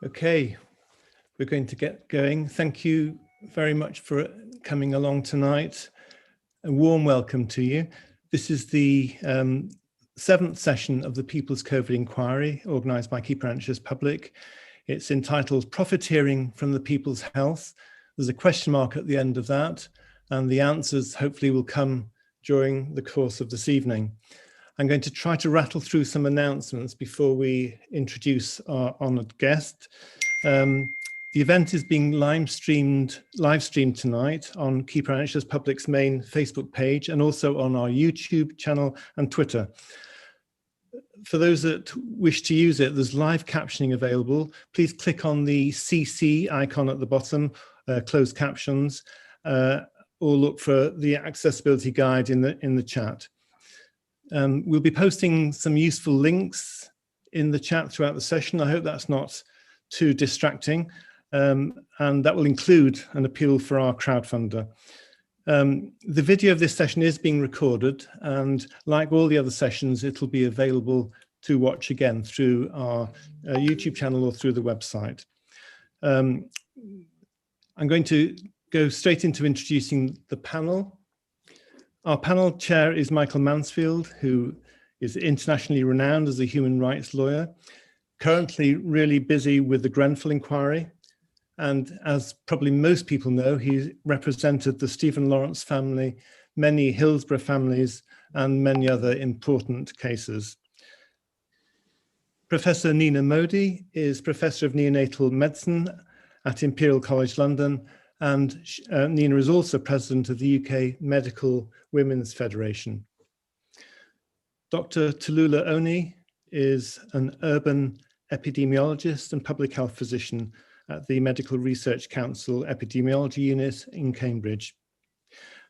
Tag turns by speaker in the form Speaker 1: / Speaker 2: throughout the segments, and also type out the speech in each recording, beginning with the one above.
Speaker 1: Okay, we're going to get going. Thank you very much for coming along tonight. A warm welcome to you. This is the 7th session of the People's COVID Inquiry, organised by Keeper NHS Public. It's entitled Profiteering from the People's Health. There's a question mark at the end of that, and the answers hopefully will come during the course of this evening. I'm going to try to rattle through some announcements before we introduce our honoured guest. The event is being live streamed tonight on Keeper NHS Public's main Facebook page and also on our YouTube channel and Twitter. For those that wish to use it, there's live captioning available. Please click on the CC icon at the bottom, closed captions, or look for the accessibility guide in the chat. We'll be posting some useful links in the chat throughout the session. I hope that's not too distracting. And that will include an appeal for our crowdfunder. The video of this session is being recorded, and like all the other sessions, it'll be available to watch again through our YouTube channel or through the website. I'm going to go straight into introducing the panel. Our panel chair is Michael Mansfield, who is internationally renowned as a human rights lawyer, currently really busy with the Grenfell inquiry. And as probably most people know, he represented the Stephen Lawrence family, many Hillsborough families, and many other important cases. Professor Nina Modi is Professor of Neonatal Medicine at Imperial College London, and Nina is also President of the UK Medical Women's Federation. Dr. Tallulah Oni is an urban epidemiologist and public health physician at the Medical Research Council Epidemiology Unit in Cambridge.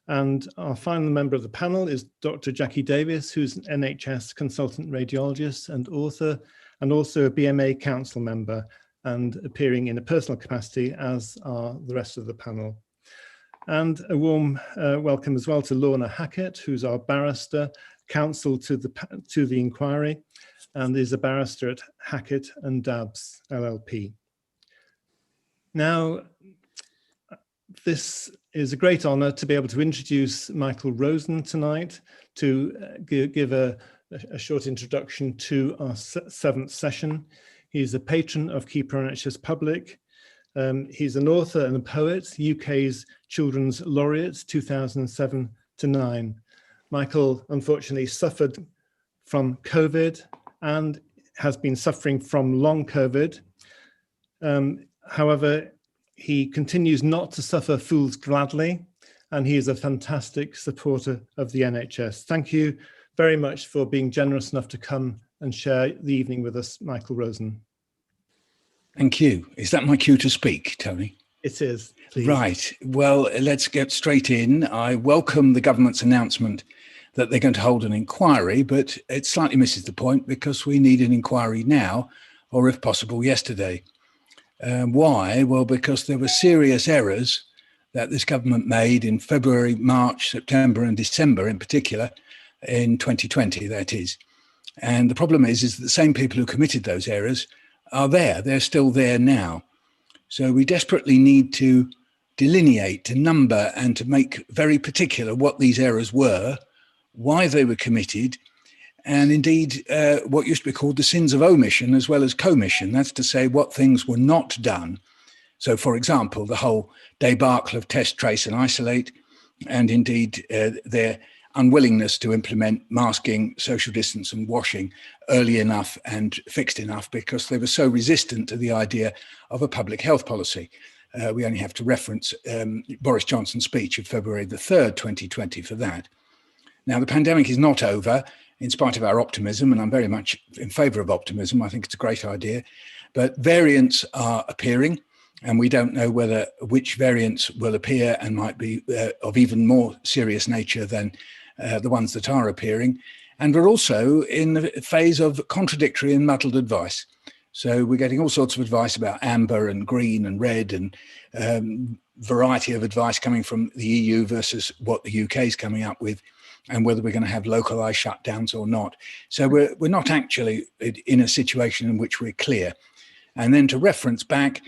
Speaker 1: And our final member of the panel is Dr. Jackie Davis, who's an NHS Consultant Radiologist and author, and also a BMA Council member, and appearing in a personal capacity, as are the rest of the panel. And a warm welcome as well to Lorna Hackett, who's our barrister, counsel to the inquiry, and is a barrister at Hackett and Dabbs LLP. Now, this is a great honour to be able to introduce Michael Rosen tonight to give a short introduction to our 7th session. He's a patron of Keeper NHS Public. He's an author and a poet, UK's Children's Laureate 2007 to 9. Michael unfortunately suffered from COVID and has been suffering from long COVID. However, he continues not to suffer fools gladly, and he is a fantastic supporter of the NHS. Thank you very much for being generous enough to come and share the evening with us, Michael Rosen.
Speaker 2: Thank you. Is that my cue to speak, Tony?
Speaker 1: It is, please.
Speaker 2: Right. Well, let's get straight in. I welcome the government's announcement that they're going to hold an inquiry, but it slightly misses the point because we need an inquiry now, or if possible, yesterday. Why? Well, because there were serious errors that this government made in February, March, September, and December in particular, in 2020, that is. And the problem is that the same people who committed those errors are there. They're still there now. So we desperately need to delineate, to number, and to make very particular what these errors were, why they were committed, and indeed what used to be called the sins of omission as well as commission. That's to say what things were not done. So, for example, the whole debacle of test, trace and isolate, and indeed their unwillingness to implement masking, social distance and washing early enough and fixed enough because they were so resistant to the idea of a public health policy. We only have to reference Boris Johnson's speech of February the 3rd, 2020 for that. Now, the pandemic is not over, in spite of our optimism, and I'm very much in favour of optimism. I think it's a great idea. But variants are appearing, and we don't know which variants will appear and might be of even more serious nature than the ones that are appearing. And we're also in the phase of contradictory and muddled advice. So we're getting all sorts of advice about amber and green and red and variety of advice coming from the EU versus what the UK is coming up with, and whether we're going to have localized shutdowns or not. So we're not actually in a situation in which we're clear. And then to reference back,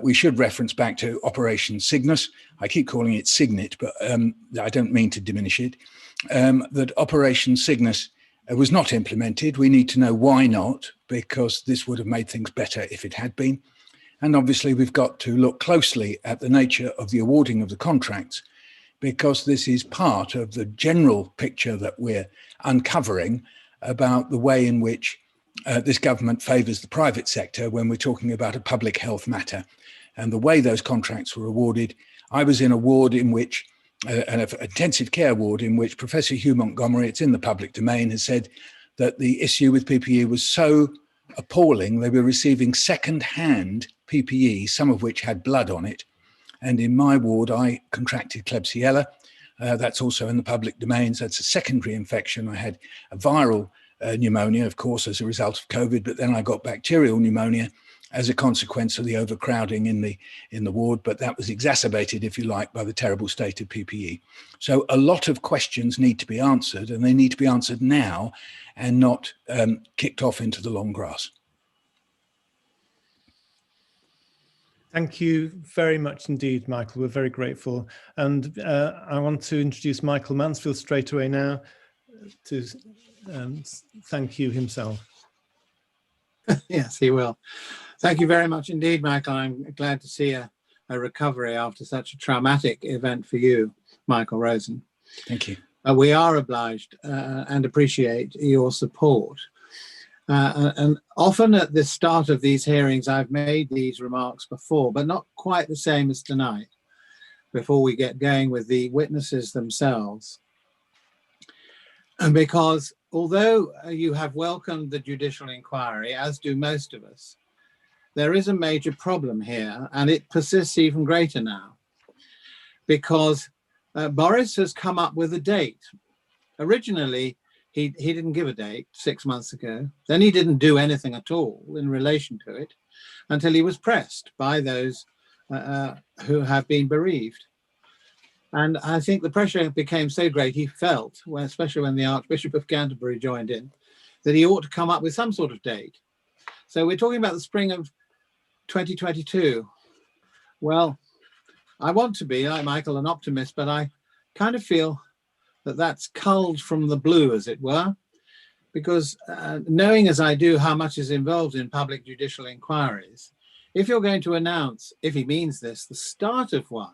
Speaker 2: we should reference back to Operation Cygnus. I keep calling it Signet, but I don't mean to diminish it. That Operation Cygnus was not implemented. We need to know why not, because this would have made things better if it had been. And obviously, we've got to look closely at the nature of the awarding of the contracts, because this is part of the general picture that we're uncovering about the way in which this government favours the private sector when we're talking about a public health matter. And the way those contracts were awarded, I was in a ward in which, an intensive care ward in which Professor Hugh Montgomery, it's in the public domain, has said that the issue with PPE was so appalling, they were receiving second-hand PPE, some of which had blood on it. And in my ward, I contracted Klebsiella. That's also in the public domain. So it's a secondary infection. I had a viral pneumonia, of course, as a result of COVID, but then I got bacterial pneumonia as a consequence of the overcrowding in the ward. But that was exacerbated, if you like, by the terrible state of PPE. So a lot of questions need to be answered, and they need to be answered now and not kicked off into the long grass.
Speaker 1: Thank you very much indeed, Michael. We're very grateful. And I want to introduce Michael Mansfield straight away now to thank you himself.
Speaker 3: Yes, he will. Thank you very much indeed, Michael. I'm glad to see a recovery after such a traumatic event for you, Michael Rosen.
Speaker 2: Thank you.
Speaker 3: We are obliged and appreciate your support. And often at the start of these hearings, I've made these remarks before, but not quite the same as tonight, before we get going with the witnesses themselves. And because although you have welcomed the judicial inquiry, as do most of us, there is a major problem here, and it persists even greater now, because Boris has come up with a date. Originally, he didn't give a date 6 months ago. Then he didn't do anything at all in relation to it until he was pressed by those who have been bereaved. And I think the pressure became so great, he felt, especially when the Archbishop of Canterbury joined in, that he ought to come up with some sort of date. So we're talking about the spring of 2022. Well, I want to be, like Michael, an optimist, but I kind of feel that that's culled from the blue, as it were, because knowing as I do how much is involved in public judicial inquiries, if you're going to announce, if he means this, the start of one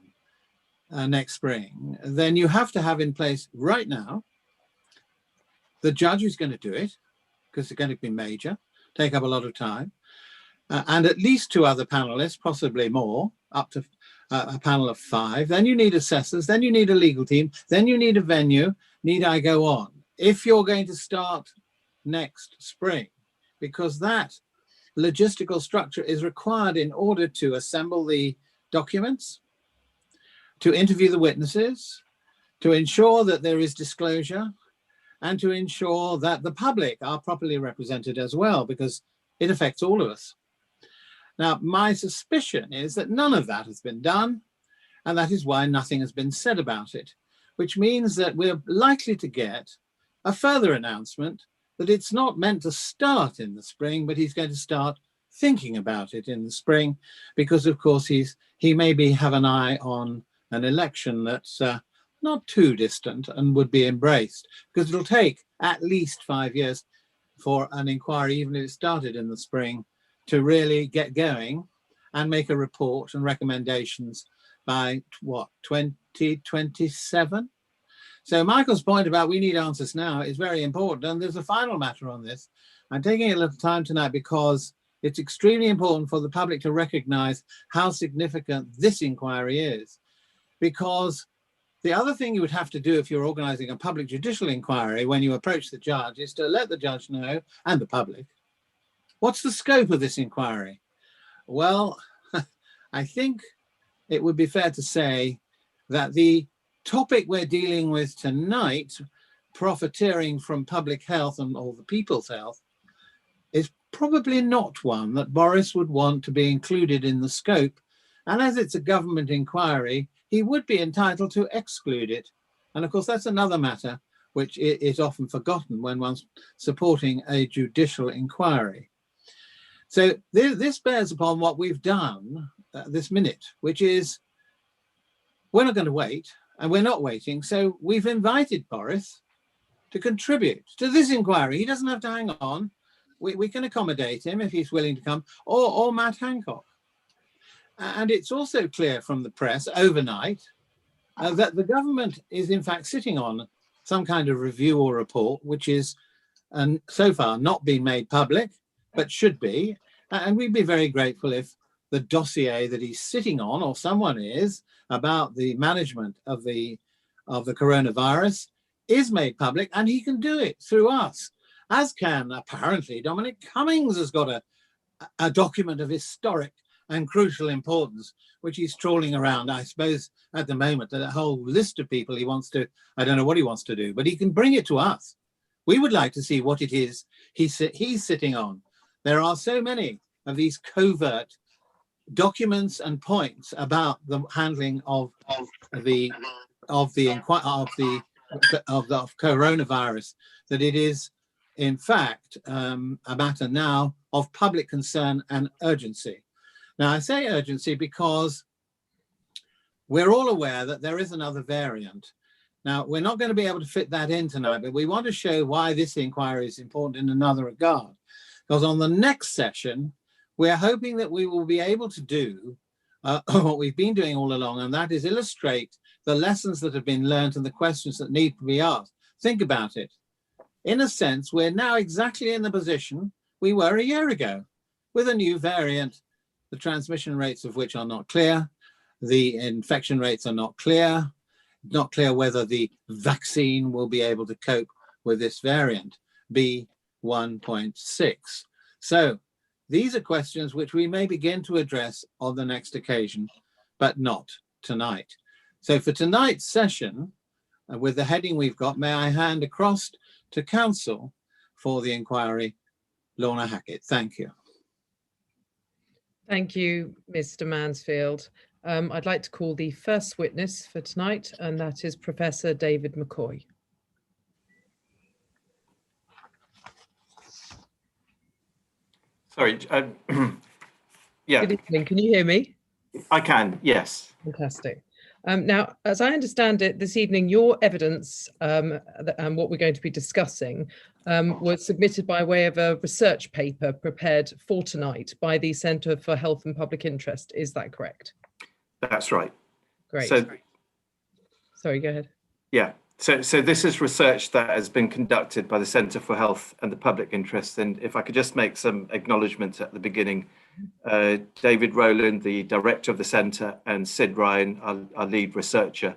Speaker 3: next spring, then you have to have in place right now the judge who's going to do it, because it's going to be major, take up a lot of time, and at least 2 other panelists, possibly more, up to a panel of 5. Then you need assessors, then you need a legal team, then you need a venue. Need I go on? If you're going to start next spring, because that logistical structure is required in order to assemble the documents, to interview the witnesses, to ensure that there is disclosure, and to ensure that the public are properly represented as well, because it affects all of us. Now, my suspicion is that none of that has been done, and that is why nothing has been said about it, which means that we're likely to get a further announcement that it's not meant to start in the spring, but he's going to start thinking about it in the spring, because of course he maybe have an eye on an election that's not too distant and would be embraced, because it'll take at least 5 years for an inquiry, even if it started in the spring, to really get going and make a report and recommendations by what, 2027? So Michael's point about we need answers now is very important. And there's a final matter on this. I'm taking a little time tonight because it's extremely important for the public to recognize how significant this inquiry is. Because the other thing you would have to do if you're organizing a public judicial inquiry when you approach the judge is to let the judge know, and the public, what's the scope of this inquiry? Well, I think it would be fair to say that the topic we're dealing with tonight, profiteering from public health and all the people's health, is probably not one that Boris would want to be included in the scope. And as it's a government inquiry, he would be entitled to exclude it. And of course, that's another matter which is often forgotten when one's supporting a judicial inquiry. So this bears upon what we've done this minute, which is we're not going to wait, and we're not waiting. So we've invited Boris to contribute to this inquiry. He doesn't have to hang on. We can accommodate him if he's willing to come, or Matt Hancock. And it's also clear from the press overnight that the government is in fact sitting on some kind of review or report, which is so far not been made public, but should be. And we'd be very grateful if the dossier that he's sitting on, or someone is, about the management of the coronavirus is made public, and he can do it through us, as can apparently Dominic Cummings has got a document of historic and crucial importance, which he's trawling around, I suppose, at the moment, a whole list of people he wants to, I don't know what he wants to do, but he can bring it to us. We would like to see what it is he's sitting on. There are so many of these covert documents and points about the handling of coronavirus that it is, in fact, a matter now of public concern and urgency. Now, I say urgency because we're all aware that there is another variant. Now, we're not going to be able to fit that in tonight, but we want to show why this inquiry is important in another regard. Because on the next session, we're hoping that we will be able to do what we've been doing all along, and that is illustrate the lessons that have been learned and the questions that need to be asked. Think about it. In a sense, we're now exactly in the position we were a year ago, with a new variant, the transmission rates of which are not clear, the infection rates are not clear whether the vaccine will be able to cope with this variant, B1.6. So these are questions which we may begin to address on the next occasion, but not tonight. So for tonight's session, with the heading we've got, may I hand across to counsel for the inquiry, Lorna Hackett. Thank you.
Speaker 4: Thank you, Mr. Mansfield. I'd like to call the first witness for tonight, and that is Professor David McCoy.
Speaker 5: Sorry. Yeah.
Speaker 4: Good evening. Can you hear me?
Speaker 5: I can, yes.
Speaker 4: Fantastic. Now, as I understand it, this evening, your evidence and what we're going to be discussing was submitted by way of a research paper prepared for tonight by the Centre for Health and Public Interest. Is that correct?
Speaker 5: That's right.
Speaker 4: Great.
Speaker 5: So,
Speaker 4: sorry, go ahead.
Speaker 5: Yeah. So this is research that has been conducted by the Centre for Health and the Public Interest. And if I could just make some acknowledgements at the beginning, David Rowland, the director of the centre, and Sid Ryan, our lead researcher.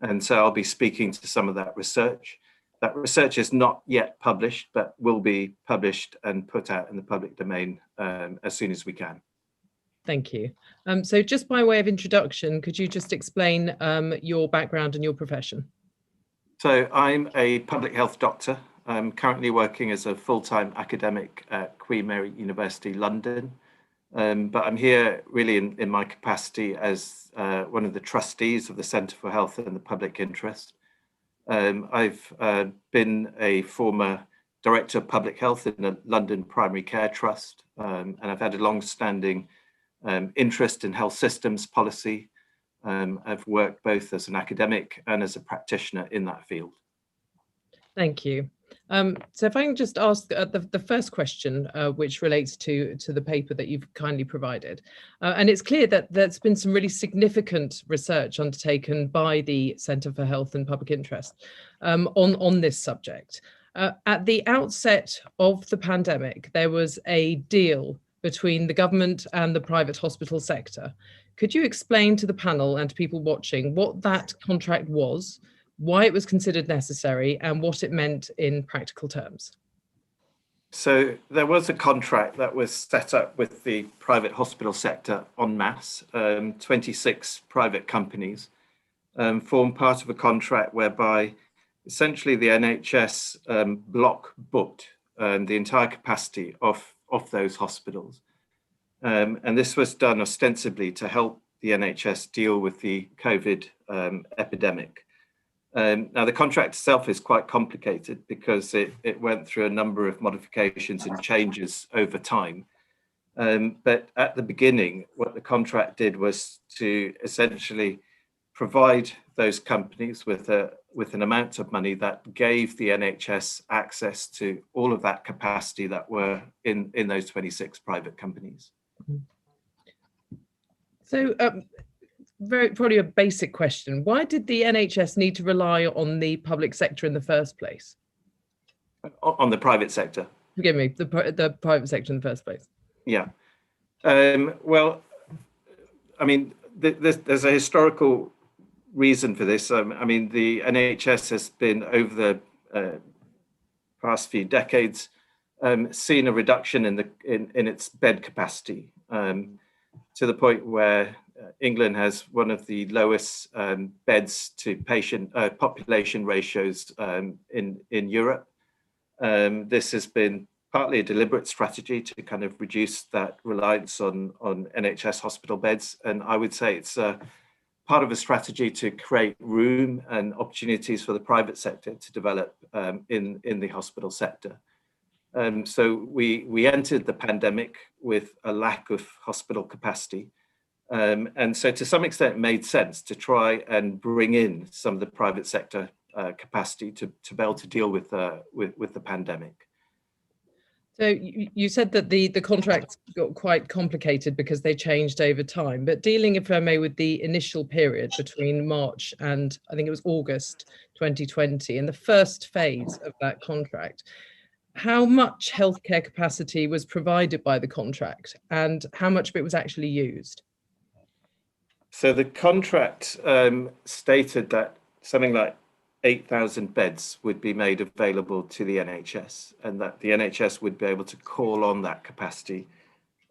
Speaker 5: And so I'll be speaking to some of that research. That research is not yet published, but will be published and put out in the public domain as soon as we can.
Speaker 4: Thank you. So just by way of introduction, could you just explain your background and your profession?
Speaker 5: So I'm a public health doctor. I'm currently working as a full-time academic at Queen Mary University, London. But I'm here really in my capacity as one of the trustees of the Centre for Health and the Public Interest. I've been a former director of public health in the London Primary Care Trust, and I've had a long-standing interest in health systems policy. I've worked both as an academic and as a practitioner in that field. Thank
Speaker 4: you. So if I can just ask the first question, which relates to the paper that you've kindly provided. And it's clear that there's been some really significant research undertaken by the Centre for Health and Public Interest on this subject. At the outset of the pandemic, there was a deal between the government and the private hospital sector. Could you explain to the panel and to people watching what that contract was, why it was considered necessary, and what it meant in practical terms?
Speaker 5: So there was a contract that was set up with the private hospital sector en masse. 26 private companies formed part of a contract whereby essentially the NHS block booked the entire capacity of those hospitals. And this was done ostensibly to help the NHS deal with the COVID epidemic. Now, the contract itself is quite complicated because it went through a number of modifications and changes over time. But at the beginning, what the contract did was to essentially provide those companies with an amount of money that gave the NHS access to all of that capacity that were in those 26 private companies.
Speaker 4: So probably a basic question. Why did the NHS need to rely on the public sector in the first place?
Speaker 5: On the private sector?
Speaker 4: Forgive me, the private sector in the first place.
Speaker 5: Yeah. Well, I mean, there's a historical reason for this. I mean, the NHS has been, over the past few decades, seen a reduction in its bed capacity, to the point where England has one of the lowest beds to patient population ratios in Europe. This has been partly a deliberate strategy to kind of reduce that reliance on NHS hospital beds, and I would say it's part of a strategy to create room and opportunities for the private sector to develop in the hospital sector. So we entered the pandemic with a lack of hospital capacity. And so to some extent it made sense to try and bring in some of the private sector capacity to be able to deal with the pandemic.
Speaker 4: So you said that the contracts got quite complicated because they changed over time, but dealing, if I may, with the initial period between March and I think it was August 2020, in the first phase of that contract, how much healthcare capacity was provided by the contract and how much of it was actually used?
Speaker 5: So the contract stated that something like 8,000 beds would be made available to the NHS, and that the NHS would be able to call on that capacity.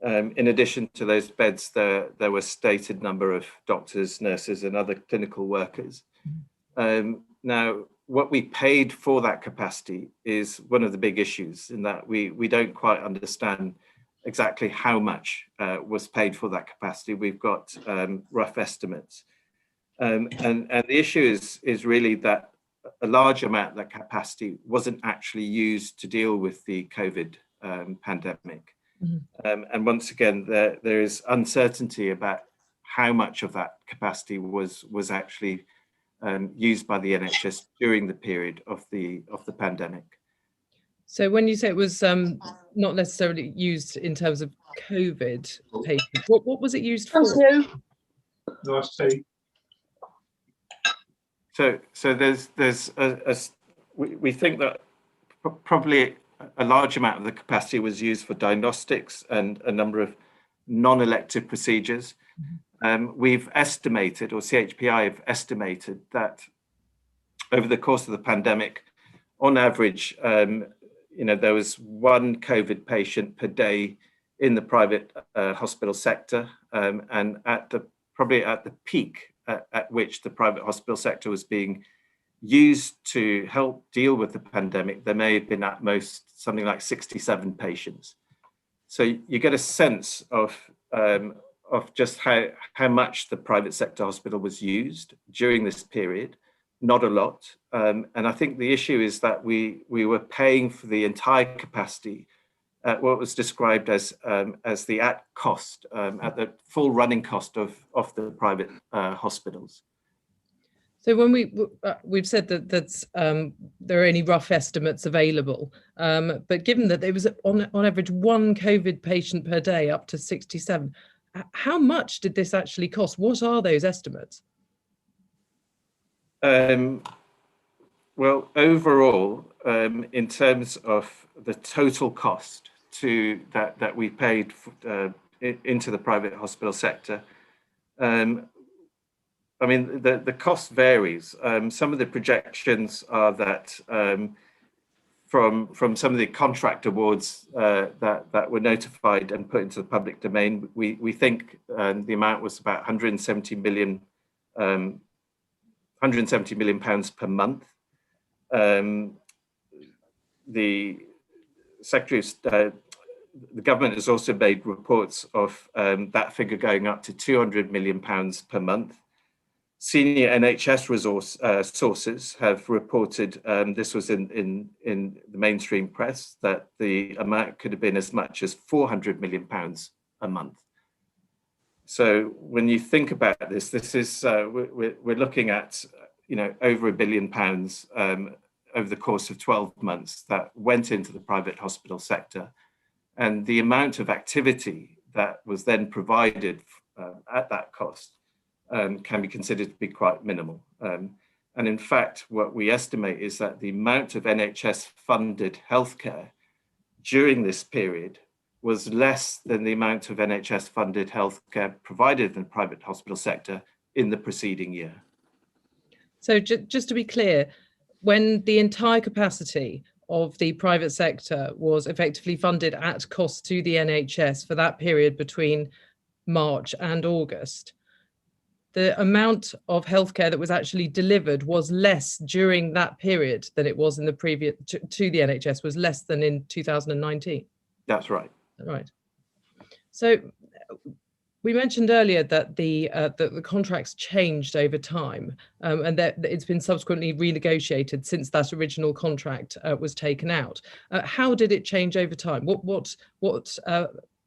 Speaker 5: In addition to those beds, there was stated number of doctors, nurses, and other clinical workers. Now, what we paid for that capacity is one of the big issues, in that we don't quite understand exactly how much was paid for that capacity. We've got rough estimates. And the issue is really that a large amount of that capacity wasn't actually used to deal with the COVID pandemic. Mm-hmm. And once again, there is uncertainty about how much of that capacity was actually used by the NHS during the period of the pandemic.
Speaker 4: So when you say it was not necessarily used in terms of COVID patients, what was it used for?
Speaker 6: Nice tea.
Speaker 5: So we think that probably a large amount of the capacity was used for diagnostics and a number of non-elective procedures. Mm-hmm. We've estimated, or CHPI have estimated, that over the course of the pandemic, on average, there was one COVID patient per day in the private hospital sector, and probably at the peak at which the private hospital sector was being used to help deal with the pandemic, there may have been at most something like 67 patients. So you get a sense of just how much the private sector hospital was used during this period. Not a lot. And I think the issue is that we were paying for the entire capacity at what was described as the at cost, at the full running cost of the private hospitals.
Speaker 4: So when we've said that there are any rough estimates available, but given that there was on average one COVID patient per day up to 67, how much did this actually cost? What are those estimates?
Speaker 5: Well, overall, in terms of the total cost that we paid into the private hospital sector, I mean, the cost varies. Some of the projections are that from some of the contract awards that were notified and put into the public domain, we think the amount was about 170 million pounds per month. The government has also made reports of that figure going up to 200 million pounds per month. Senior NHS sources have reported, this was in the mainstream press, that the amount could have been as much as 400 million pounds a month. So when you think about this, this is we're looking at over £1 billion over the course of 12 months that went into the private hospital sector, and the amount of activity that was then provided at that cost can be considered to be quite minimal. And in fact, what we estimate is that the amount of NHS funded healthcare during this period was less than the amount of NHS funded healthcare provided in the private hospital sector in the preceding year.
Speaker 4: So just to be clear, when the entire capacity of the private sector was effectively funded at cost to the NHS for that period between March and August, the amount of healthcare that was actually delivered was less during that period than it was in the previous to the NHS, was less than in 2019.
Speaker 5: That's right.
Speaker 4: Right. So we mentioned earlier that the contracts changed over time, and that it's been subsequently renegotiated since that original contract was taken out. How did it change over time? What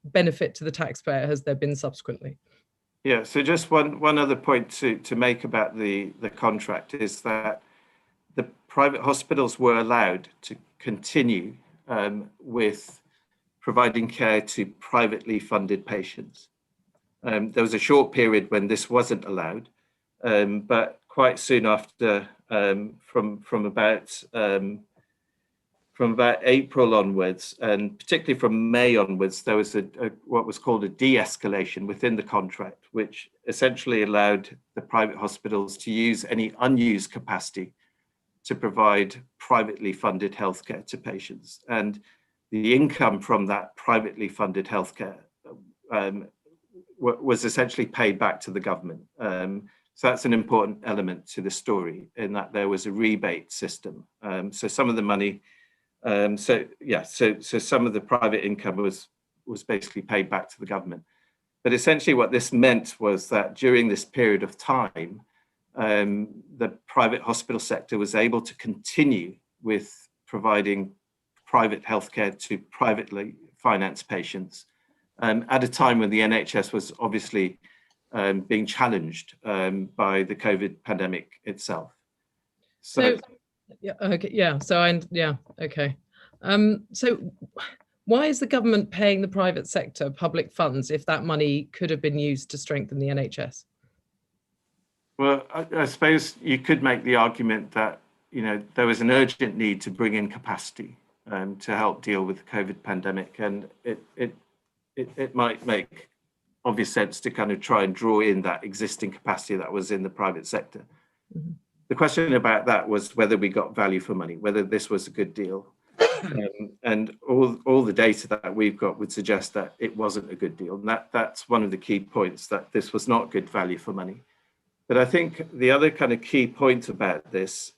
Speaker 4: benefit to the taxpayer has there been subsequently?
Speaker 5: Yeah, so just one other point to make about the contract is that the private hospitals were allowed to continue with providing care to privately funded patients. There was a short period when this wasn't allowed, but quite soon after, from about April onwards, and particularly from May onwards, there was what was called a de-escalation within the contract, which essentially allowed the private hospitals to use any unused capacity to provide privately funded healthcare to patients. And the income from that privately funded healthcare was essentially paid back to the government. So that's an important element to the story, in that there was a rebate system. So some of the money, so some of the private income was basically paid back to the government. But essentially what this meant was that during this period of time, the private hospital sector was able to continue with providing private healthcare to privately financed patients at a time when the NHS was obviously being challenged by the COVID pandemic itself. So
Speaker 4: why is the government paying the private sector public funds if that money could have been used to strengthen the NHS?
Speaker 5: Well, I suppose you could make the argument that there was an urgent need to bring in capacity to help deal with the COVID pandemic, and it might make obvious sense to kind of try and draw in that existing capacity that was in the private sector. Mm-hmm. The question about that was whether we got value for money, whether this was a good deal. And all the data that we've got would suggest that it wasn't a good deal. And that's one of the key points, that this was not good value for money. But I think the other kind of key point about this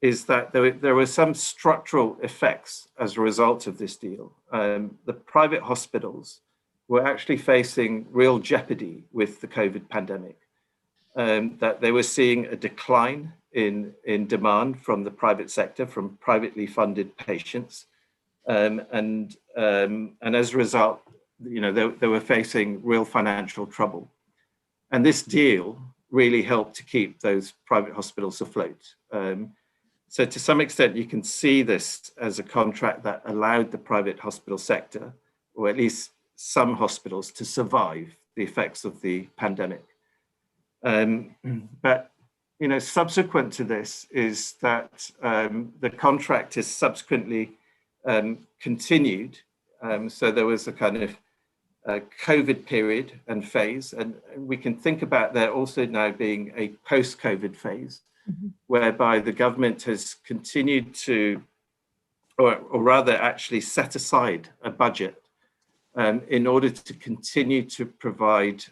Speaker 5: is that there were some structural effects as a result of this deal. The private hospitals were actually facing real jeopardy with the COVID pandemic, that they were seeing a decline in demand from the private sector, from privately funded patients. And as a result, they were facing real financial trouble. And this deal really helped to keep those private hospitals afloat. So to some extent, you can see this as a contract that allowed the private hospital sector, or at least some hospitals, to survive the effects of the pandemic. But subsequent to this is that the contract is subsequently continued. So there was a kind of COVID period and phase, and we can think about there also now being a post-COVID phase, mm-hmm. whereby the government has continued to, or rather actually set aside a budget in order to continue to provide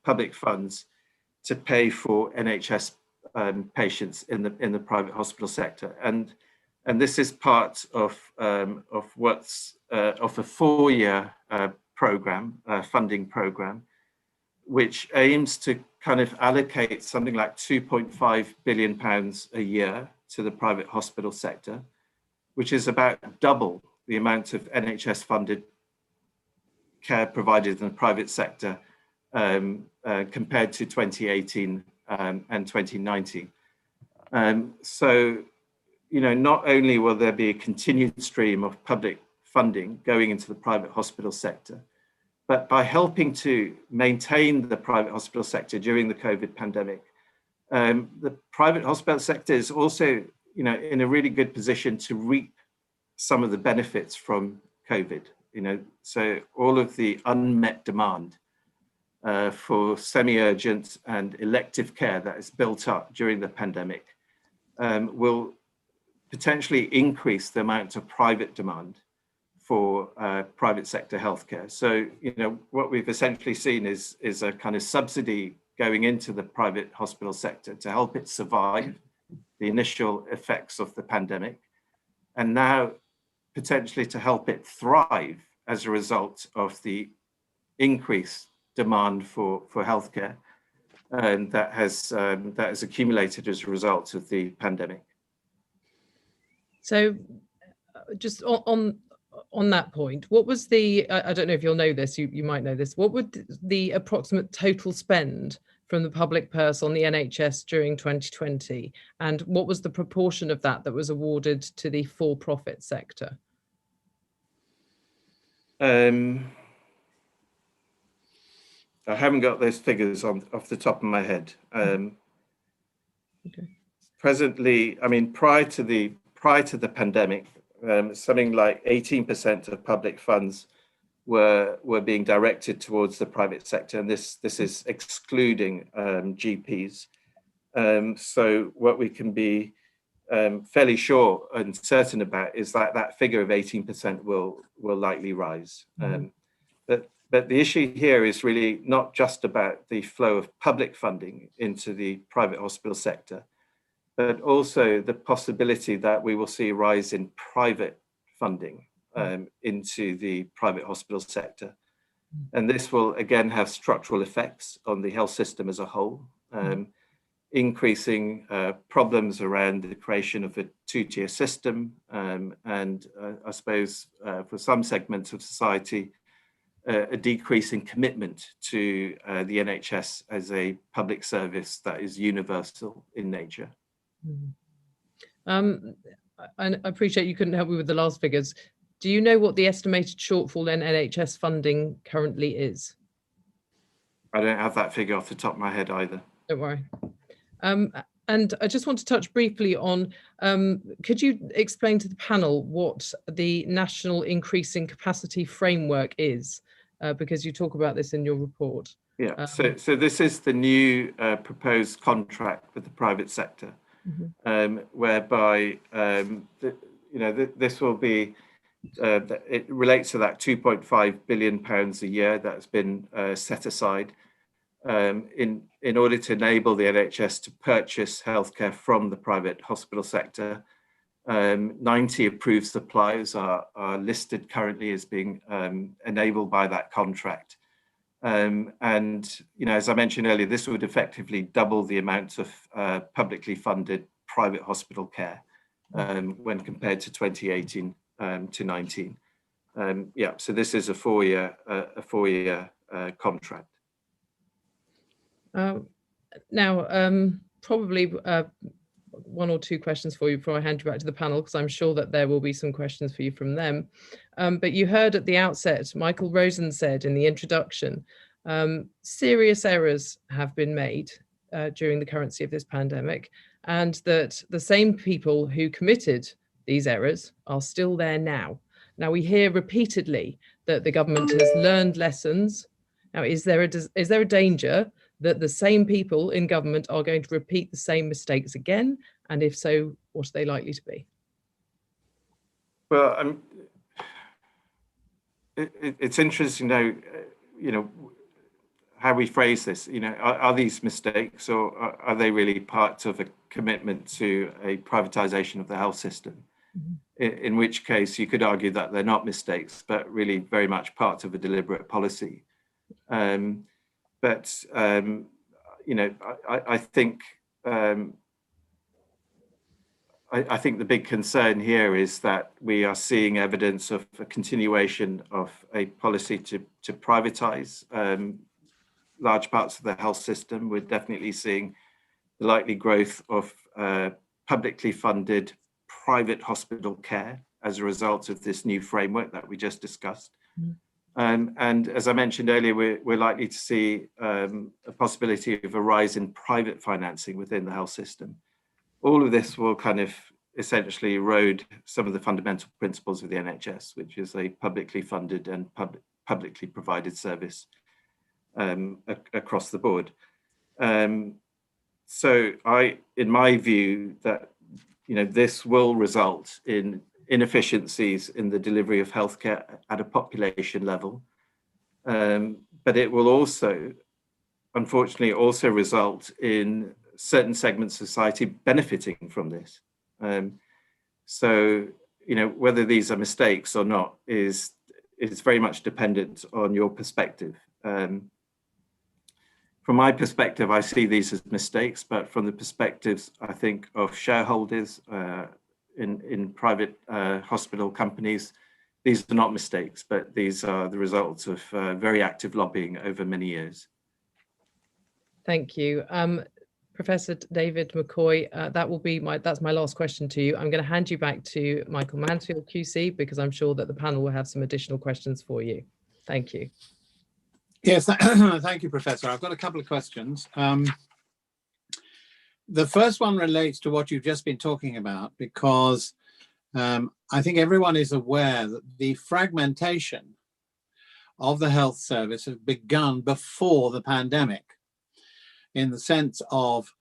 Speaker 5: public funds to pay for NHS patients in the private hospital sector, and this is part of what's of a 4-year program, funding program, which aims to kind of allocate something like £2.5 billion a year to the private hospital sector, which is about double the amount of NHS funded care provided in the private sector compared to 2018 and 2019. So, not only will there be a continued stream of public funding going into the private hospital sector, but by helping to maintain the private hospital sector during the COVID pandemic, the private hospital sector is also, in a really good position to reap some of the benefits from COVID. So all of the unmet demand for semi-urgent and elective care that is built up during the pandemic will potentially increase the amount of private demand for private sector healthcare. So, what we've essentially seen is a kind of subsidy going into the private hospital sector to help it survive the initial effects of the pandemic, and now potentially to help it thrive as a result of the increased demand for healthcare that has accumulated as a result of the pandemic.
Speaker 4: So just on that point, what was the, I don't know if you'll know this, you might know this, what would the approximate total spend from the public purse on the NHS during 2020? And what was the proportion of that was awarded to the for-profit sector?
Speaker 5: I haven't got those figures off the top of my head.
Speaker 4: Okay.
Speaker 5: Presently, prior to the pandemic, something like 18% of public funds were being directed towards the private sector, and this is excluding GPs. So what we can be fairly sure and certain about is that figure of 18% will likely rise. But the issue here is really not just about the flow of public funding into the private hospital sector, but also the possibility that we will see a rise in private funding into the private hospital sector. And this will again have structural effects on the health system as a whole, increasing problems around the creation of a two-tier system, and I suppose for some segments of society, a decrease in commitment to the NHS as a public service that is universal in nature.
Speaker 4: I appreciate you couldn't help me with the last figures. Do you know what the estimated shortfall in NHS funding currently is?
Speaker 5: I don't have that figure off the top of my head either.
Speaker 4: Don't worry. And I just want to touch briefly on, could you explain to the panel what the National Increasing Capacity Framework is? Because you talk about this in your report.
Speaker 5: Yeah, so this is the new proposed contract with the private sector, whereby this will be, it relates to that £2.5 billion a year that's been set aside in order to enable the NHS to purchase healthcare from the private hospital sector. 90 approved suppliers are listed currently as being enabled by that contract. And, as I mentioned earlier, this would effectively double the amount of publicly funded private hospital care when compared to 2018 to 19. So this is a four-year contract.
Speaker 4: Now, probably one or two questions for you before I hand you back to the panel, because I'm sure that there will be some questions for you from them. But you heard at the outset, Michael Rosen said in the introduction, serious errors have been made during the currency of this pandemic, and that the same people who committed these errors are still there now. Now, we hear repeatedly that the government has learned lessons. Now, is there a danger that the same people in government are going to repeat the same mistakes again? And if so, what are they likely to be?
Speaker 5: Well, it's interesting now, how we phrase this. Are these mistakes, or are they really part of a commitment to a privatization of the health system? In which case, you could argue that they're not mistakes, but really very much part of a deliberate policy. But I think I think the big concern here is that we are seeing evidence of a continuation of a policy to privatise large parts of the health system. We're definitely seeing the likely growth of publicly funded private hospital care as a result of this new framework that we just discussed. And as I mentioned earlier, we're likely to see a possibility of a rise in private financing within the health system. All of this will kind of essentially erode some of the fundamental principles of the NHS, which is a publicly funded and publicly provided service across the board. So in my view, that this will result in inefficiencies in the delivery of healthcare at a population level, but it will also, unfortunately, also result in certain segments of society benefiting from this. So, whether these are mistakes or not is very much dependent on your perspective. From my perspective, I see these as mistakes, but from the perspectives, I think, of shareholders in private hospital companies, these are not mistakes, but these are the results of very active lobbying over many years.
Speaker 4: Thank you. Professor David McCoy, that's my last question to you. I'm going to hand you back to Michael Mansfield, QC, because I'm sure that the panel will have some additional questions for you. Thank you.
Speaker 3: Yes, thank you, Professor. I've got a couple of questions. The first one relates to what you've just been talking about, because I think everyone is aware that the fragmentation of the health service has begun before the pandemic, in the sense of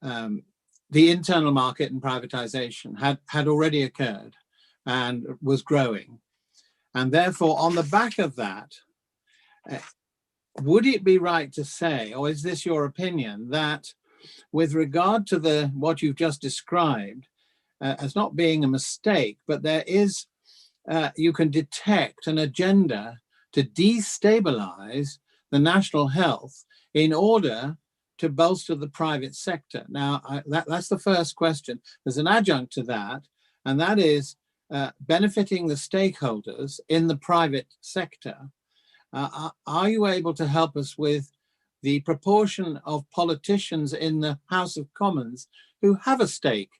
Speaker 3: the internal market and privatization had already occurred and was growing. And therefore, on the back of that, would it be right to say, or is this your opinion, that with regard to what you've just described as not being a mistake, but there is, you can detect an agenda to destabilize the national health in order to bolster the private sector? Now, that's the first question. There's an adjunct to that, and that is benefiting the stakeholders in the private sector. Are you able to help us with the proportion of politicians in the House of Commons who have a stake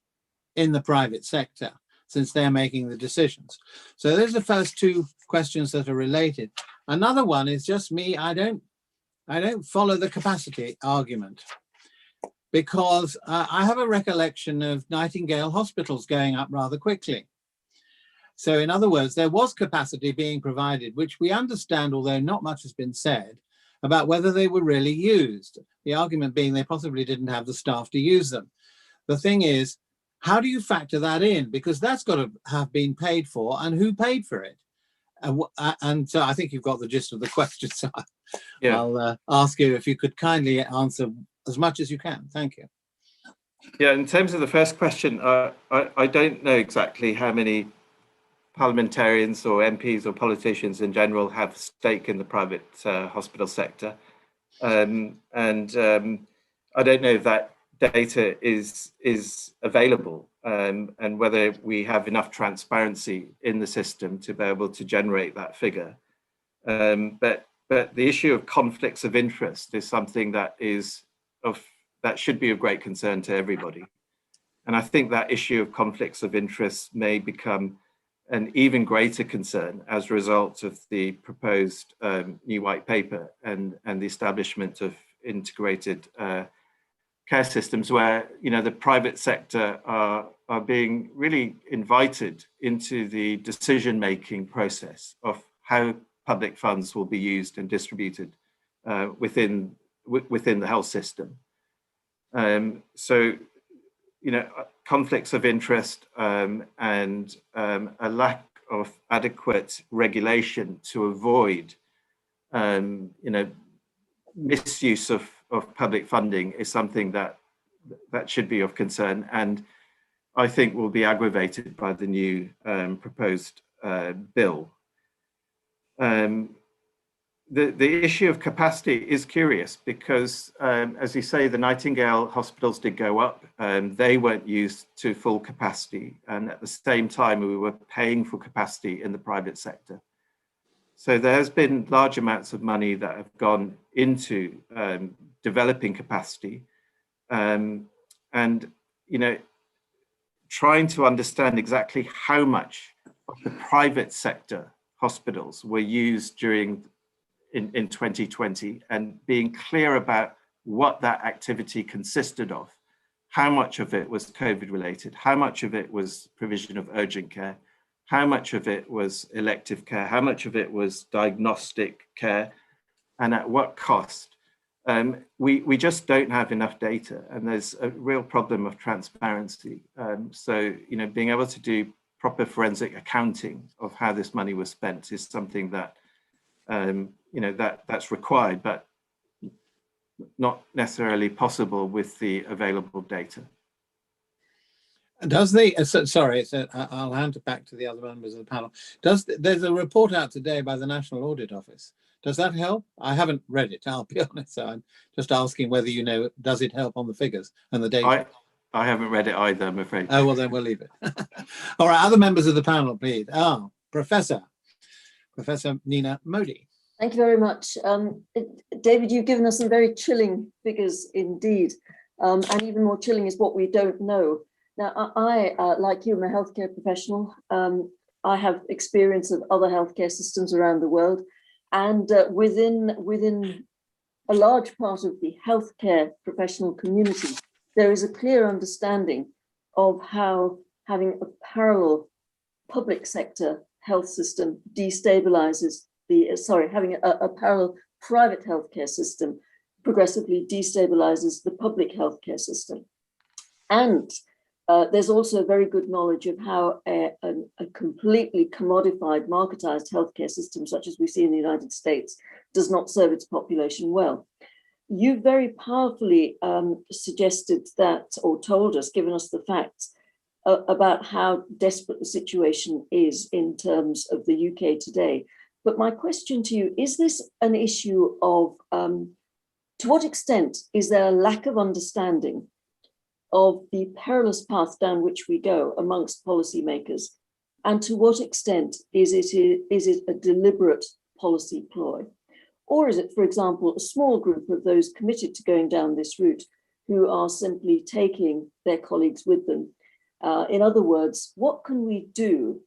Speaker 3: in the private sector, since they're making the decisions? So those are the first two questions that are related. Another one is just me. I don't follow the capacity argument, because I have a recollection of Nightingale hospitals going up rather quickly. So in other words, there was capacity being provided, which we understand, although not much has been said about whether they were really used. The argument being they possibly didn't have the staff to use them. The thing is, how do you factor that in? Because that's got to have been paid for, and who paid for it? And so I think you've got the gist of the question. So yeah. I'll ask you if you could kindly answer as much as you can. Thank you.
Speaker 5: Yeah, in terms of the first question, I don't know exactly how many parliamentarians or MPs or politicians in general have stake in the private hospital sector. And I don't know if that data is available and whether we have enough transparency in the system to be able to generate that figure. But the issue of conflicts of interest is something that should be of great concern to everybody. And I think that issue of conflicts of interest may become an even greater concern as a result of the proposed new white paper and the establishment of integrated care systems, where the private sector are being really invited into the decision-making process of how public funds will be used and distributed within the health system. So, conflicts of interest and a lack of adequate regulation to avoid, misuse of public funding is something that should be of concern, and I think will be aggravated by the new proposed bill. the issue of capacity is curious because, as you say, the Nightingale hospitals did go up. They weren't used to full capacity. And at the same time, we were paying for capacity in the private sector. So there has been large amounts of money that have gone into developing capacity. And, you know, trying to understand exactly how much of the private sector hospitals were used during in 2020 and being clear about what that activity consisted of. How much of it was COVID related? How much of it was provision of urgent care? How much of it was elective care? How much of it was diagnostic care? And at what cost? We just don't have enough data, and there's a real problem of transparency. So, you know, being able to do proper forensic accounting of how this money was spent is something that, you know, that's required, but not necessarily possible with the available data.
Speaker 3: Does the sorry, I'll hand it back to the other members of the panel. There's a report out today by the National Audit Office. Does that help? I haven't read it, I'll be honest. So I'm just asking whether you know, does it help on the figures and the data?
Speaker 5: I haven't read it either, I'm afraid.
Speaker 3: Oh, well, then we'll leave it. All right, other members of the panel, please. Professor Nina Modi.
Speaker 7: Thank you very much. David, you've given us some very chilling figures indeed. And even more chilling is what we don't know. Now, I like you, I'm a healthcare professional. I have experience of other healthcare systems around the world. And within a large part of the healthcare professional community, there is a clear understanding of how having a parallel public sector health system destabilizes having a parallel private healthcare system progressively destabilizes the public healthcare system. And there's also very good knowledge of how a completely commodified, marketized healthcare system, such as we see in the United States, does not serve its population well. You very powerfully suggested that, or told us, given us the facts about how desperate the situation is in terms of the UK today. But my question to you, is this an issue of, to what extent is there a lack of understanding of the perilous path down which we go amongst policymakers? And to what extent is it a deliberate policy ploy? Or is it, for example, a small group of those committed to going down this route who are simply taking their colleagues with them? In other words, what can we do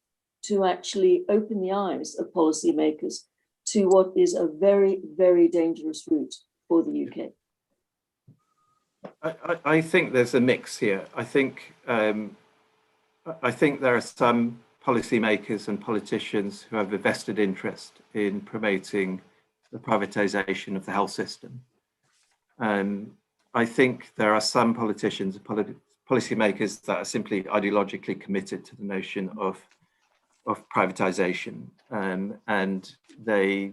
Speaker 7: to actually open the eyes of policymakers to what is a very, very dangerous route for the UK?
Speaker 5: I think there's a mix here. I think there are some policymakers and politicians who have a vested interest in promoting the privatization of the health system. I think there are some politicians and policymakers that are simply ideologically committed to the notion of privatization, and they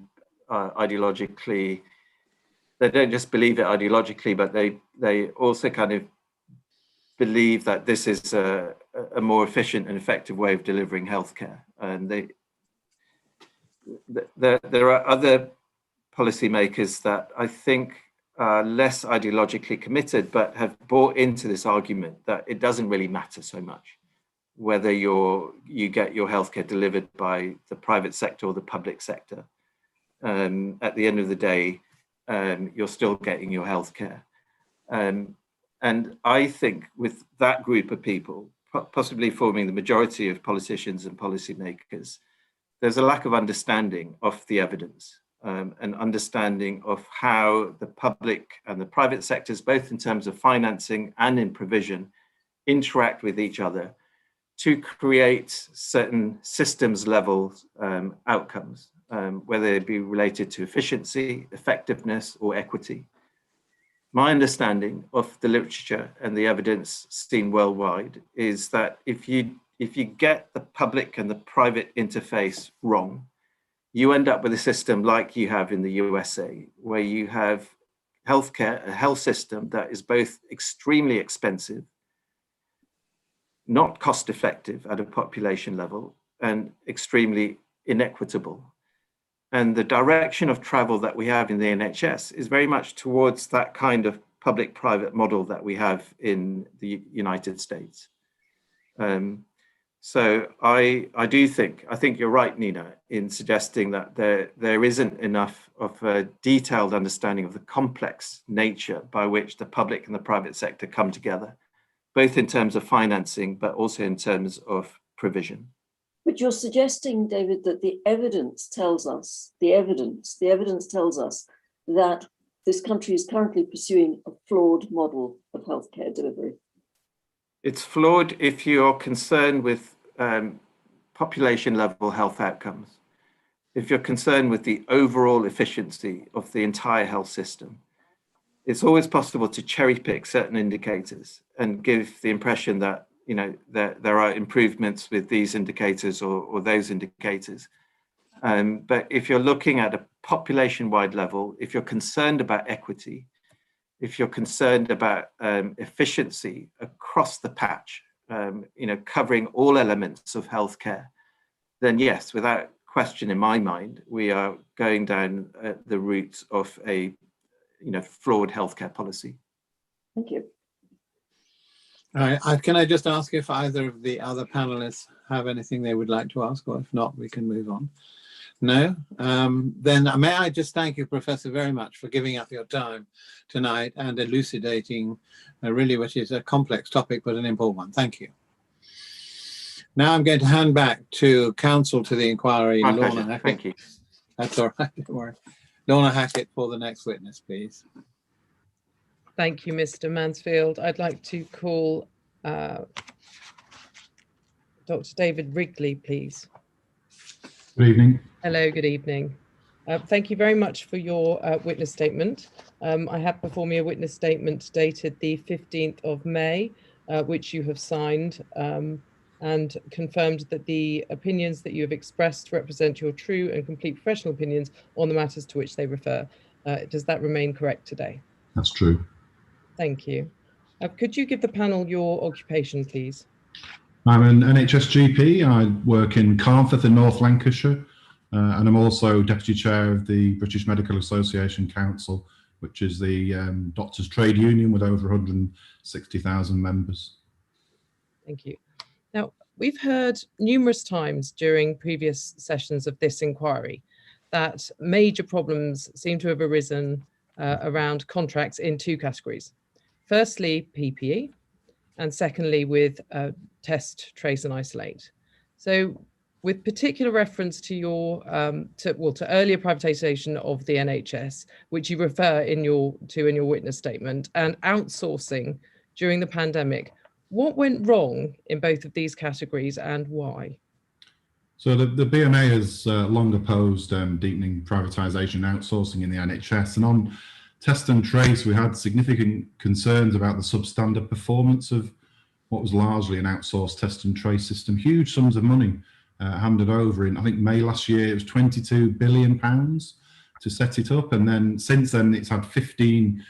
Speaker 5: ideologically, they don't just believe it ideologically, but they also kind of believe that this is a more efficient and effective way of delivering healthcare. And there are other policymakers that I think are less ideologically committed, but have bought into this argument that it doesn't really matter so much whether you get your healthcare delivered by the private sector or the public sector. At the end of the day, you're still getting your healthcare. And I think with that group of people, possibly forming the majority of politicians and policymakers, there's a lack of understanding of the evidence, and understanding of how the public and the private sectors, both in terms of financing and in provision, interact with each other to create certain systems level outcomes, whether they be related to efficiency, effectiveness, or equity. My understanding of the literature and the evidence seen worldwide is that if you get the public and the private interface wrong, you end up with a system like you have in the USA, where you have healthcare, a health system that is both extremely expensive, not cost effective at a population level, and extremely inequitable. And the direction of travel that we have in the NHS is very much towards that kind of public-private model that we have in the United States. So I think you're right, Nina, in suggesting that there isn't enough of a detailed understanding of the complex nature by which the public and the private sector come together, both in terms of financing, but also in terms of provision.
Speaker 7: But you're suggesting, David, that the evidence tells us, the evidence tells us that this country is currently pursuing a flawed model of healthcare delivery.
Speaker 5: It's flawed if you're concerned with population level health outcomes, if you're concerned with the overall efficiency of the entire health system. It's always possible to cherry pick certain indicators and give the impression that there are improvements with these indicators or those indicators. But if you're looking at a population-wide level, if you're concerned about equity, if you're concerned about efficiency across the patch, covering all elements of healthcare, then yes, without question in my mind, we are going down the route of a flawed healthcare policy.
Speaker 7: Thank you.
Speaker 3: All right, can I just ask if either of the other panelists have anything they would like to ask, or if not, we can move on. No? Then may I just thank you, Professor, very much for giving up your time tonight and elucidating really what is a complex topic, but an important one. Thank you. Now I'm going to hand back to counsel to the inquiry,
Speaker 5: My
Speaker 3: Lorna
Speaker 5: pleasure.
Speaker 3: Hackett.
Speaker 5: Thank you.
Speaker 3: That's all right, don't worry. Lorna Hackett for the next witness, please.
Speaker 4: Thank you, Mr. Mansfield. I'd like to call Dr. David Wrigley, please.
Speaker 8: Good evening.
Speaker 4: Hello, good evening. Thank you very much for your witness statement. I have before me a witness statement dated the 15th of May, which you have signed and confirmed that the opinions that you have expressed represent your true and complete professional opinions on the matters to which they refer. Does that remain correct today?
Speaker 8: That's true.
Speaker 4: Thank you. Could you give the panel your occupation, please?
Speaker 8: I'm an NHS GP. I work in Carnforth in North Lancashire, and I'm also Deputy Chair of the British Medical Association Council, which is the doctors' trade union with over 160,000 members.
Speaker 4: Thank you. Now, we've heard numerous times during previous sessions of this inquiry that major problems seem to have arisen around contracts in two categories. Firstly, PPE, and secondly, with test, trace and isolate. So with particular reference to your to earlier privatization of the NHS, which you refer in your witness statement, and outsourcing during the pandemic, what went wrong in both of these categories and why?
Speaker 8: So the BMA has long opposed deepening privatisation and outsourcing in the NHS, and on test and trace we had significant concerns about the substandard performance of what was largely an outsourced test and trace system. Huge sums of money handed over in, I think, May last year. It was £22 billion to set it up, and then since then it's had £15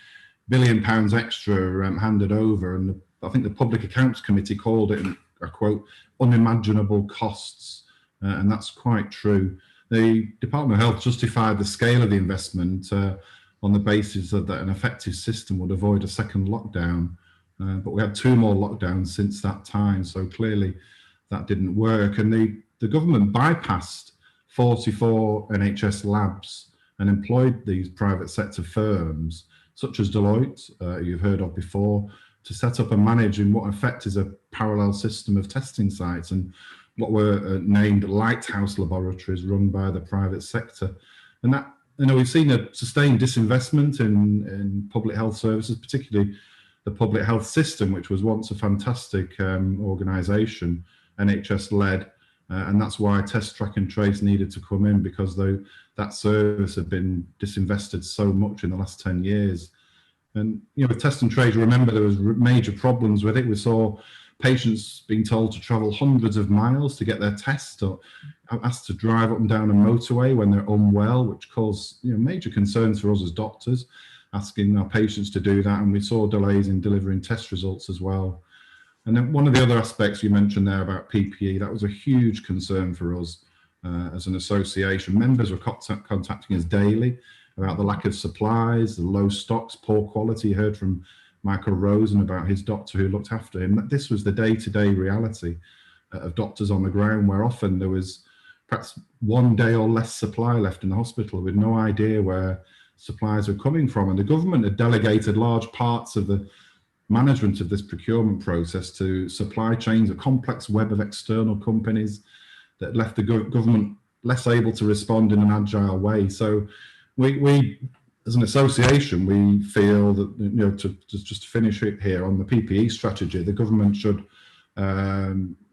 Speaker 8: billion extra handed over, and I think the Public Accounts Committee called it, I quote, unimaginable costs, and that's quite true. The Department of Health justified the scale of the investment on the basis that an effective system would avoid a second lockdown, but we had 2 more lockdowns since that time, so clearly that didn't work. And the government bypassed 44 NHS labs and employed these private sector firms, such as Deloitte, you've heard of before, to set up and manage in what in effect is a parallel system of testing sites and what were named lighthouse laboratories run by the private sector. And that, we've seen a sustained disinvestment in public health services, particularly the public health system, which was once a fantastic organisation, NHS-led, and that's why Test, Track and Trace needed to come in, because that service had been disinvested so much in the last 10 years. And with Test and Trace, remember there was major problems with it. We saw patients being told to travel hundreds of miles to get their test, or asked to drive up and down a motorway when they're unwell, which caused major concerns for us as doctors, asking our patients to do that. And we saw delays in delivering test results as well. And then one of the other aspects you mentioned there about PPE, that was a huge concern for us. as an association. Members were contacting us daily about the lack of supplies, the low stocks, poor quality. You heard from Michael Rosen about his doctor who looked after him. This was the day-to-day reality of doctors on the ground, where often there was perhaps 1 day or less supply left in the hospital with no idea where supplies were coming from. And the government had delegated large parts of the management of this procurement process to supply chains, a complex web of external companies that left the government less able to respond in an agile way. So we as an association, we feel that, you know, to just finish it here on the PPE strategy, the government should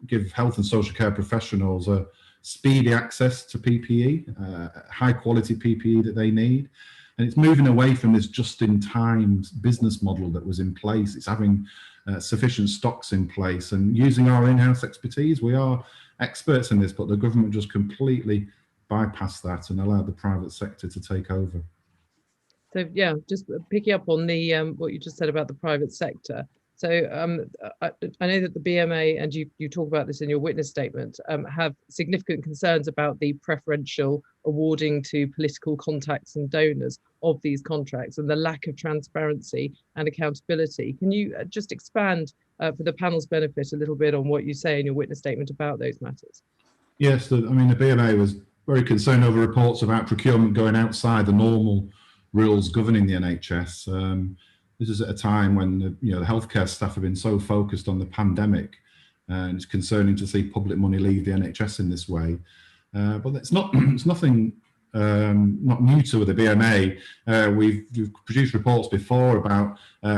Speaker 8: give health and social care professionals a speedy access to PPE, high quality PPE that they need. And it's moving away from this just-in-time business model that was in place. It's having sufficient stocks in place and using our in-house expertise. We are experts in this, but the government just completely bypassed that and allowed the private sector to take over.
Speaker 4: So yeah, just picking up on the what you just said about the private sector. So I know that the BMA, and you talk about this in your witness statement, have significant concerns about the preferential awarding to political contacts and donors of these contracts and the lack of transparency and accountability. Can you just expand for the panel's benefit a little bit on what you say in your witness statement about those matters? Yes,
Speaker 8: I mean, the BMA was very concerned over reports about procurement going outside the normal rules governing the NHS. This is at a time when the healthcare staff have been so focused on the pandemic, and it's concerning to see public money leave the NHS in this way. But it's nothing not new to the BMA. We've produced reports before about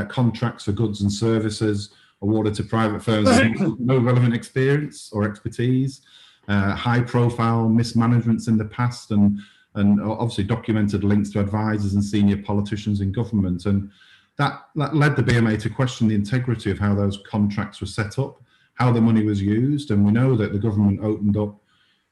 Speaker 8: contracts for goods and services awarded to private firms with no relevant experience or expertise, high-profile mismanagements in the past, and obviously documented links to advisors and senior politicians in government. And that led the BMA to question the integrity of how those contracts were set up, how the money was used. And we know that the government opened up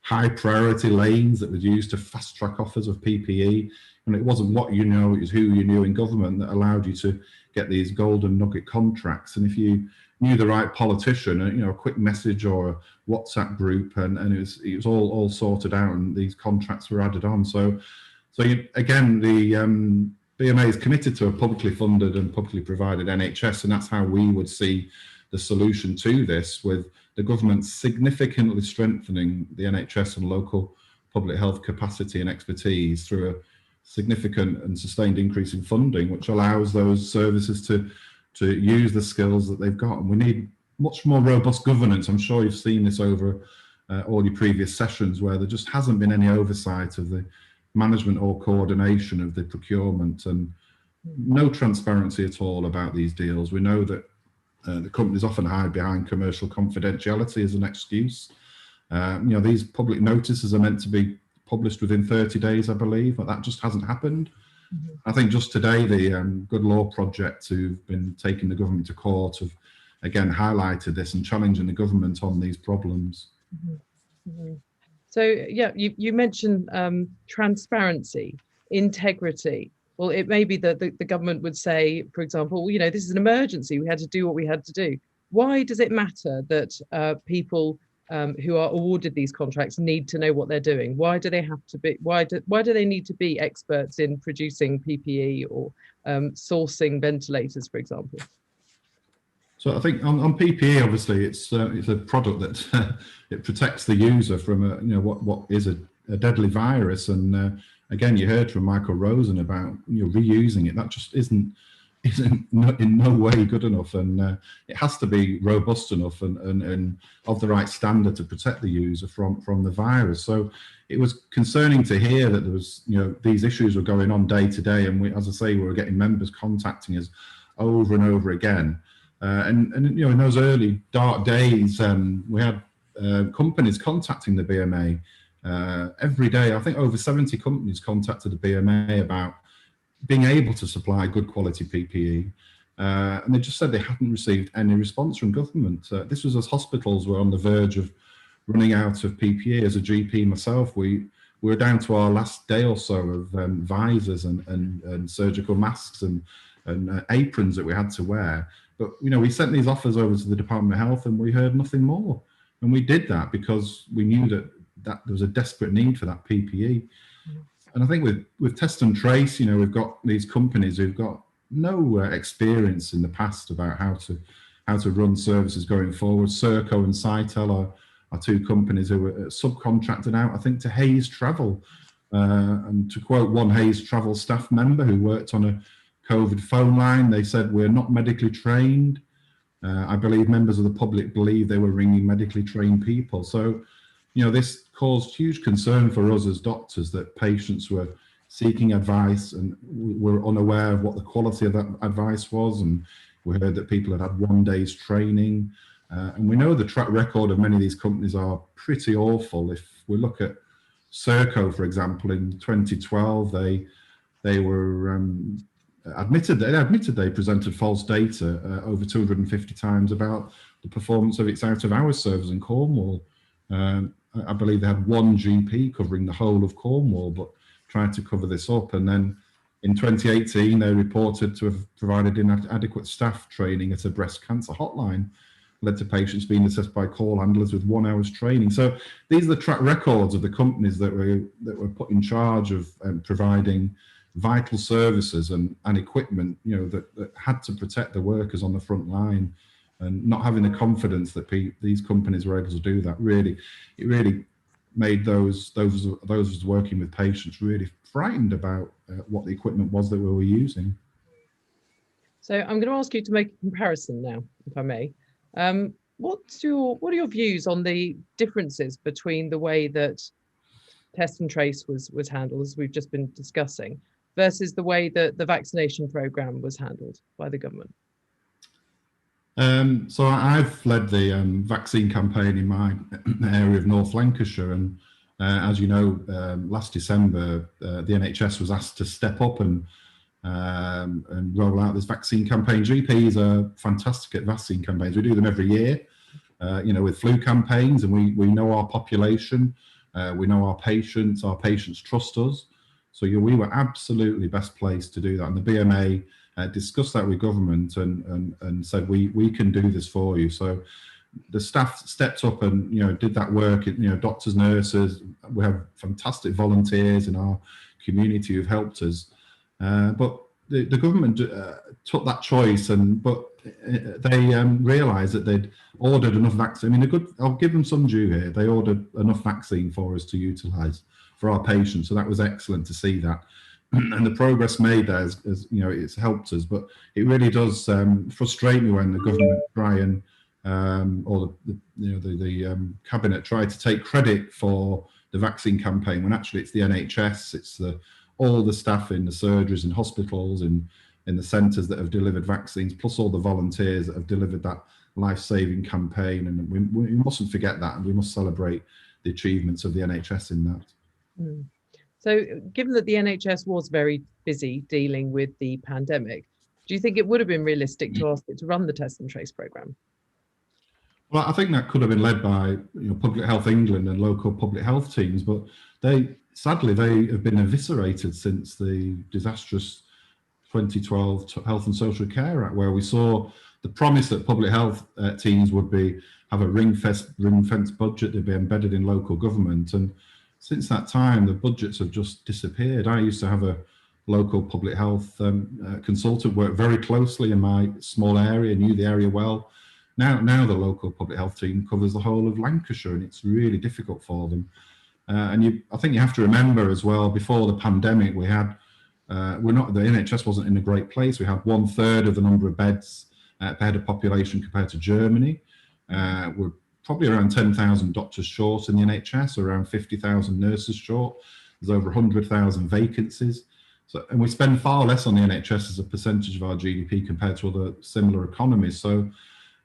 Speaker 8: high priority lanes that was used to fast track offers of PPE. And it wasn't what you know, it was who you knew in government that allowed you to get these golden nugget contracts. And if you knew the right politician, a quick message or a WhatsApp group, and it was all sorted out, and these contracts were added on. So again, the BMA is committed to a publicly funded and publicly provided NHS, and that's how we would see the solution to this, with the government significantly strengthening the NHS and local public health capacity and expertise through a significant and sustained increase in funding, which allows those services to use the skills that they've got. And we need much more robust governance. I'm sure you've seen this over all your previous sessions, where there just hasn't been any oversight of the management or coordination of the procurement, and no transparency at all about these deals. We know that the companies often hide behind commercial confidentiality as an excuse. These public notices are meant to be published within 30 days, I believe, but that just hasn't happened. Mm-hmm. I think just today, the Good Law Project, who've been taking the government to court, have again highlighted this and challenging the government on these problems.
Speaker 4: Mm-hmm. Mm-hmm. So yeah, you mentioned transparency, integrity. Well, it may be that the government would say, for example, this is an emergency, we had to do what we had to do. Why does it matter that people who are awarded these contracts need to know what they're doing? Why do they have to be? Why do they need to be experts in producing PPE or sourcing ventilators, for example?
Speaker 8: So I think on PPE, obviously, it's a product that it protects the user from what is a deadly virus. And again, you heard from Michael Rosen about reusing it. That just isn't in no way good enough, and it has to be robust enough and of the right standard to protect the user from the virus. So it was concerning to hear that there was these issues were going on day to day, and we, as I say, we were getting members contacting us over and over again. And in those early dark days, we had companies contacting the BMA every day. I think over 70 companies contacted the BMA about being able to supply good quality PPE. And they just said they hadn't received any response from government. This was as hospitals were on the verge of running out of PPE. As a GP myself, we were down to our last day or so of visors and surgical masks and aprons that we had to wear. But we sent these offers over to the Department of Health, and we heard nothing more. And we did that because we knew that that there was a desperate need for that PPE. And I think with Test and Trace, you know, we've got these companies who've got no experience in the past about how to run services going forward. Serco and Sitel are two companies who were subcontracted out, I think, to Hayes Travel. And to quote one Hayes Travel staff member who worked on a COVID phone line, they said, "We're not medically trained." I believe members of the public believe they were ringing medically trained people. So, you know, this caused huge concern for us as doctors that patients were seeking advice and were unaware of what the quality of that advice was. And we heard that people had 1 day's training. And we know the track record of many of these companies are pretty awful. If we look at Serco, for example, in 2012, they were admitted they presented false data over 250 times about the performance of its out-of-hours service in Cornwall. I believe they had one GP covering the whole of Cornwall, but tried to cover this up. And then in 2018, they reported to have provided inadequate staff training at a breast cancer hotline, led to patients being assessed by call handlers with 1 hour's training. So these are the track records of the companies that were put in charge of providing vital services and equipment, you know, that had to protect the workers on the front line, and not having the confidence that these companies were able to do that. It really made those working with patients really frightened about what the equipment was that we were using.
Speaker 4: So I'm going to ask you to make a comparison now, if I may. What are your views on the differences between the way that Test and Trace was handled, as we've just been discussing, versus the way that the vaccination programme was handled by the government?
Speaker 8: So I've led the vaccine campaign in my area of North Lancashire, and as you know, last December the NHS was asked to step up and roll out this vaccine campaign. GPs are fantastic at vaccine campaigns. We do them every year, you know, with flu campaigns, and we know our population, we know our patients trust us. So we were absolutely best placed to do that. And the BMA discussed that with government and said, we can do this for you. So the staff stepped up and, you know, did that work. You know, doctors, nurses, we have fantastic volunteers in our community who've helped us. But the government took that choice, but they realised that they'd ordered enough vaccine. I mean, I'll give them some due here. They ordered enough vaccine for us to utilise for our patients, so that was excellent to see that. And the progress made there, as you know, it's helped us. But it really does frustrate me when the government try and or the cabinet try to take credit for the vaccine campaign when actually it's the NHS, it's all the staff in the surgeries and hospitals and in the centres that have delivered vaccines, plus all the volunteers that have delivered that life-saving campaign. And we mustn't forget that, and we must celebrate the achievements of the NHS in that.
Speaker 4: Mm. So given that the NHS was very busy dealing with the pandemic, do you think it would have been realistic to ask it to run the Test and Trace programme?
Speaker 8: Well, I think that could have been led by Public Health England and local public health teams, but sadly they have been eviscerated since the disastrous 2012 Health and Social Care Act, where we saw the promise that public health teams would have a ring-fenced budget, they'd be embedded in local government. And since that time, the budgets have just disappeared. I used to have a local public health consultant, work very closely in my small area, knew the area well. Now the local public health team covers the whole of Lancashire, and it's really difficult for them. And I think you have to remember as well, before the pandemic, the NHS wasn't in a great place. We had 1/3 of the number of beds per head of population compared to Germany. We're probably around 10,000 doctors short in the NHS, around 50,000 nurses short. There's over 100,000 vacancies. And we spend far less on the NHS as a percentage of our GDP compared to other similar economies. So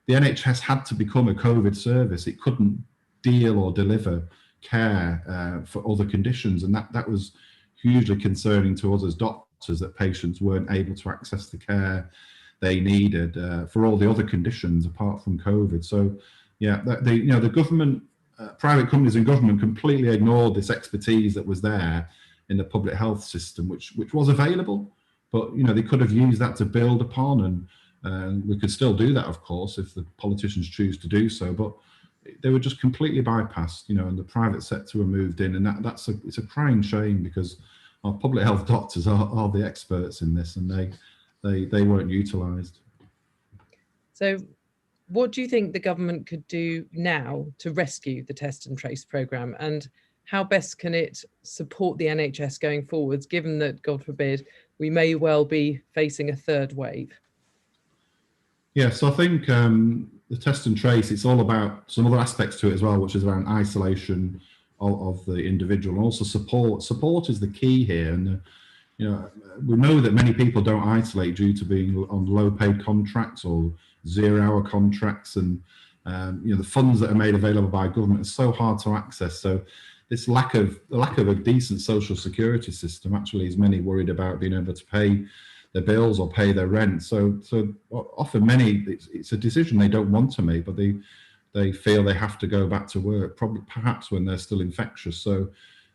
Speaker 8: the NHS had to become a COVID service. It couldn't deal or deliver care for other conditions. And that was hugely concerning to us as doctors, that patients weren't able to access the care they needed for all the other conditions apart from COVID. So yeah, the government, private companies and government completely ignored this expertise that was there in the public health system, which was available, but they could have used that to build upon, and we could still do that, of course, if the politicians choose to do so. But they were just completely bypassed, and the private sector were moved in, and it's a crying shame, because our public health doctors are the experts in this, and they weren't utilised.
Speaker 4: So what do you think the government could do now to rescue the Test and Trace programme, and how best can it support the NHS going forwards, given that, God forbid, we may well be facing a third wave?
Speaker 8: Yeah, so I think the Test and Trace, it's all about some other aspects to it as well, which is around isolation of the individual, and also support. Support is the key here, and we know that many people don't isolate due to being on low-paid contracts or zero-hour contracts, and the funds that are made available by government are so hard to access. So this lack of a decent social security system actually is many worried about being able to pay their bills or pay their rent. So often it's a decision they don't want to make, but they feel they have to go back to work, perhaps when they're still infectious. So,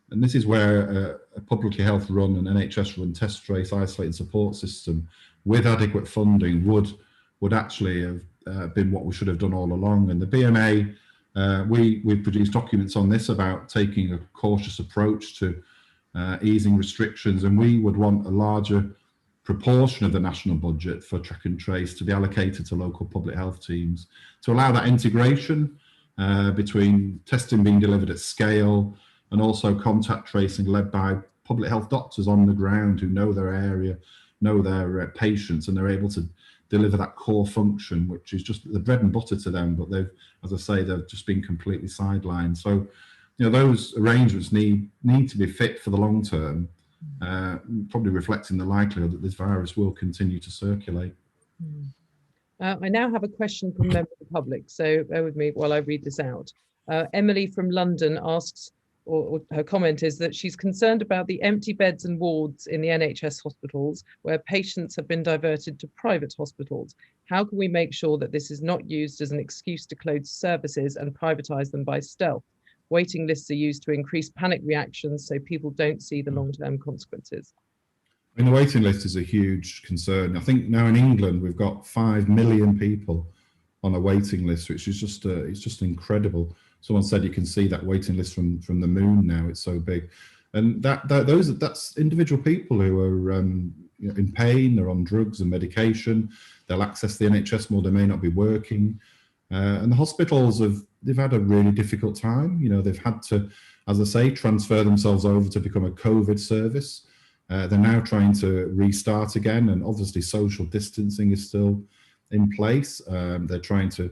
Speaker 8: and this is where a publicly health run and NHS run test, trace, isolate and support system with adequate funding would actually have been what we should have done all along. And the BMA, we've produced documents on this about taking a cautious approach to easing restrictions, and we would want a larger proportion of the national budget for track and trace to be allocated to local public health teams to allow that integration between testing being delivered at scale and also contact tracing led by public health doctors on the ground who know their area, know their patients, and they're able to deliver that core function, which is just the bread and butter to them. But they've, as I say, they've just been completely sidelined. So, those arrangements need to be fit for the long term, probably reflecting the likelihood that this virus will continue to circulate.
Speaker 4: I now have a question from a member of the public, so bear with me while I read this out. Emily from London asks, or her comment is that she's concerned about the empty beds and wards in the NHS hospitals where patients have been diverted to private hospitals. How can we make sure that this is not used as an excuse to close services and privatise them by stealth? Waiting lists are used to increase panic reactions so people don't see the long-term consequences.
Speaker 8: I mean, the waiting list is a huge concern. I think now in England we've got 5 million people on a waiting list, which is just it's just incredible. Someone said you can see that waiting list from the moon now. It's so big, and that's individual people who are in pain. They're on drugs and medication. They'll access the NHS more. They may not be working, and the hospitals they've had a really difficult time. They've had to, as I say, transfer themselves over to become a COVID service. They're now trying to restart again, and obviously social distancing is still in place. They're trying to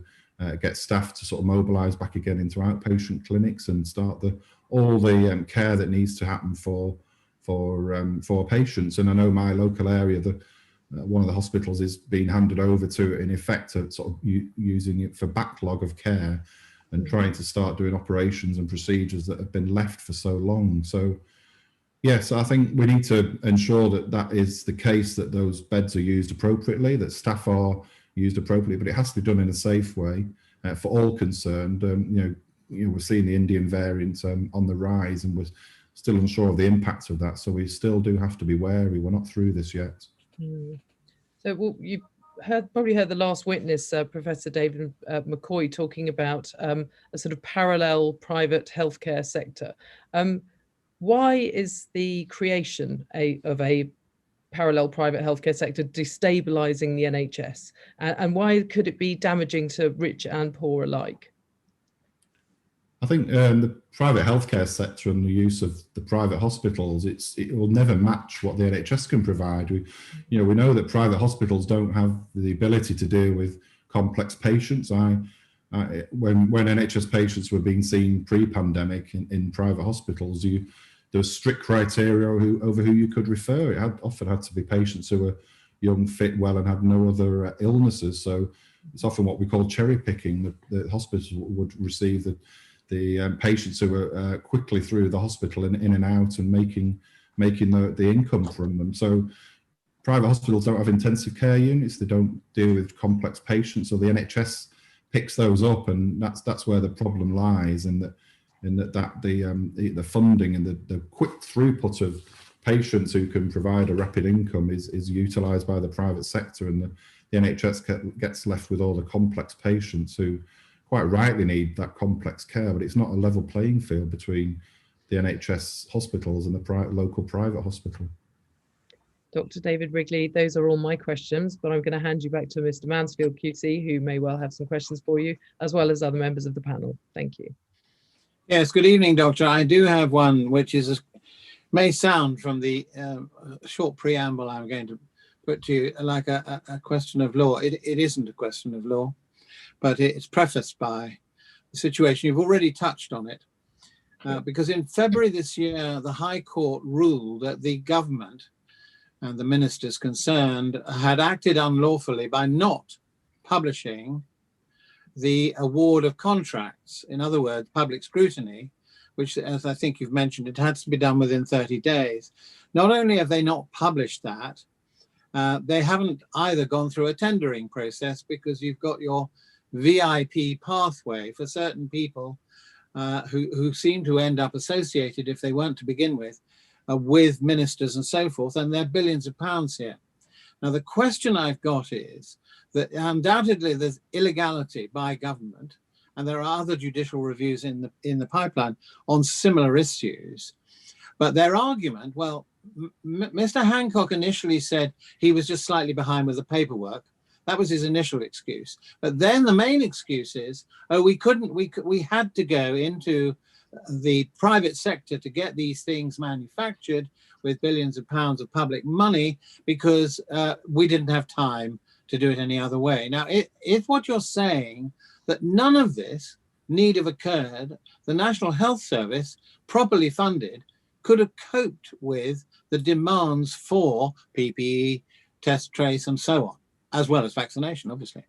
Speaker 8: get staff to sort of mobilise back again into outpatient clinics and start all the care that needs to happen for patients. And I know my local area, one of the hospitals is being handed over to, in effect, to sort of using it for backlog of care and trying to start doing operations and procedures that have been left for so long. So yes, I think we need to ensure that is the case, that those beds are used appropriately, that staff are used appropriately, but it has to be done in a safe way for all concerned. We're seeing the Indian variant on the rise, and we're still unsure of the impact of that. So we still do have to be wary. We're not through this yet.
Speaker 4: So you probably heard the last witness, Professor David McCoy, talking about a sort of parallel private healthcare sector. Why is the creation of a parallel private healthcare sector destabilising the NHS, and why could it be damaging to rich and poor alike?
Speaker 8: I think the private healthcare sector and the use of the private hospitals, it will never match what the NHS can provide. We know that private hospitals don't have the ability to deal with complex patients. When NHS patients were being seen pre-pandemic in private hospitals, there was strict criteria over who you could refer. It often had to be patients who were young, fit, well, and had no other illnesses. So it's often what we call cherry picking. The hospitals would receive the patients who were quickly through the hospital in and out, and making the income from them. So private hospitals don't have intensive care units. They don't deal with complex patients. So the NHS picks those up, and that's where the problem lies. The funding and the quick throughput of patients who can provide a rapid income is utilised by the private sector, and the NHS gets left with all the complex patients who quite rightly need that complex care, but it's not a level playing field between the NHS hospitals and the local private hospital.
Speaker 4: Dr. David Wrigley, those are all my questions, but I'm going to hand you back to Mr. Mansfield QC, who may well have some questions for you, as well as other members of the panel. Thank you.
Speaker 3: Yes, good evening, Doctor. I do have one which is may sound from the short preamble I'm going to put to you like a question of law. It isn't a question of law, but it's prefaced by the situation. You've already touched on it, because in February this year, the High Court ruled that the government and the ministers concerned had acted unlawfully by not publishing the award of contracts. In other words, public scrutiny, which, as I think you've mentioned, it has to be done within 30 days. Not only have they not published that, they haven't either gone through a tendering process, because you've got your VIP pathway for certain people who seem to end up associated, if they weren't to begin with ministers and so forth, and there are billions of pounds here. Now, the question I've got is that undoubtedly there's illegality by government, and there are other judicial reviews in the pipeline on similar issues. But their argument, well, Mr. Hancock initially said he was just slightly behind with the paperwork. That was his initial excuse. But then the main excuse is, oh, we had to go into the private sector to get these things manufactured with billions of pounds of public money, because we didn't have time to do it any other way. Now, if what you're saying that none of this need have occurred, the National Health Service, properly funded, could have coped with the demands for PPE, test, trace, and so on, as well as vaccination, obviously.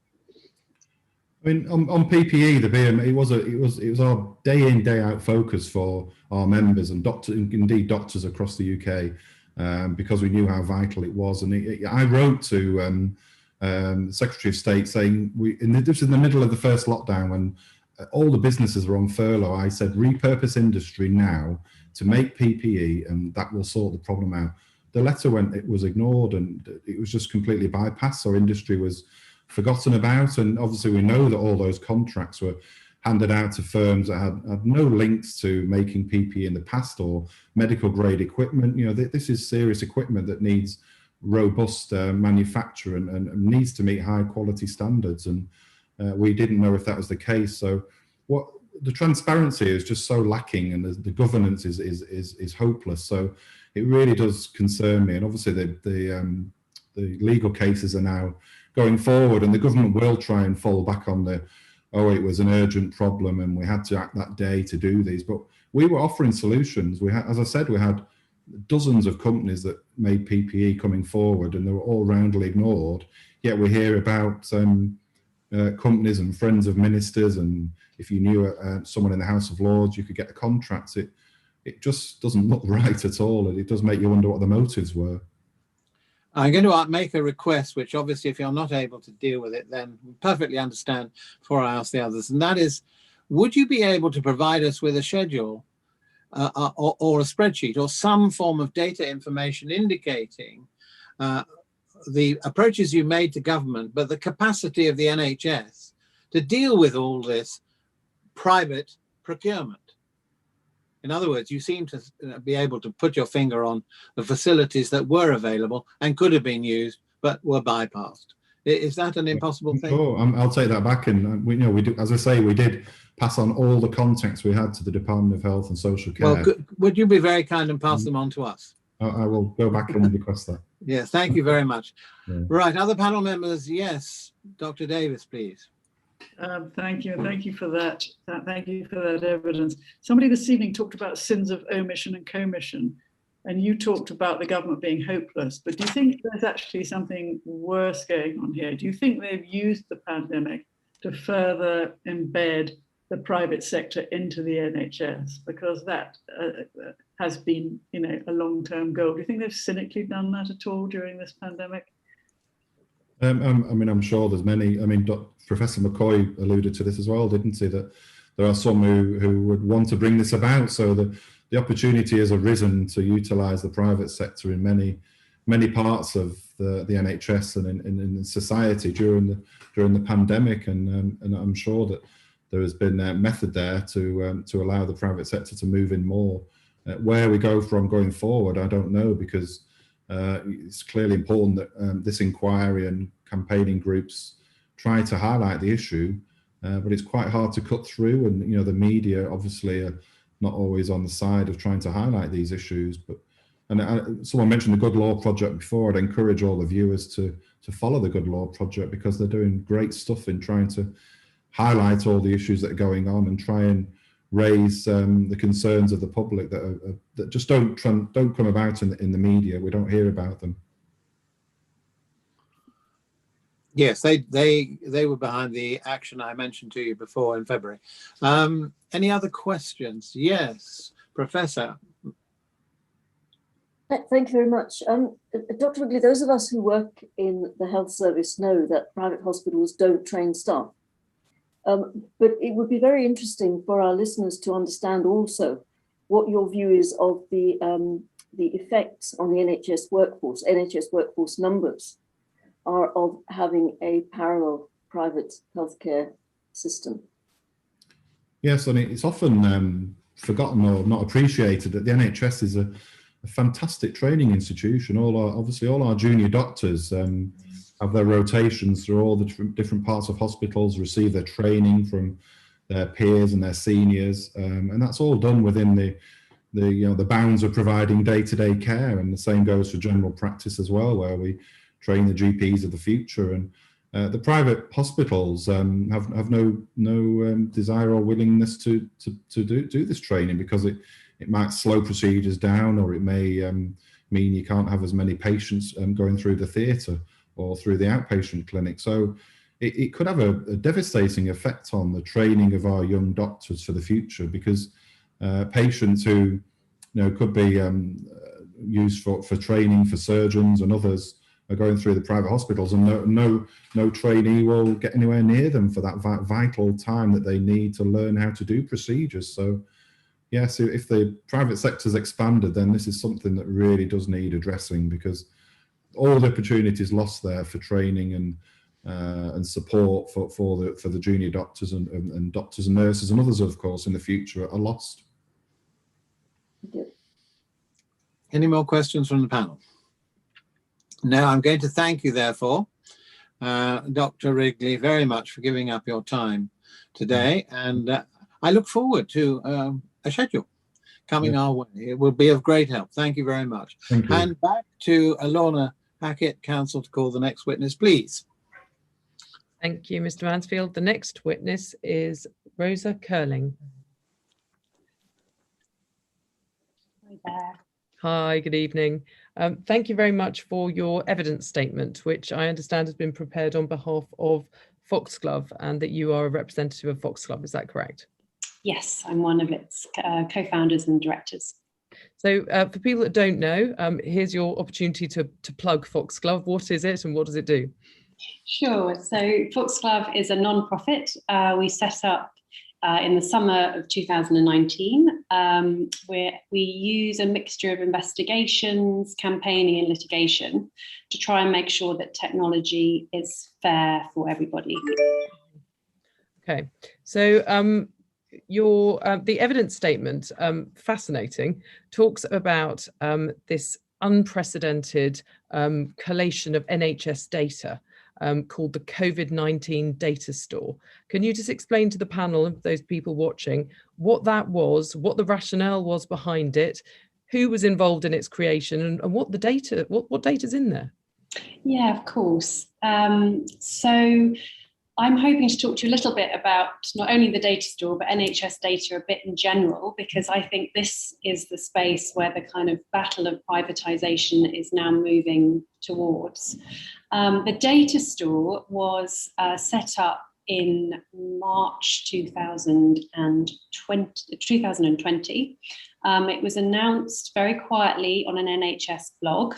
Speaker 8: I mean, on PPE, the BMA, it was our day in, day out focus for our members and indeed doctors across the UK, because we knew how vital it was. And I wrote to the Secretary of State saying, this was in the middle of the first lockdown when all the businesses were on furlough. I said, repurpose industry now to make PPE, and that will sort the problem out. The letter it was ignored, and it was just completely bypassed. So industry was forgotten about, and obviously we know that all those contracts were handed out to firms that had no links to making PPE in the past or medical grade equipment. You know, this is serious equipment that needs robust manufacture and needs to meet high quality standards, and we didn't know if that was the case. So the transparency is just so lacking, and the governance is hopeless. So it really does concern me, and obviously the legal cases are now going forward, and the government will try and fall back on it was an urgent problem and we had to act that day to do these. But we were offering solutions. As I said, we had dozens of companies that made PPE coming forward, and they were all roundly ignored. Yet we hear about companies and friends of ministers, and if you knew someone in the House of Lords, you could get a contract. It just doesn't look right at all, and it does make you wonder what the motives were.
Speaker 3: I'm going to make a request, which obviously if you're not able to deal with it, then we perfectly understand before I ask the others. And that is, would you be able to provide us with a schedule or a spreadsheet or some form of data information indicating the approaches you made to government, but the capacity of the NHS to deal with all this private procurement? In other words, you seem to be able to put your finger on the facilities that were available and could have been used, but were bypassed. Is that an impossible thing?
Speaker 8: Sure, I'll take that back. And we do, as I say, we did pass on all the contacts we had to the Department of Health and Social Care.
Speaker 3: Well, would you be very kind and pass them on to us?
Speaker 8: I will go back and request that.
Speaker 3: Yes, thank you very much.
Speaker 8: Yeah.
Speaker 3: Right, other panel members, yes. Dr. Davis, please.
Speaker 9: Thank you. Thank you for that. Thank you for that evidence. Somebody this evening talked about sins of omission and commission, and you talked about the government being hopeless. But do you think there's actually something worse going on here? Do you think they've used the pandemic to further embed the private sector into the NHS? Because that has been, a long-term goal. Do you think they've cynically done that at all during this pandemic?
Speaker 8: I mean, I'm sure there's many. I mean, Professor McCoy alluded to this as well, didn't he? That there are some who would want to bring this about. So the opportunity has arisen to utilise the private sector in many parts of the NHS and in society during the pandemic. And I'm sure that there has been a method there to allow the private sector to move in more. Where we go from going forward, I don't know, because it's clearly important that this inquiry and campaigning groups try to highlight the issue, but it's quite hard to cut through, and you know, the media obviously are not always on the side of trying to highlight these issues. But someone mentioned the Good Law Project before. I'd encourage all the viewers to follow the Good Law Project, because they're doing great stuff in trying to highlight all the issues that are going on and try and raise the concerns of the public that just don't come about in the media. We don't hear about them.
Speaker 3: Yes, they were behind the action I mentioned to you before in February. Any other questions? Yes, Professor.
Speaker 7: Thank you very much. Dr. Wrigley, those of us who work in the health service know that private hospitals don't train staff. But it would be very interesting for our listeners to understand also what your view is of the effects on the NHS workforce numbers are of having a parallel private healthcare system.
Speaker 8: Yes, and it's often forgotten or not appreciated that the NHS is a fantastic training institution. Obviously all our junior doctors have their rotations through all the different parts of hospitals, receive their training from their peers and their seniors, and that's all done within the bounds of providing day-to-day care. And the same goes for general practice as well, where we train the GPs of the future. And the private hospitals have no desire or willingness to do this training, because it might slow procedures down, or it may mean you can't have as many patients going through the theatre or through the outpatient clinic. So it could have a devastating effect on the training of our young doctors for the future, because patients who could be used for training for surgeons and others are going through the private hospitals, and no trainee will get anywhere near them for that vital time that they need to learn how to do procedures. So yes, if the private sector's expanded, then this is something that really does need addressing, because all the opportunities lost there for training and support for the junior doctors and doctors and nurses and others, of course, in the future are lost.
Speaker 3: Any more questions from the panel? No, I'm going to thank you, therefore, Dr. Wrigley, very much for giving up your time today. And I look forward to a schedule coming our way. It will be of great help. Thank you very much.
Speaker 8: Thank you.
Speaker 3: And back to Lorna Hackett, counsel, to call the next witness, please.
Speaker 4: Thank you, Mr. Mansfield. The next witness is Rosa Curling.
Speaker 10: Hi there.
Speaker 4: Hi, good evening. Thank you very much for your evidence statement, which I understand has been prepared on behalf of Foxglove, and that you are a representative of Foxglove. Is that correct?
Speaker 10: Yes, I'm one of its co-founders and directors.
Speaker 4: So for people that don't know, here's your opportunity to plug Foxglove. What is it and what does it do?
Speaker 10: Sure. So Foxglove is a non-profit. We set up in the summer of 2019, where we use a mixture of investigations, campaigning and litigation to try and make sure that technology is fair for everybody.
Speaker 4: Okay, so the evidence statement, fascinating, talks about this unprecedented collation of NHS data called the COVID-19 data store. Can you just explain to the panel and those people watching what that was, what the rationale was behind it, who was involved in its creation, and what the data, what data's in there?
Speaker 10: Yeah, of course. So I'm hoping to talk to you a little bit about not only the data store, but NHS data a bit in general, because I think this is the space where the kind of battle of privatisation is now moving towards. The data store was set up in March 2020. It was announced very quietly on an NHS blog.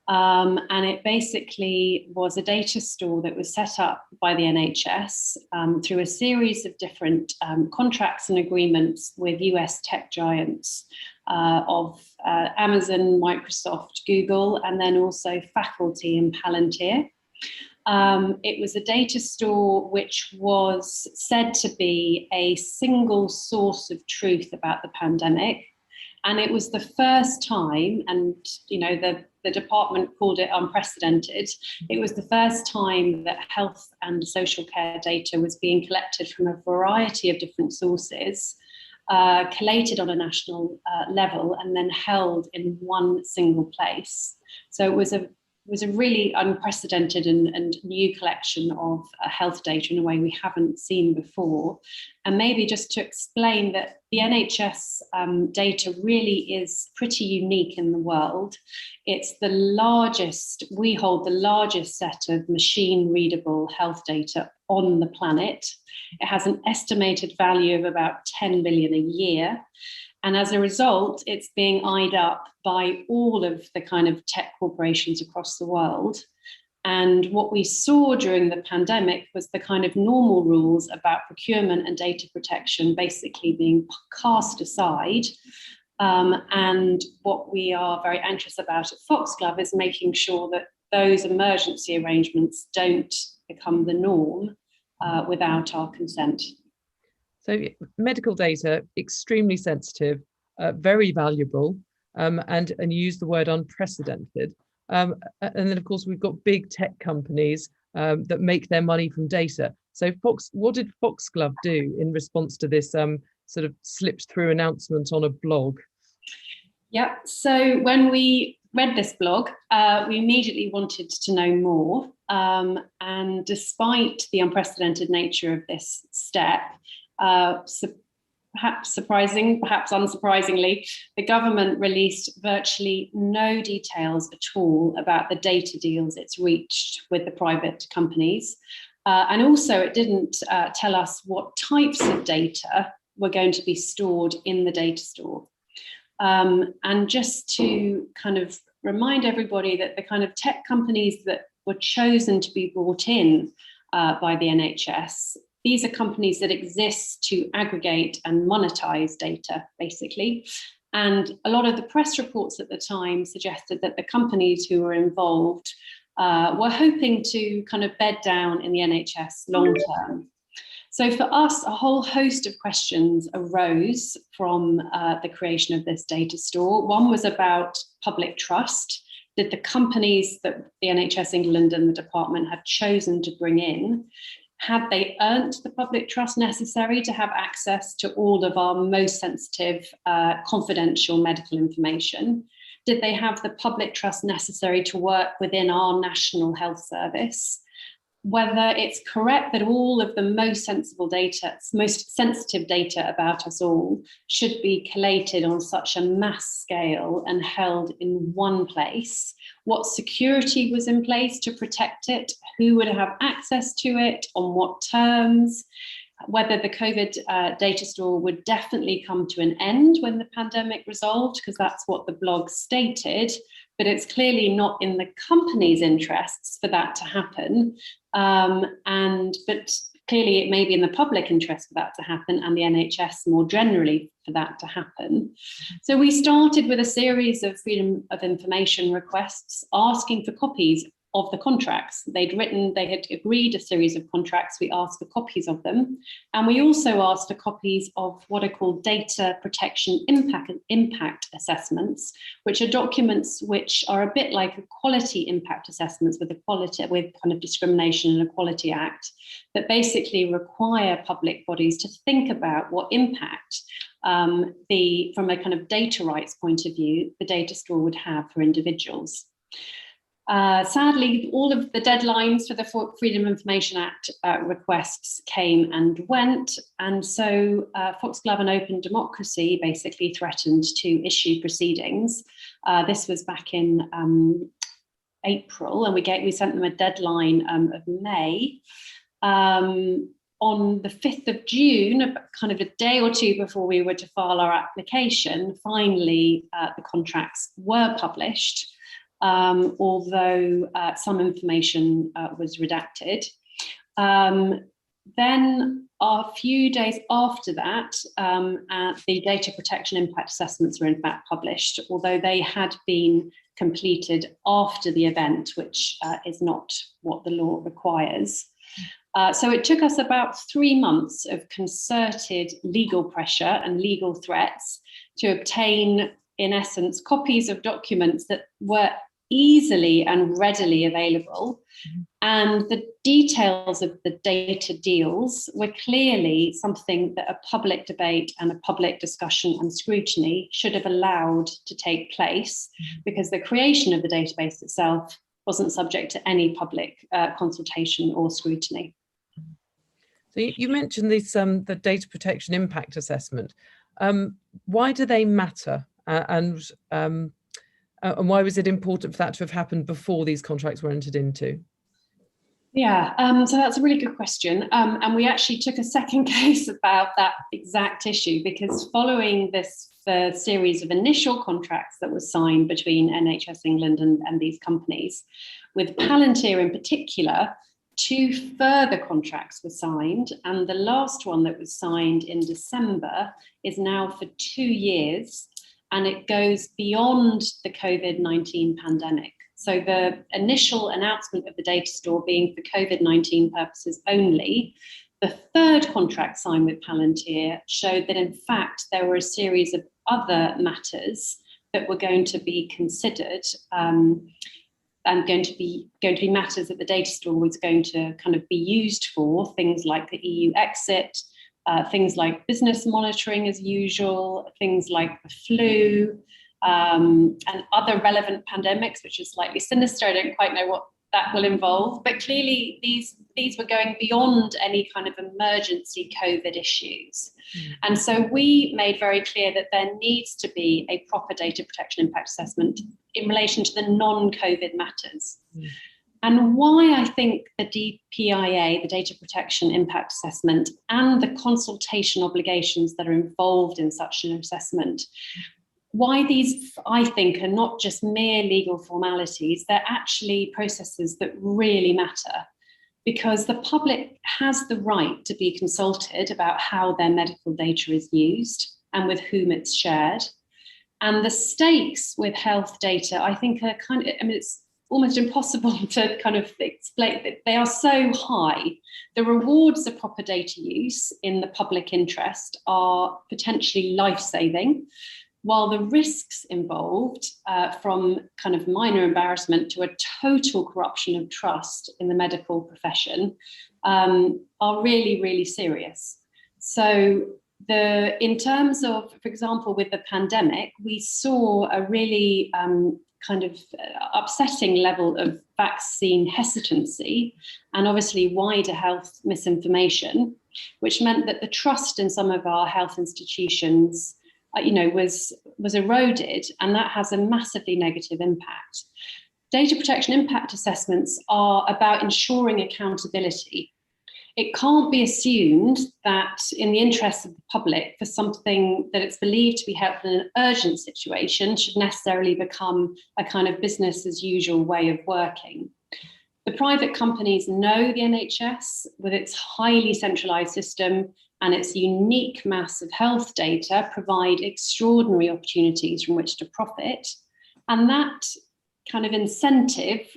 Speaker 10: And it basically was a data store that was set up by the NHS through a series of different contracts and agreements with US tech giants of Amazon, Microsoft, Google, and then also Faculty and Palantir. It was a data store which was said to be a single source of truth about the pandemic. And it was the first time, and the department called it unprecedented, it was the first time that health and social care data was being collected from a variety of different sources, collated on a national level, and then held in one single place. So it was a really unprecedented and new collection of health data in a way we haven't seen before. And maybe just to explain that the NHS data really is pretty unique in the world. It's the largest, we hold the largest set of machine readable health data on the planet. It has an estimated value of about 10 billion a year. And as a result, it's being eyed up by all of the kind of tech corporations across the world. And what we saw during the pandemic was the kind of normal rules about procurement and data protection basically being cast aside. And what we are very anxious about at Foxglove is making sure that those emergency arrangements don't become the norm without our consent.
Speaker 4: So medical data, extremely sensitive, very valuable, and you use the word unprecedented. And then, of course, we've got big tech companies that make their money from data. So what did Foxglove do in response to this sort of slipped through announcement on a blog?
Speaker 10: Yeah, so when we read this blog, we immediately wanted to know more. And despite the unprecedented nature of this step, perhaps surprising, perhaps unsurprisingly, the government released virtually no details at all about the data deals it's reached with the private companies. And also it didn't tell us what types of data were going to be stored in the data store. And just to kind of remind everybody that the kind of tech companies that were chosen to be brought in by the NHS, these are companies that exist to aggregate and monetize data, basically. And a lot of the press reports at the time suggested that the companies who were involved were hoping to kind of bed down in the NHS long term. So for us, a whole host of questions arose from the creation of this data store. One was about public trust. Did the companies that the NHS England and the department had chosen to bring in, had they earned the public trust necessary to have access to all of our most sensitive, confidential medical information? Did they have the public trust necessary to work within our National Health Service? Whether it's correct that all of the most sensitive data about us all should be collated on such a mass scale and held in one place, what security was in place to protect it, who would have access to it, on what terms, whether the COVID data store would definitely come to an end when the pandemic resolved, because that's what the blog stated, but it's clearly not in the company's interests for that to happen. But clearly it may be in the public interest for that to happen, and the NHS more generally for that to happen. So we started with a series of freedom of information requests asking for copies of the contracts. They had agreed a series of contracts. We asked for copies of them. And we also asked for copies of what are called data protection impact assessments, which are documents which are a bit like a quality impact assessments with kind of Discrimination and Equality Act, that basically require public bodies to think about what impact from a kind of data rights point of view, the data store would have for individuals. Sadly, all of the deadlines for the Freedom of Information Act requests came and went, and so Foxglove and Open Democracy basically threatened to issue proceedings. This was back in April, and we sent them a deadline of May. On the 5th of June, kind of a day or two before we were to file our application, finally the contracts were published. Although some information was redacted. Then a few days after that, the data protection impact assessments were in fact published, although they had been completed after the event, which is not what the law requires. So it took us about 3 months of concerted legal pressure and legal threats to obtain, in essence, copies of documents that were easily and readily available. And the details of the data deals were clearly something that a public debate and a public discussion and scrutiny should have allowed to take place, because the creation of the database itself wasn't subject to any public consultation or scrutiny.
Speaker 4: So you mentioned this, the data protection impact assessment. Why do they matter? And why was it important for that to have happened before these contracts were entered into?
Speaker 10: Yeah, so that's a really good question. And we actually took a second case about that exact issue, because following the series of initial contracts that were signed between NHS England and these companies, with Palantir in particular, 2 further contracts were signed, and the last one that was signed in December is now for 2 years, and it goes beyond the COVID-19 pandemic. So the initial announcement of the data store being for COVID-19 purposes only, the third contract signed with Palantir showed that in fact there were a series of other matters that were going to be considered, and going to be matters that the data store was going to kind of be used for, things like the EU exit, things like business monitoring as usual, things like the flu, and other relevant pandemics, which is slightly sinister. I don't quite know what that will involve, but clearly these were going beyond any kind of emergency COVID issues. And so we made very clear that there needs to be a proper data protection impact assessment in relation to the non-COVID matters. And why I think the DPIA, the data protection impact assessment, and the consultation obligations that are involved in such an assessment, why these, I think, are not just mere legal formalities, they're actually processes that really matter, because the public has the right to be consulted about how their medical data is used and with whom it's shared. And the stakes with health data, I think, are kind of, I mean, it's almost impossible to kind of explain that they are so high. The rewards of proper data use in the public interest are potentially life-saving, while the risks involved, from kind of minor embarrassment to a total corruption of trust in the medical profession, are really, really serious. So in terms of, for example, with the pandemic, we saw a really kind of upsetting level of vaccine hesitancy and obviously wider health misinformation, which meant that the trust in some of our health institutions was eroded, and that has a massively negative impact. Data protection impact assessments are about ensuring accountability. It can't be assumed that in the interests of the public, for something that it's believed to be helpful in an urgent situation should necessarily become a kind of business as usual way of working. The private companies know the NHS with its highly centralised system and its unique mass of health data provide extraordinary opportunities from which to profit. And that kind of incentive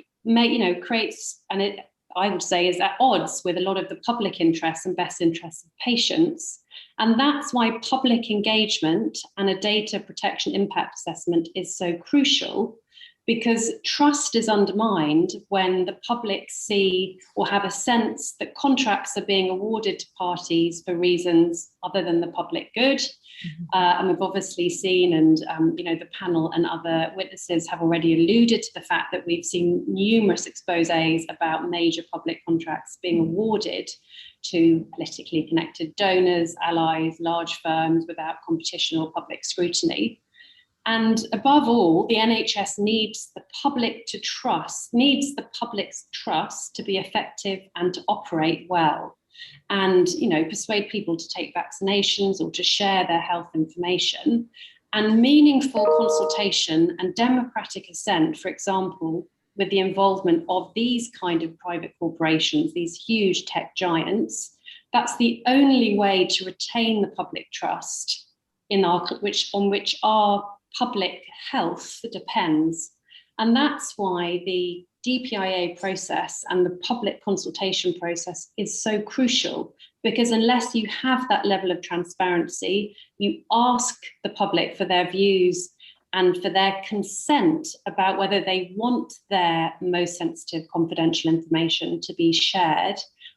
Speaker 10: creates, and it, I would say, is at odds with a lot of the public interests and best interests of patients. And that's why public engagement and a data protection impact assessment is so crucial, because trust is undermined when the public see or have a sense that contracts are being awarded to parties for reasons other than the public good. And we've obviously seen, and the panel and other witnesses have already alluded to the fact that we've seen numerous exposés about major public contracts being awarded to politically connected donors, allies, large firms without competition or public scrutiny. And above all, the NHS needs the public's trust to be effective and to operate well, and persuade people to take vaccinations or to share their health information. And meaningful consultation and democratic assent, for example, with the involvement of these kind of private corporations, these huge tech giants, That's the only way to retain the public trust on which our public health depends. And that's why the DPIA process and the public consultation process is so crucial, because unless you have that level of transparency, you ask the public for their views and for their consent about whether they want their most sensitive confidential information to be shared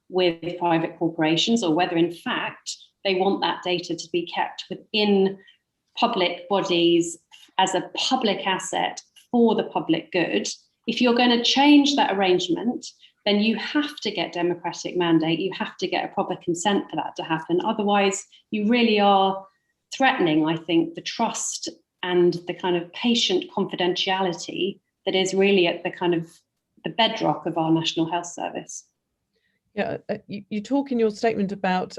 Speaker 10: with private corporations, or whether in fact they want that data to be kept within public bodies as a public asset for the public good. If you're going to change that arrangement, then you have to get democratic mandate. You have to get a proper consent for that to happen. Otherwise, you really are threatening, I think, the trust and the kind of patient confidentiality that is really at the kind of the bedrock of our National Health Service.
Speaker 4: Yeah, you talk in your statement about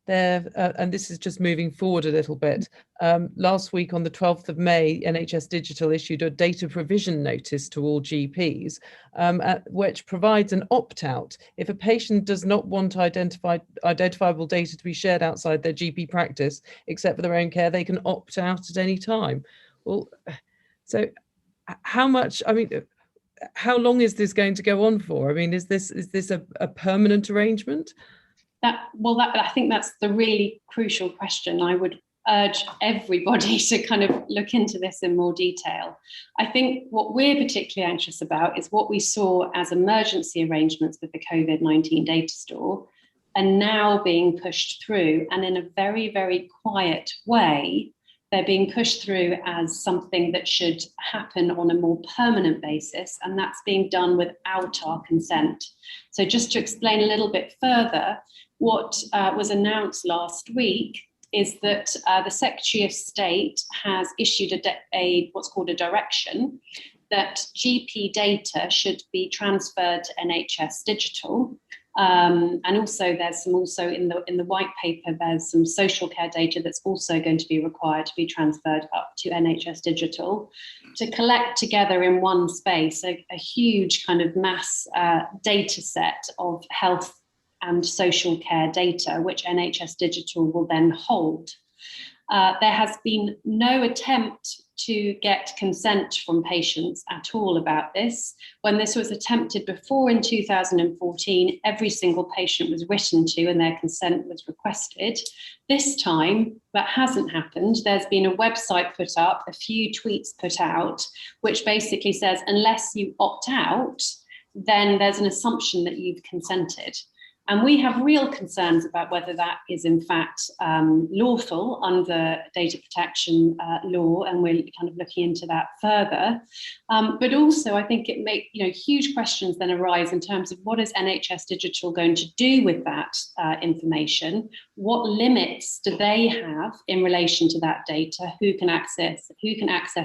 Speaker 4: and this is just moving forward a little bit. Last week on the 12th of May, NHS Digital issued a data provision notice to all GPs, which provides an opt-out. If a patient does not want identifiable data to be shared outside their GP practice, except for their own care, they can opt out at any time. Well, so how much, I mean, how long is this going to go on for? I mean, is this a permanent arrangement?
Speaker 10: I think that's the really crucial question. I would urge everybody to kind of look into this in more detail. I think what we're particularly anxious about is what we saw as emergency arrangements with the COVID-19 data store are now being pushed through, and in a very, very quiet way, they're being pushed through as something that should happen on a more permanent basis, and that's being done without our consent. So just to explain a little bit further, what was announced last week is that the Secretary of State has issued what's called a direction that GP data should be transferred to NHS Digital. And also there's some in the white paper, there's some social care data that's also going to be required to be transferred up to NHS Digital to collect together in one space a huge kind of mass data set of health and social care data, which NHS Digital will then hold. There has been no attempt to get consent from patients at all about this. When this was attempted before in 2014, every single patient was written to and their consent was requested. This time, that hasn't happened. There's been a website put up, a few tweets put out, which basically says, unless you opt out, then there's an assumption that you've consented. And we have real concerns about whether that is in fact lawful under data protection law, and we're kind of looking into that further. But also, I think it makes huge questions then arise in terms of what is NHS Digital going to do with that information? What limits do they have in relation to that data? Who can access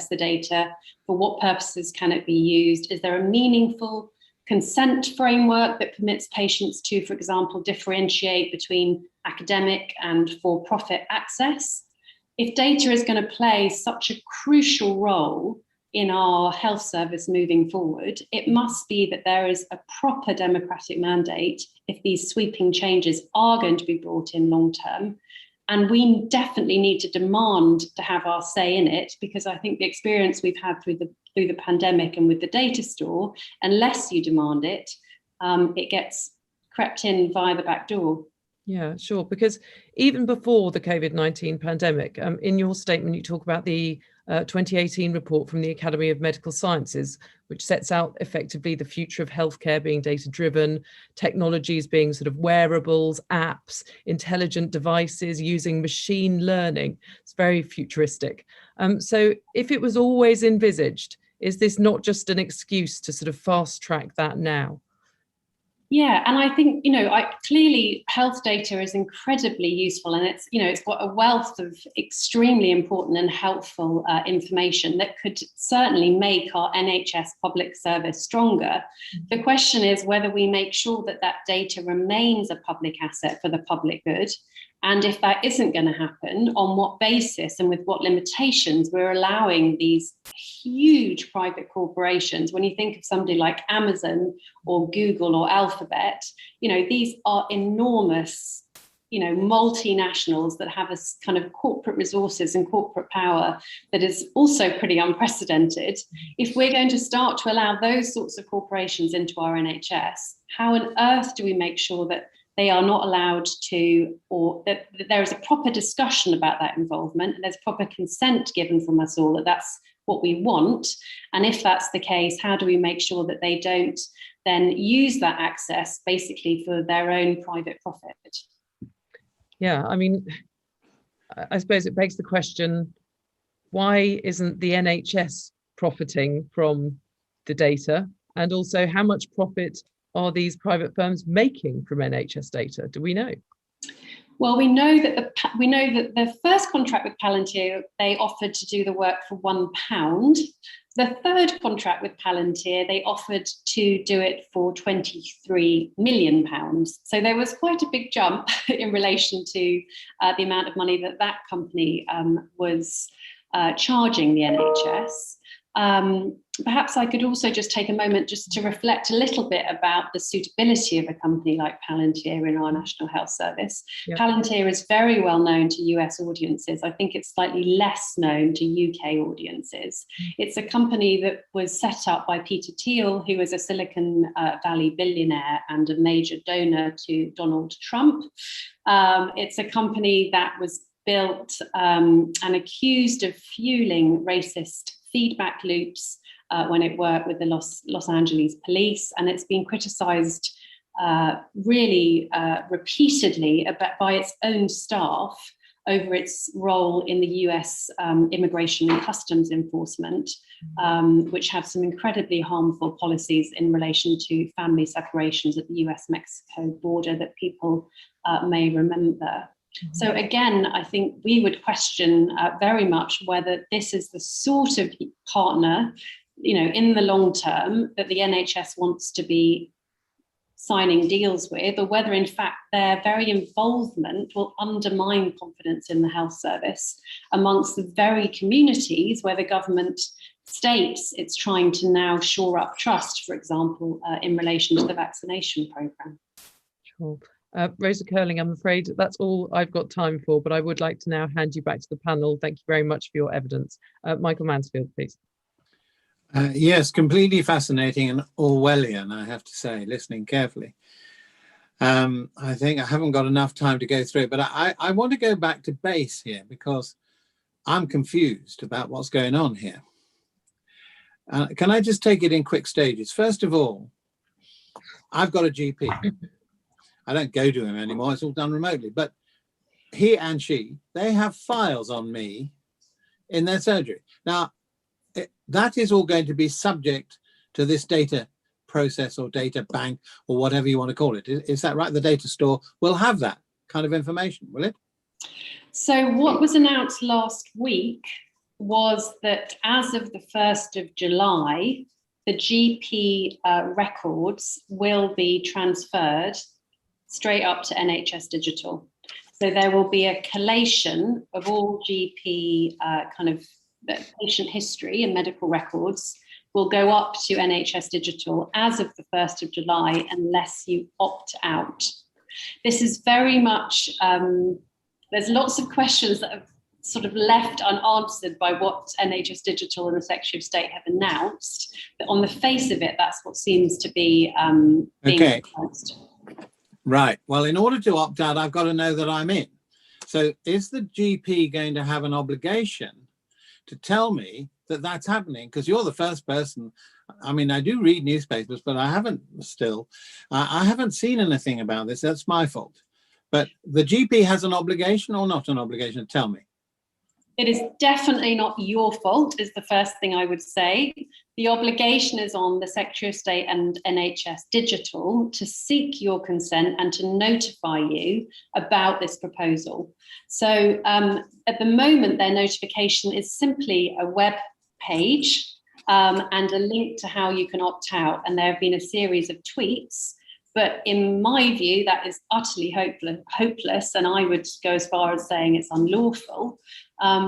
Speaker 10: the data? For what purposes can it be used? Is there a meaningful consent framework that permits patients to, for example, differentiate between academic and for-profit access? If data is going to play such a crucial role in our health service moving forward, it must be that there is a proper democratic mandate if these sweeping changes are going to be brought in long term. And we definitely need to demand to have our say in it, because I think the experience we've had through the pandemic and with the data store, unless you demand it, it gets crept in via the back door.
Speaker 4: Yeah, sure. Because even before the COVID-19 pandemic, in your statement, you talk about the 2018 report from the Academy of Medical Sciences, which sets out effectively the future of healthcare being data-driven, technologies being sort of wearables, apps, intelligent devices using machine learning. It's very futuristic. So if it was always envisaged, is this not just an excuse to sort of fast track that now?
Speaker 10: Yeah, and I think, clearly health data is incredibly useful, and it's got a wealth of extremely important and helpful information that could certainly make our NHS public service stronger. The question is whether we make sure that that data remains a public asset for the public good. And if that isn't going to happen, on what basis and with what limitations we're allowing these huge private corporations. When you think of somebody like Amazon or Google or Alphabet, these are enormous multinationals that have a kind of corporate resources and corporate power that is also pretty unprecedented. If we're going to start to allow those sorts of corporations into our NHS, how on earth do we make sure that they are not allowed to, or that there is a proper discussion about that involvement, and there's proper consent given from us all that that's what we want? And if that's the case, how do we make sure that they don't then use that access basically for their own private profit?
Speaker 4: Yeah, I mean, I suppose it begs the question, why isn't the NHS profiting from the data? And also, how much profit are these private firms making from NHS data? Do we know?
Speaker 10: Well, we know that the first contract with Palantir, they offered to do the work for £1. The third contract with Palantir, they offered to do it for £23 million. So there was quite a big jump in relation to the amount of money that company was charging the NHS. Perhaps I could also just take a moment just to reflect a little bit about the suitability of a company like Palantir in our National Health Service. Yep. Palantir is very well known to US audiences. I think it's slightly less known to UK audiences. It's a company that was set up by Peter Thiel, who is a Silicon Valley billionaire and a major donor to Donald Trump. It's a company that was built and accused of fueling racist feedback loops when it worked with the Los Angeles police, and it's been criticised really repeatedly by its own staff over its role in the US immigration and customs enforcement, which have some incredibly harmful policies in relation to family separations at the US-Mexico border that people may remember. So again, I think we would question very much whether this is the sort of partner, in the long term that the NHS wants to be signing deals with, or whether in fact their very involvement will undermine confidence in the health service amongst the very communities where the government states it's trying to now shore up trust, for example, in relation to the vaccination programme.
Speaker 4: Sure. Rosa Curling, I'm afraid that's all I've got time for, but I would like to now hand you back to the panel. Thank you very much for your evidence. Michael Mansfield, please.
Speaker 3: Yes, completely fascinating and Orwellian, I have to say, listening carefully. I think I haven't got enough time to go through it, but I want to go back to base here because I'm confused about what's going on here. Can I just take it in quick stages? First of all, I've got a GP. I don't go to him anymore, it's all done remotely, but he and she, they have files on me in their surgery. Now, that is all going to be subject to this data process or data bank or whatever you want to call it. Is that right? The data store will have that kind of information, will it?
Speaker 10: So what was announced last week was that as of the 1st of July, the GP records will be transferred straight up to NHS Digital. So there will be a collation of all GP kind of patient history and medical records will go up to NHS Digital as of the 1st of July, unless you opt out. This is very much, there's lots of questions that have sort of left unanswered by what NHS Digital and the Secretary of State have announced. But on the face of it, that's what seems to be being announced.
Speaker 3: Right. Well, in order to opt out, I've got to know that I'm in. So is the GP going to have an obligation to tell me that that's happening? Because you're the first person. I mean, I do read newspapers, but I haven't seen anything about this. That's my fault. But the GP has an obligation or not an obligation to tell me?
Speaker 10: It is definitely not your fault, is the first thing I would say. The obligation is on the Secretary of State and NHS Digital to seek your consent and to notify you about this proposal. So at the moment, their notification is simply a web page and a link to how you can opt out. And there have been a series of tweets. But in my view, that is utterly hopeless, and I would go as far as saying it's unlawful,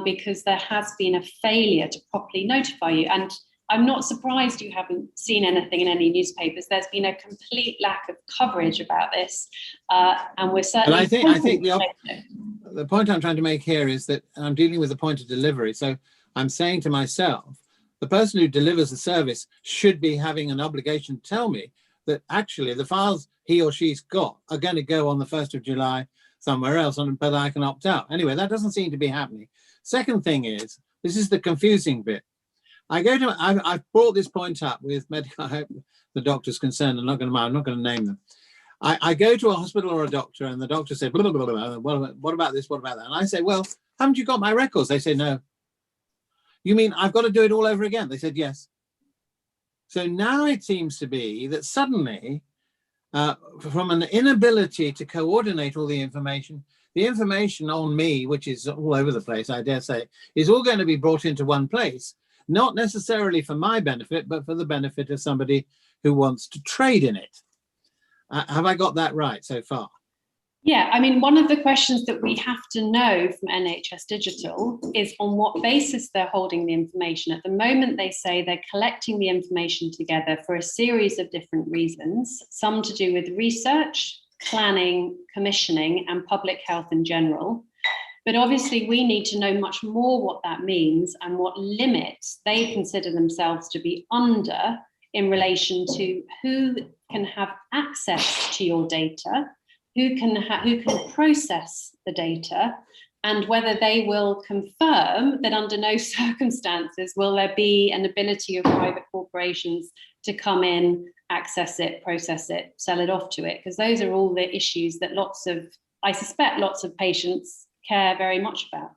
Speaker 10: because there has been a failure to properly notify you. And I'm not surprised you haven't seen anything in any newspapers. There's been a complete lack of coverage about this, and we're certainly.
Speaker 3: But I think the point I'm trying to make here is that I'm dealing with the point of delivery. So I'm saying to myself, the person who delivers the service should be having an obligation to tell me that actually the files he or she's got are going to go on the 1st of July somewhere else, but I can opt out. Anyway, that doesn't seem to be happening. Second thing is, this is the confusing bit. I've brought this point up with medical, I hope the doctor's concerned, I'm not going to name them. I go to a hospital or a doctor and the doctor said, blah, blah, blah, blah, what about this, what about that? And I say, well, haven't you got my records? They say, no. You mean I've got to do it all over again? They said, yes. So now it seems to be that suddenly, from an inability to coordinate all the information on me, which is all over the place, I dare say, is all going to be brought into one place, not necessarily for my benefit, but for the benefit of somebody who wants to trade in it. Have I got that right so far?
Speaker 10: Yeah, I mean, one of the questions that we have to know from NHS Digital is on what basis they're holding the information. At the moment, they say they're collecting the information together for a series of different reasons, some to do with research, planning, commissioning, and public health in general. But obviously, we need to know much more what that means and what limits they consider themselves to be under in relation to who can have access to your data, who can process the data, and whether they will confirm that under no circumstances will there be an ability of private corporations to come in, access it, process it, sell it off to it, because those are all the issues that I suspect lots of patients care very much about.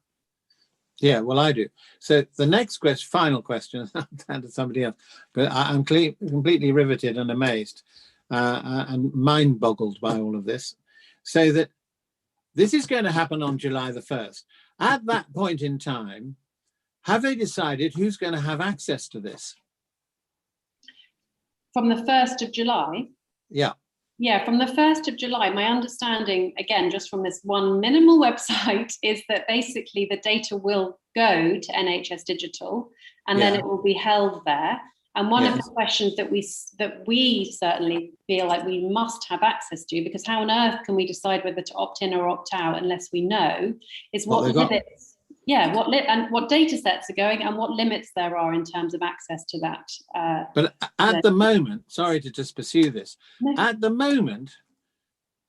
Speaker 3: Yeah, well, I do. So the next question, final question, I'll hand to somebody else, but I'm completely riveted and amazed and mind boggled by all of this. So that this is going to happen on July the 1st. At that point in time, have they decided who's going to have access to this?
Speaker 10: From the 1st of July?
Speaker 3: Yeah.
Speaker 10: Yeah, from the 1st of July, my understanding, again, just from this one minimal website, is that basically the data will go to NHS Digital and then it will be held there. And one of the questions that we certainly feel like we must have access to, because how on earth can we decide whether to opt in or opt out unless we know, is what limits, what data sets are going and what limits there are in terms of access to that.
Speaker 3: But at the moment, sorry to just pursue this, at the moment,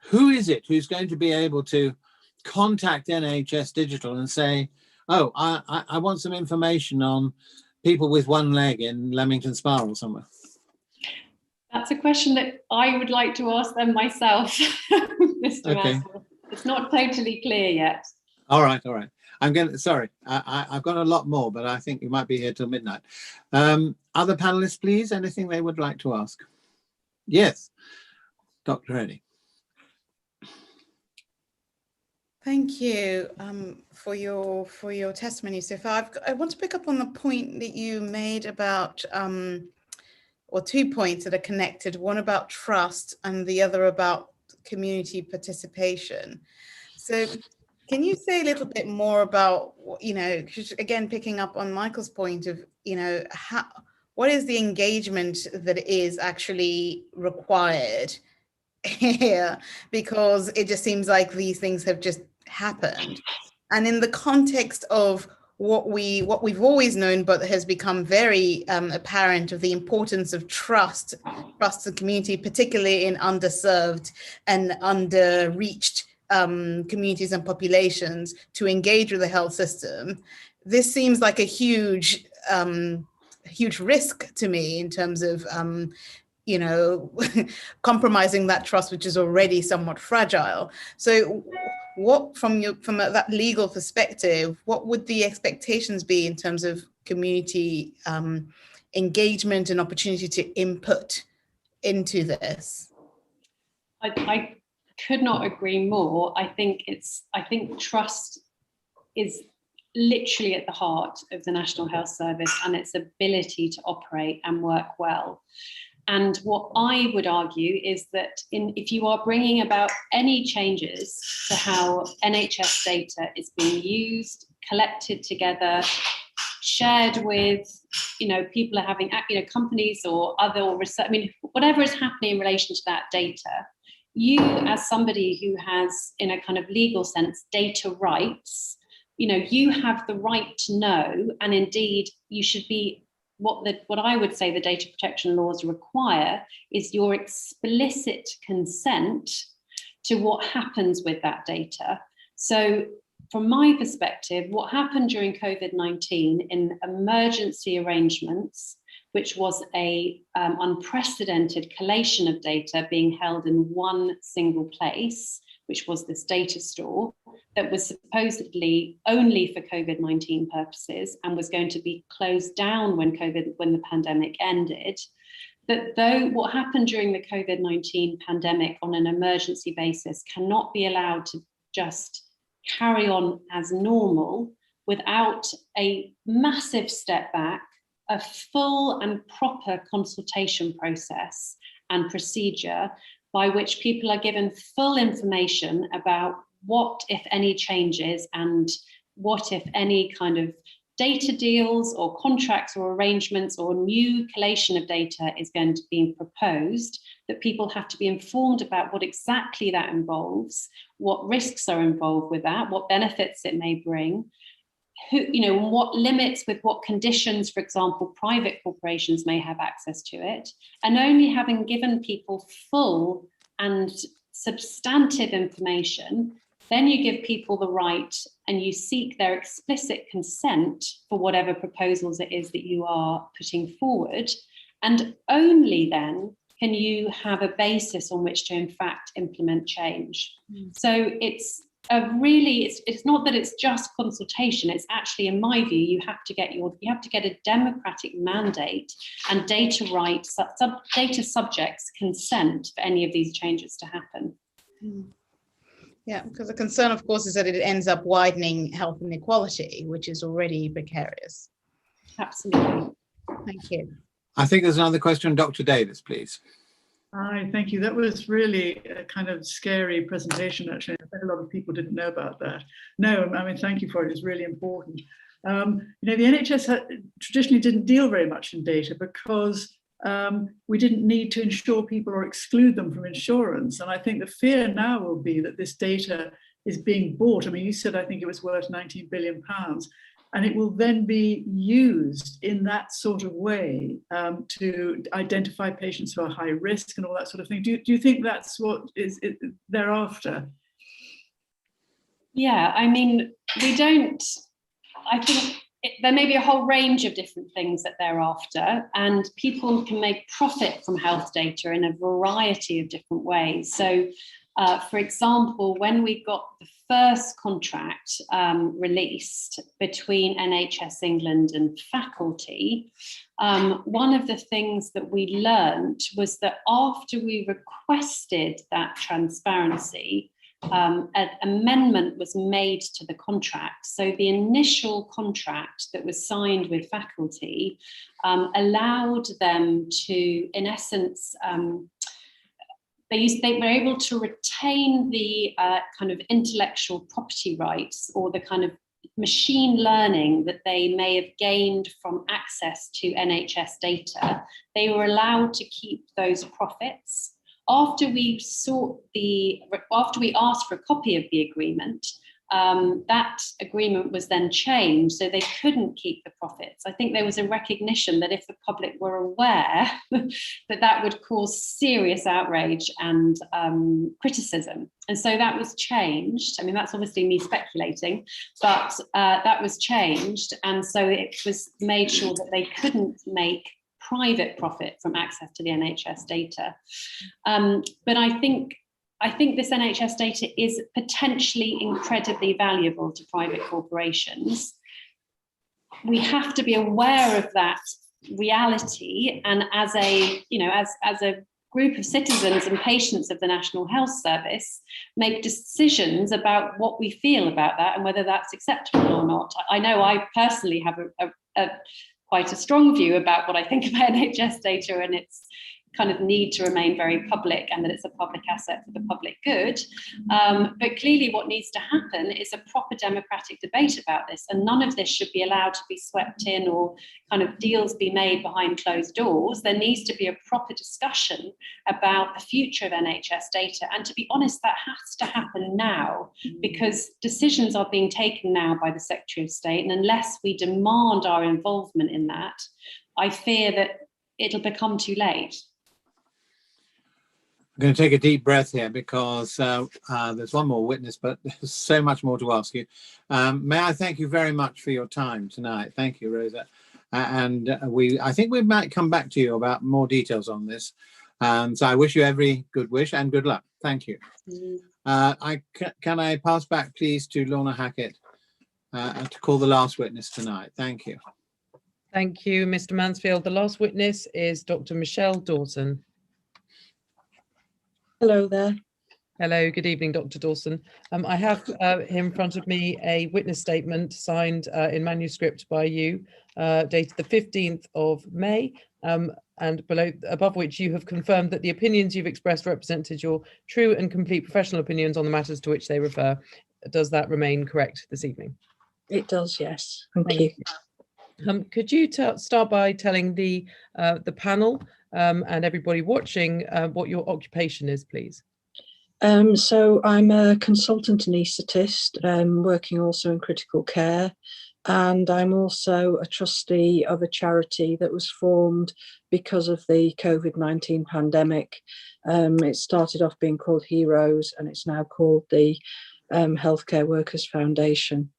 Speaker 3: who is it who's going to be able to contact NHS Digital and say, oh, I want some information on people with one leg in Leamington Spa or somewhere?
Speaker 10: That's a question that I would like to ask them myself, Mr. Mansell. It's not totally clear yet.
Speaker 3: All right. Sorry, I've got a lot more, but I think we might be here till midnight. Other panelists, please, anything they would like to ask? Yes, Dr. Eddy.
Speaker 11: Thank you for your testimony so far. I want to pick up on the point that you made about, or 2 points that are connected, one about trust and the other about community participation. So can you say a little bit more about, again, picking up on Michael's point of, what is the engagement that is actually required here? Because it just seems like these things have just happened. And in the context of what we've always known, but has become very apparent, of the importance of trust and community, particularly in underserved and underreached communities and populations, to engage with the health system. This seems like a huge risk to me in terms of compromising that trust, which is already somewhat fragile. So what, from that legal perspective, what would the expectations be in terms of community engagement and opportunity to input into this?
Speaker 10: I could not agree more. I think trust is literally at the heart of the National Health Service and its ability to operate and work well. And what I would argue is that if you are bringing about any changes to how NHS data is being used, collected together, shared with, people are having, companies or other research, whatever is happening in relation to that data, you as somebody who has, in a kind of legal sense, data rights, you have the right to know, and indeed you should be, what I would say the data protection laws require is your explicit consent to what happens with that data. So from my perspective, what happened during COVID-19 in emergency arrangements, which was a unprecedented collation of data being held in one single place, which was this data store that was supposedly only for COVID-19 purposes and was going to be closed down when the pandemic ended. That though what happened during the COVID-19 pandemic on an emergency basis cannot be allowed to just carry on as normal without a massive step back, a full and proper consultation process and procedure by which people are given full information about what, if any, changes and what, if any, kind of data deals or contracts or arrangements or new collation of data is going to be proposed, that people have to be informed about what exactly that involves, what risks are involved with that, what benefits it may bring, what limits, with what conditions, for example, private corporations may have access to it, and only having given people full and substantive information, then you give people the right and you seek their explicit consent for whatever proposals it is that you are putting forward. And only then can you have a basis on which to, in fact, implement change. So it's not that it's just consultation. It's actually, in my view, you have to get a democratic mandate and data rights, data subjects consent for any of these changes to happen.
Speaker 11: Yeah, because the concern, of course, is that it ends up widening health inequality, which is already precarious.
Speaker 10: Absolutely.
Speaker 11: Thank you.
Speaker 3: I think there's another question. Dr. Davis, please.
Speaker 9: Hi, thank you. That was really a kind of scary presentation, actually. I bet a lot of people didn't know about that. No, thank you for it. It's really important. The NHS traditionally didn't deal very much in data because we didn't need to insure people or exclude them from insurance. And I think the fear now will be that this data is being bought. You said, I think it was worth £19 billion. And it will then be used in that sort of way to identify patients who are high risk and all that sort of thing. Do you think that's what is thereafter?
Speaker 10: Yeah, there may be a whole range of different things that they're after, and people can make profit from health data in a variety of different ways. So, for example, when we got the first contract released between NHS England and faculty, one of the things that we learned was that after we requested that transparency, an amendment was made to the contract. So the initial contract that was signed with faculty allowed them to, in essence, they were able to retain the kind of intellectual property rights or the kind of machine learning that they may have gained from access to NHS data. They were allowed to keep those profits. After we asked for a copy of the agreement, that agreement was then changed, so they couldn't keep the profits. I think there was a recognition that if the public were aware that would cause serious outrage and criticism. And so that was changed. That's obviously me speculating, but that was changed. And so it was made sure that they couldn't make private profit from access to the NHS data. But I think this NHS data is potentially incredibly valuable to private corporations. We have to be aware of that reality, and as a group of citizens and patients of the National Health Service, make decisions about what we feel about that and whether that's acceptable or not. I know I personally have quite a strong view about what I think about NHS data and its kind of need to remain very public and that it's a public asset for the public good. But clearly what needs to happen is a proper democratic debate about this, and none of this should be allowed to be swept in or kind of deals be made behind closed doors. There needs to be a proper discussion about the future of NHS data. And to be honest, that has to happen now, because decisions are being taken now by the Secretary of State. And unless we demand our involvement in that, I fear that it'll become too late.
Speaker 3: I'm going to take a deep breath here because there's one more witness, but there's so much more to ask you. May I thank you very much for your time tonight. Thank you, Rosa. I think we might come back to you about more details on this. So I wish you every good wish and good luck. Thank you. Can I pass back, please, to Lorna Hackett to call the last witness tonight. Thank you.
Speaker 4: Thank you, Mr. Mansfield. The last witness is Dr. Michelle Dawson.
Speaker 12: Hello there.
Speaker 4: Hello, good evening, Dr. Dawson. I have here in front of me a witness statement signed in manuscript by you, dated the 15th of May, and above which you have confirmed that the opinions you've expressed represented your true and complete professional opinions on the matters to which they refer. Does that remain correct this evening?
Speaker 12: It does, yes. Thank you.
Speaker 4: Could you start by telling the panel and everybody watching what your occupation is, please?
Speaker 12: So I'm a consultant anaesthetist, working also in critical care, and I'm also a trustee of a charity that was formed because of the COVID-19 pandemic. It started off being called Heroes, and it's now called the Healthcare Workers Foundation.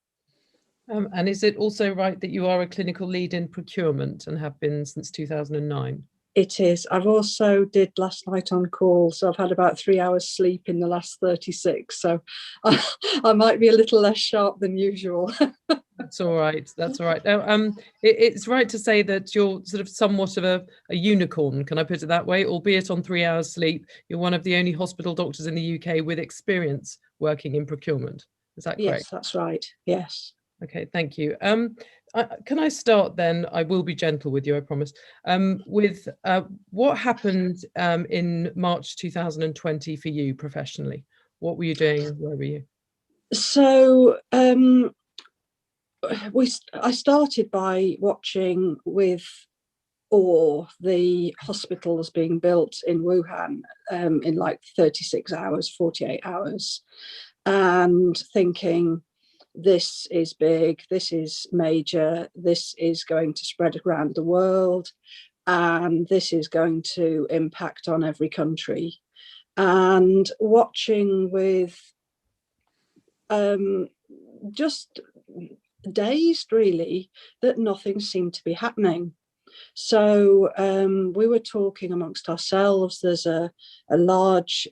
Speaker 4: And is it also right that you are a clinical lead in procurement and have been since 2009?
Speaker 12: It is. I've also did last night on call, so I've had about 3 hours sleep in the last 36. So I might be a little less sharp than usual.
Speaker 4: That's all right. That's all right. Now, it's right to say that you're sort of somewhat of a unicorn, can I put it that way? Albeit on 3 hours sleep, you're one of the only hospital doctors in the UK with experience working in procurement. Is that correct?
Speaker 12: Yes, that's right. Yes.
Speaker 4: Okay, thank you. Can I start then? I will be gentle with you, I promise. With what happened in March 2020 for you professionally? What were you doing? Where were you?
Speaker 12: So I started by watching with awe the hospitals being built in Wuhan in like 36 hours, 48 hours, and thinking, this is big, this is major, this is going to spread around the world, and this is going to impact on every country. And watching with just dazed really that nothing seemed to be happening. So we were talking amongst ourselves. There's a large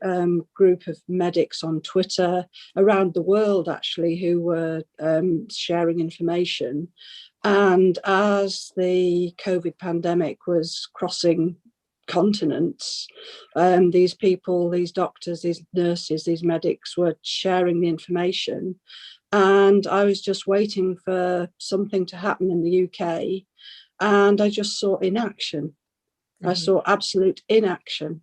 Speaker 12: group of medics on Twitter around the world, actually, who were sharing information. And as the COVID pandemic was crossing continents, these people, these doctors, these nurses, these medics were sharing the information. And I was just waiting for something to happen in the UK. And I just saw inaction. Mm-hmm. I saw absolute inaction.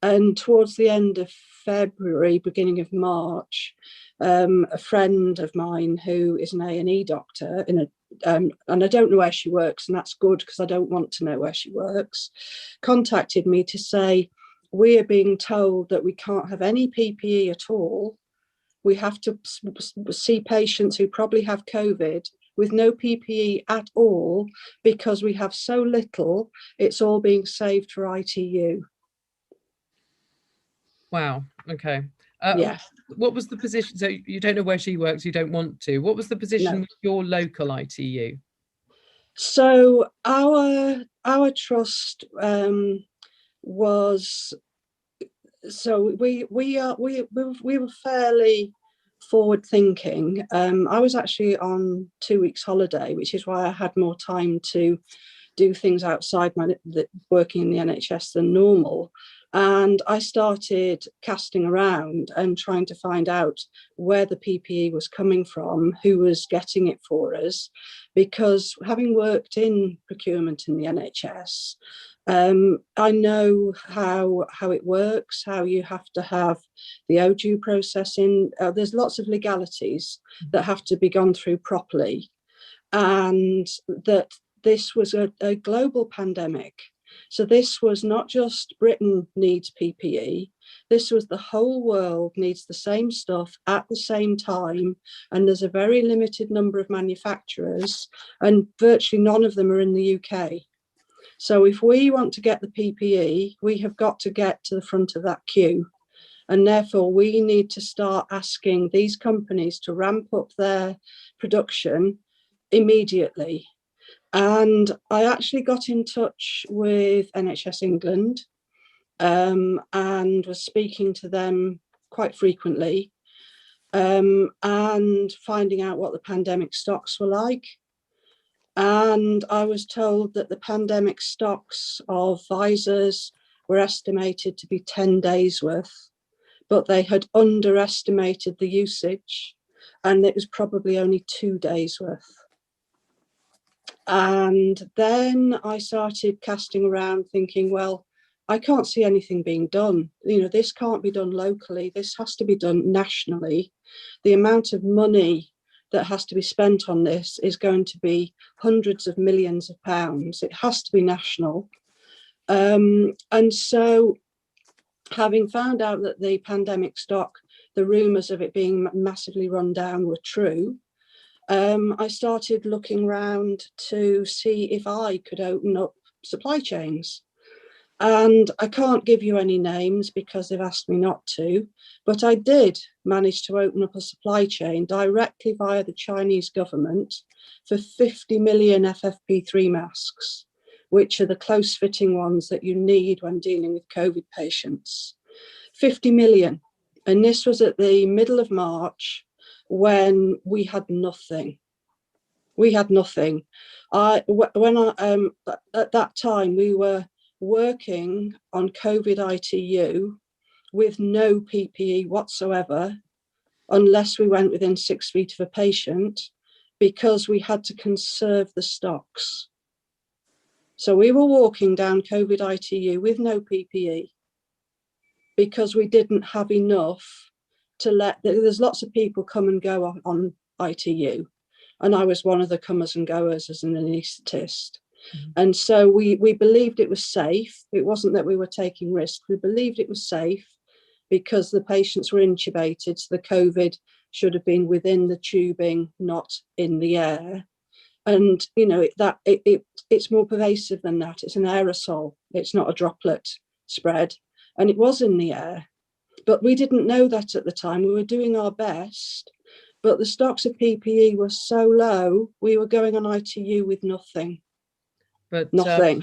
Speaker 12: And towards the end of February, beginning of March, a friend of mine who is an A&E doctor, and I don't know where she works, and that's good because I don't want to know where she works, contacted me to say, we are being told that we can't have any PPE at all. We have to see patients who probably have COVID with no PPE at all, because we have so little, it's all being saved for ITU.
Speaker 4: Wow, okay.
Speaker 12: Yeah.
Speaker 4: What was the position? So you don't know where she works, you don't want to. What was the position with your local ITU?
Speaker 12: So our trust was, so we were fairly forward thinking. I was actually on 2 weeks holiday, which is why I had more time to do things outside working in the NHS than normal. And I started casting around and trying to find out where the PPE was coming from, who was getting it for us, because having worked in procurement in the NHS, I know how it works, how you have to have the ODU processing. There's lots of legalities that have to be gone through properly, and that this was a global pandemic. So this was not just Britain needs PPE, this was the whole world needs the same stuff at the same time, and there's a very limited number of manufacturers, and virtually none of them are in the UK. So if we want to get the PPE, we have got to get to the front of that queue. And therefore, we need to start asking these companies to ramp up their production immediately. And I actually got in touch with NHS England and was speaking to them quite frequently and finding out what the pandemic stocks were like. And I was told that the pandemic stocks of visors were estimated to be 10 days worth, but they had underestimated the usage, and it was probably only 2 days worth. And then I started casting around thinking, well, I can't see anything being done. You know, this can't be done locally. This has to be done nationally. The amount of money that has to be spent on this is going to be hundreds of millions of pounds. It has to be national. And so having found out that the pandemic stock, the rumours of it being massively run down were true, I started looking around to see if I could open up supply chains. And I can't give you any names because they've asked me not to, but I did manage to open up a supply chain directly via the Chinese government for 50 million FFP3 masks, which are the close fitting ones that you need when dealing with COVID patients. 50 million. And this was at the middle of March when we had nothing. We had nothing. At that time, we were working on COVID ITU with no PPE whatsoever, unless we went within 6 feet of a patient, because we had to conserve the stocks. So we were walking down COVID ITU with no PPE because we didn't have enough to let, there's lots of people come and go on ITU. And I was one of the comers and goers as an anaesthetist. And so we believed it was safe. It wasn't that we were taking risks. We believed it was safe because the patients were intubated. So the COVID should have been within the tubing, not in the air. And, you know, it's more pervasive than that. It's an aerosol. It's not a droplet spread. And it was in the air. But we didn't know that at the time. We were doing our best. But the stocks of PPE were so low, we were going on ITU with nothing.
Speaker 4: But
Speaker 12: nothing.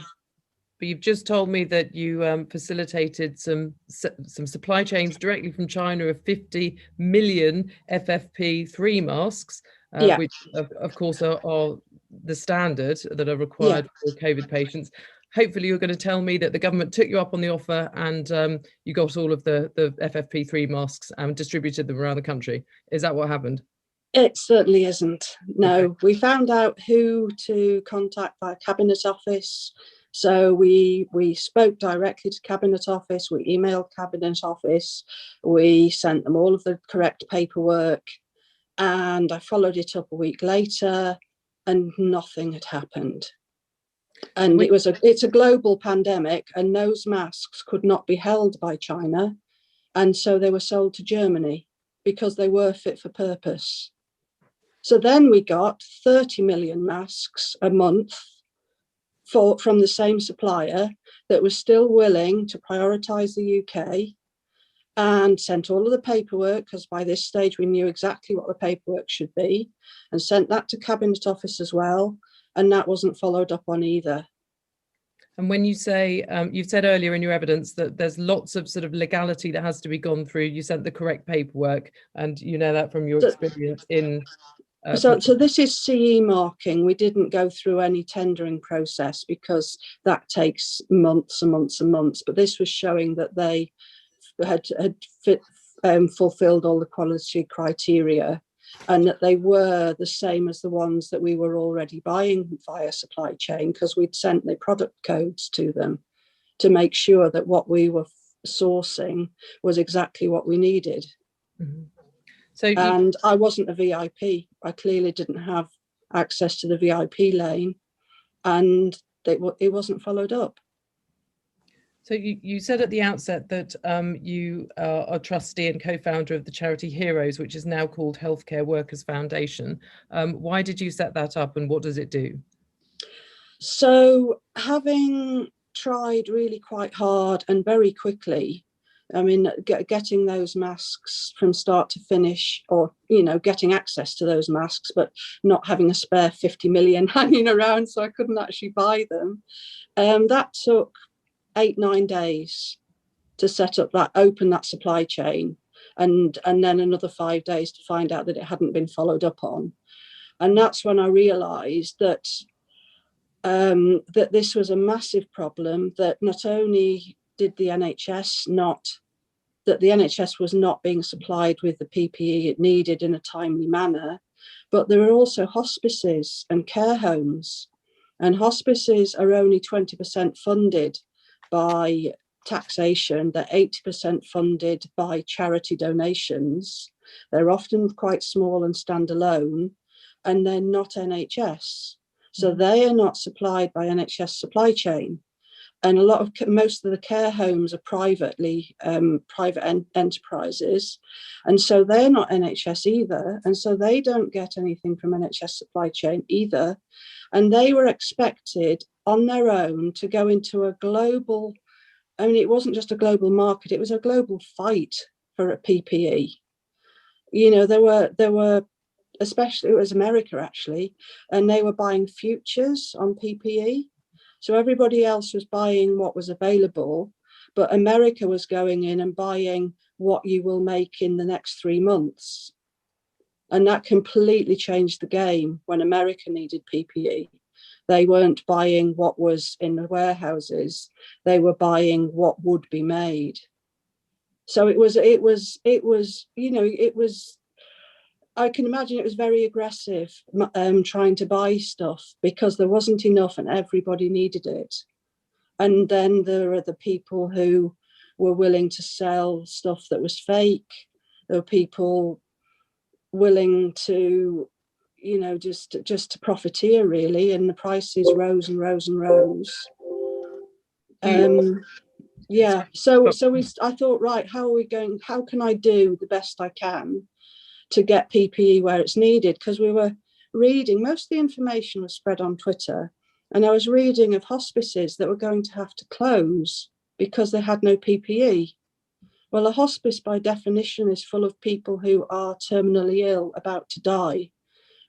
Speaker 4: But you've just told me that you facilitated some supply chains directly from China of 50 million FFP3 masks, which of course are the standard that are required for COVID patients. Hopefully you're going to tell me that the government took you up on the offer and you got all of the FFP3 masks and distributed them around the country. Is that what happened? It
Speaker 12: certainly isn't. No, okay. We found out who to contact by Cabinet Office. So we spoke directly to Cabinet Office, we emailed Cabinet Office, we sent them all of the correct paperwork, and I followed it up a week later and nothing had happened. And it's a global pandemic, and those masks could not be held by China. And so they were sold to Germany because they were fit for purpose. So then we got 30 million masks a month from the same supplier that was still willing to prioritise the UK, and sent all of the paperwork, because by this stage we knew exactly what the paperwork should be, and sent that to Cabinet Office as well. And that wasn't followed up on either.
Speaker 4: And when you say, you've said earlier in your evidence that there's lots of sort of legality that has to be gone through, you sent the correct paperwork, and you know that from your experience in...
Speaker 12: So this is CE marking. We didn't go through any tendering process because that takes months and months and months. But this was showing that they had fulfilled all the quality criteria, and that they were the same as the ones that we were already buying via supply chain, because we'd sent the product codes to them. to make sure that what we were sourcing was exactly what we needed.
Speaker 4: Mm-hmm. And
Speaker 12: I wasn't a VIP. I clearly didn't have access to the VIP lane, and it wasn't followed up.
Speaker 4: So you said at the outset that you are a trustee and co-founder of the charity Heroes, which is now called Healthcare Workers Foundation. Why did you set that up, and what does it do?
Speaker 12: So, having tried really quite hard and very quickly, I mean, getting those masks from start to finish, or, you know, getting access to those masks, but not having a spare 50 million hanging around, so I couldn't actually buy them. That took 8-9 days to set up that, open that supply chain, and then another 5 days to find out that it hadn't been followed up on. And that's when I realized that that this was a massive problem, that not only did the NHS was not being supplied with the PPE it needed in a timely manner, but there were also hospices and care homes, and hospices are only 20% funded by taxation. They're 80% funded by charity donations. They're often quite small and standalone, and they're not NHS. So they are not supplied by NHS supply chain. And most of the care homes are private enterprises. And so they're not NHS either. And so they don't get anything from NHS supply chain either. And they were expected on their own to go into a global, I mean, it wasn't just a global market, it was a global fight for a PPE. You know, there were, especially, it was America actually, and they were buying futures on PPE. So everybody else was buying what was available, but America was going in and buying what you will make in the next 3 months. And that completely changed the game when America needed PPE. They weren't buying what was in the warehouses, they were buying what would be made. So it was, you know, it was, I can imagine it was very aggressive trying to buy stuff because there wasn't enough and everybody needed it. And then there are the people who were willing to sell stuff that was fake. There were people willing to, you know, just to profiteer really, and the prices rose and rose and rose. Yeah, so I thought, right, how can I do the best I can to get PPE where it's needed? Because we were reading, most of the information was spread on Twitter, and I was reading of hospices that were going to have to close because they had no PPE. Well, a hospice by definition is full of people who are terminally ill, about to die,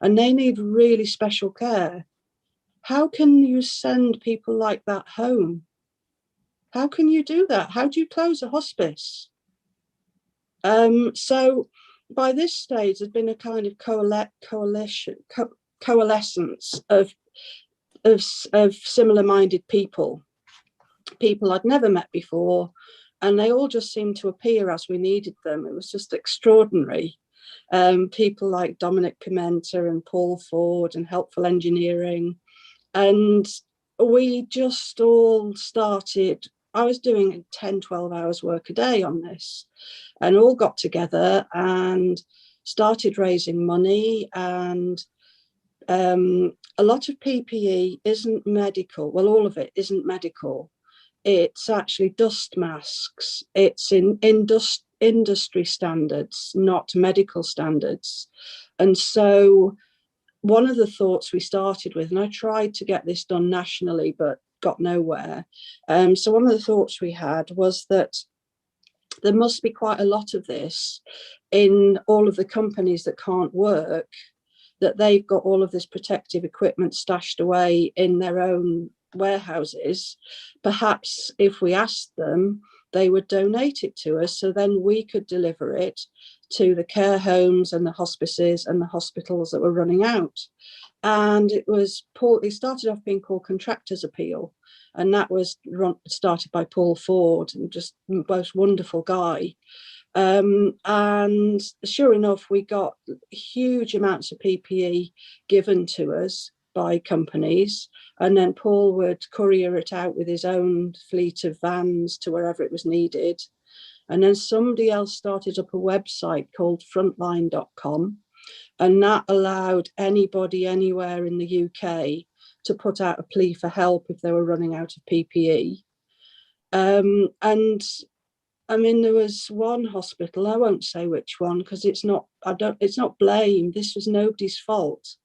Speaker 12: and they need really special care. How can you send people like that home? How can you do that? How do you close a hospice? So by this stage, there's been a kind of coalescence of similar-minded people I'd never met before, and they all just seemed to appear as we needed them. It was just extraordinary. People like Dominic Pimenta and Paul Ford and Helpful Engineering, and we just all started. I was doing 10-12 hours work a day on this, and all got together and started raising money. And a lot of PPE isn't medical. Well, all of it isn't medical. It's actually dust masks. It's in industry standards, not medical standards. And so one of the thoughts we started with, and I tried to get this done nationally, but got nowhere. So one of the thoughts we had was that there must be quite a lot of this in all of the companies that can't work, that they've got all of this protective equipment stashed away in their own warehouses. Perhaps if we asked them, they would donate it to us, so then we could deliver it to the care homes and the hospices and the hospitals that were running out. And it started off being called Contractors Appeal, and that was started by Paul Ford, and just the most wonderful guy. And sure enough, we got huge amounts of PPE given to us by companies, and then Paul would courier it out with his own fleet of vans to wherever it was needed. And then somebody else started up a website called frontline.com, and that allowed anybody anywhere in the UK to put out a plea for help if they were running out of PPE. And I mean, there was one hospital, I won't say which one, because it's not blame. This was nobody's fault.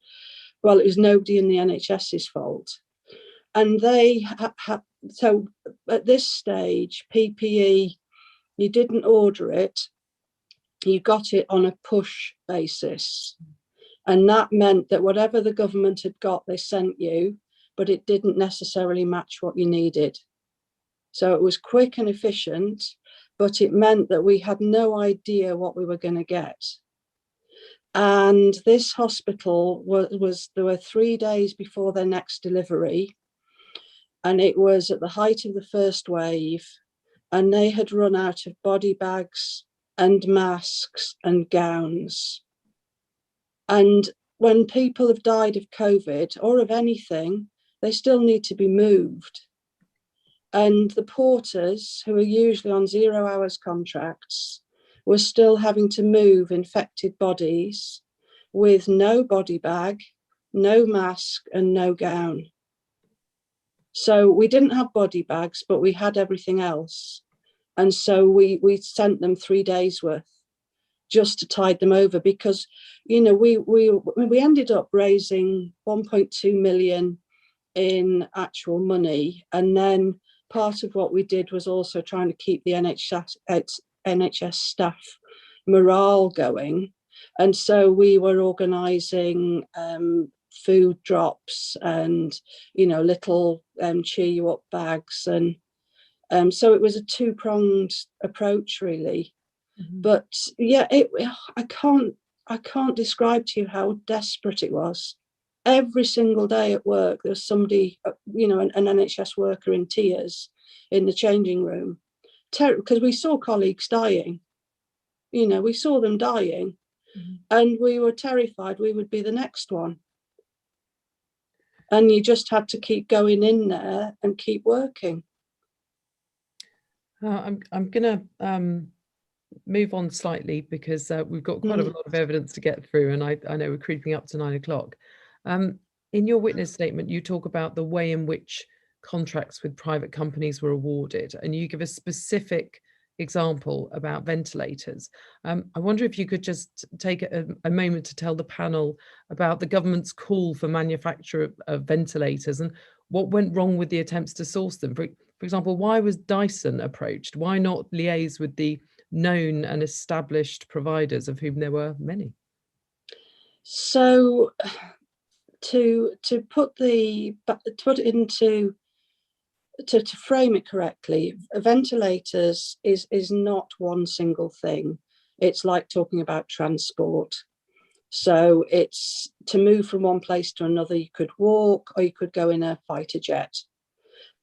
Speaker 12: Well, it was nobody in the NHS's fault. And they so at this stage, PPE, you didn't order it, you got it on a push basis. And that meant that whatever the government had got, they sent you, but it didn't necessarily match what you needed. So it was quick and efficient, but it meant that we had no idea what we were going to get. And this hospital there were 3 days before their next delivery, and it was at the height of the first wave, and they had run out of body bags and masks and gowns. And when people have died of COVID or of anything, they still need to be moved. And the porters, who are usually on 0 hours contracts, were still having to move infected bodies with no body bag, no mask, and no gown. So we didn't have body bags, but we had everything else. And so we sent them 3 days worth just to tide them over, because, you know, we ended up raising 1.2 million in actual money. And then part of what we did was also trying to keep the NHS staff morale going. And so we were organising food drops and, you know, little cheer you up bags. And so it was a two-pronged approach, really. Mm-hmm. But yeah, I can't describe to you how desperate it was. Every single day at work, there was somebody, you know, an NHS worker in tears in the changing room, because we saw colleagues dying. You know, we saw them dying, mm-hmm. and we were terrified we would be the next one. And you just had to keep going in there and keep working.
Speaker 4: I'm going to move on slightly, because we've got quite a lot of evidence to get through, and I know we're creeping up to 9 o'clock. In your witness statement, you talk about the way in which contracts with private companies were awarded, and you give a specific example about ventilators. I wonder if you could just take a moment to tell the panel about the government's call for manufacture of ventilators and what went wrong with the attempts to source them. For example, why was Dyson approached? Why not liaise with the known and established providers, of whom there were many?
Speaker 12: So to frame it correctly, ventilators is not one single thing. It's like talking about transport. So it's to move from one place to another. You could walk, or you could go in a fighter jet.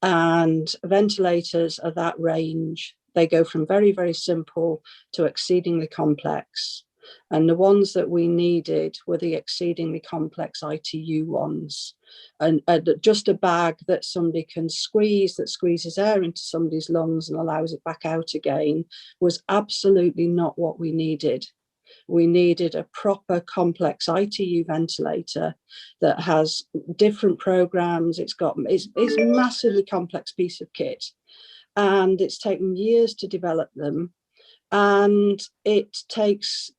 Speaker 12: And ventilators are that range. They go from very, very simple to exceedingly complex. And the ones that we needed were the exceedingly complex ITU ones. And just a bag that somebody can squeeze, that squeezes air into somebody's lungs and allows it back out again, was absolutely not what we needed. We needed a proper complex ITU ventilator that has different programs. It's a massively complex piece of kit, and it's taken years to develop them. And it takes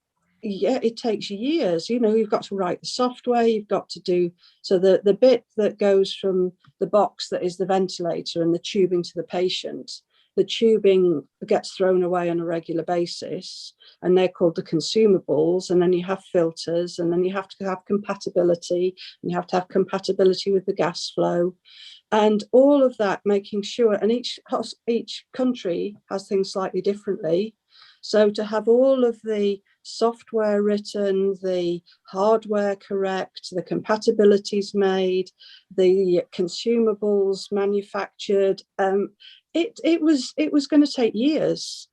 Speaker 12: years. You know, you've got to write the software, you've got to do, so the bit that goes from the box that is the ventilator and the tubing to the patient, the tubing gets thrown away on a regular basis, and they're called the consumables. And then you have filters, and then you have to have compatibility, and you have to have compatibility with the gas flow, and all of that, making sure, and each country has things slightly differently. So to have all of the software written, the hardware correct, the compatibilities made, the consumables manufactured, it was going to take years,